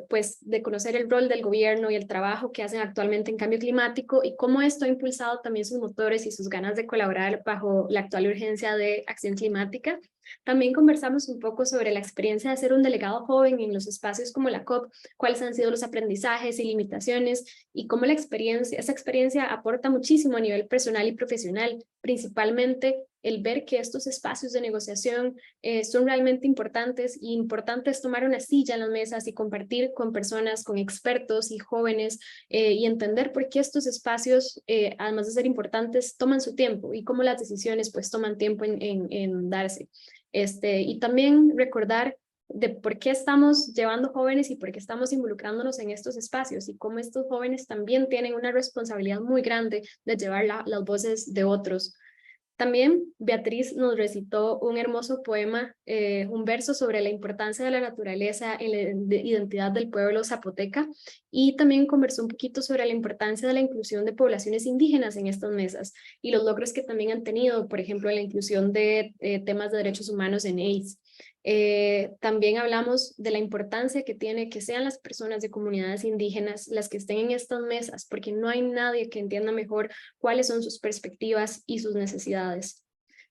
pues de conocer el rol del gobierno y el trabajo que hacen actualmente en cambio climático, y cómo esto ha impulsado también sus motores y sus ganas de colaborar bajo la actual urgencia de acción climática. También conversamos un poco sobre la experiencia de ser un delegado joven en los espacios como la COP, cuáles han sido los aprendizajes y limitaciones, y cómo esa experiencia aporta muchísimo a nivel personal y profesional, principalmente el ver que estos espacios de negociación son realmente importantes, y importante es tomar una silla en las mesas y compartir con personas, con expertos y jóvenes, y entender por qué estos espacios, además de ser importantes, toman su tiempo, y cómo las decisiones pues toman tiempo en darse. Y también recordar de por qué estamos llevando jóvenes y por qué estamos involucrándonos en estos espacios, y cómo estos jóvenes también tienen una responsabilidad muy grande de llevar las voces de otros. También Beatriz nos recitó un hermoso poema, un verso sobre la importancia de la naturaleza en la identidad del pueblo zapoteca, y también conversó un poquito sobre la importancia de la inclusión de poblaciones indígenas en estas mesas y los logros que también han tenido, por ejemplo, en la inclusión de temas de derechos humanos en AIDS. También hablamos de la importancia que tiene que sean las personas de comunidades indígenas las que estén en estas mesas, porque no hay nadie que entienda mejor cuáles son sus perspectivas y sus necesidades.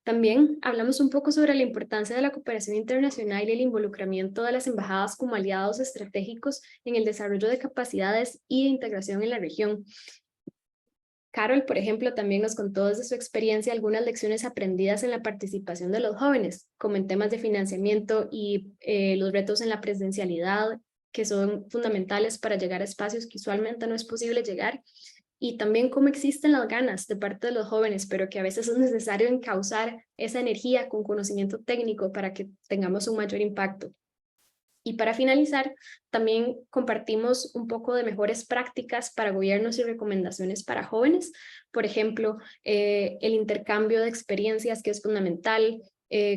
También hablamos un poco sobre la importancia de la cooperación internacional y el involucramiento de las embajadas como aliados estratégicos en el desarrollo de capacidades y de integración en la región. Carol, por ejemplo, también nos contó desde su experiencia algunas lecciones aprendidas en la participación de los jóvenes, como en temas de financiamiento y los retos en la presencialidad, que son fundamentales para llegar a espacios que usualmente no es posible llegar, y también cómo existen las ganas de parte de los jóvenes, pero que a veces es necesario encauzar esa energía con conocimiento técnico para que tengamos un mayor impacto. Y para finalizar, también compartimos un poco de mejores prácticas para gobiernos y recomendaciones para jóvenes. Por ejemplo, el intercambio de experiencias, que es fundamental.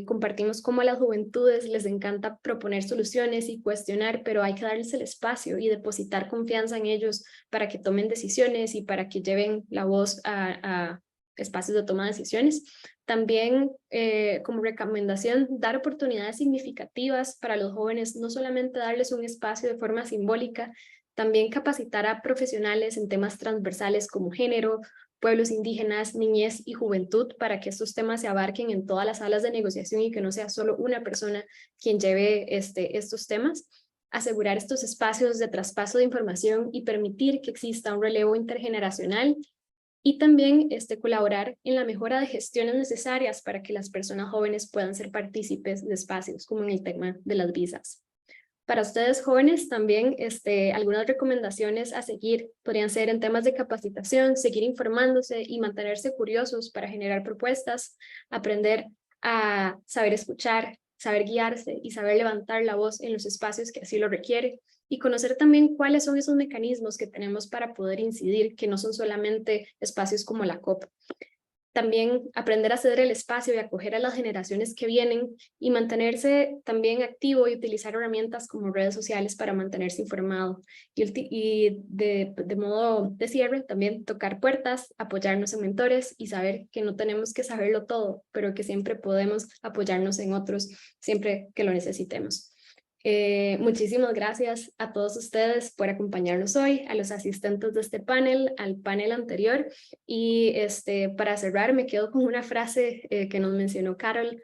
Compartimos cómo a las juventudes les encanta proponer soluciones y cuestionar, pero hay que darles el espacio y depositar confianza en ellos para que tomen decisiones y para que lleven la voz a espacios de toma de decisiones. También, como recomendación, dar oportunidades significativas para los jóvenes, no solamente darles un espacio de forma simbólica, también capacitar a profesionales en temas transversales como género, pueblos indígenas, niñez y juventud, para que estos temas se abarquen en todas las salas de negociación y que no sea solo una persona quien lleve estos temas. Asegurar estos espacios de traspaso de información y permitir que exista un relevo intergeneracional. Y también colaborar en la mejora de gestiones necesarias para que las personas jóvenes puedan ser partícipes de espacios, como en el tema de las visas. Para ustedes jóvenes también algunas recomendaciones a seguir podrían ser en temas de capacitación, seguir informándose y mantenerse curiosos para generar propuestas, aprender a saber escuchar, saber guiarse y saber levantar la voz en los espacios que así lo requiere, y conocer también cuáles son esos mecanismos que tenemos para poder incidir, que no son solamente espacios como la COP. también aprender a ceder el espacio y acoger a las generaciones que vienen y mantenerse también activo y utilizar herramientas como redes sociales para mantenerse informado. Y de modo de cierre, también tocar puertas, apoyarnos en mentores y saber que no tenemos que saberlo todo, pero que siempre podemos apoyarnos en otros siempre que lo necesitemos. Muchísimas gracias a todos ustedes por acompañarnos hoy, a los asistentes de este panel, al panel anterior, y para cerrar me quedo con una frase que nos mencionó Carol,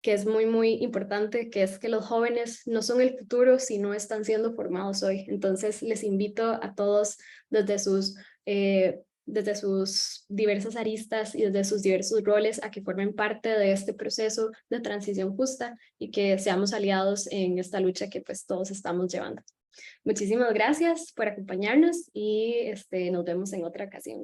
que es muy, muy importante, que es que los jóvenes no son el futuro si no están siendo formados hoy. Entonces les invito a todos desde sus diversas aristas y desde sus diversos roles a que formen parte de este proceso de transición justa y que seamos aliados en esta lucha que pues todos estamos llevando. Muchísimas gracias por acompañarnos y nos vemos en otra ocasión.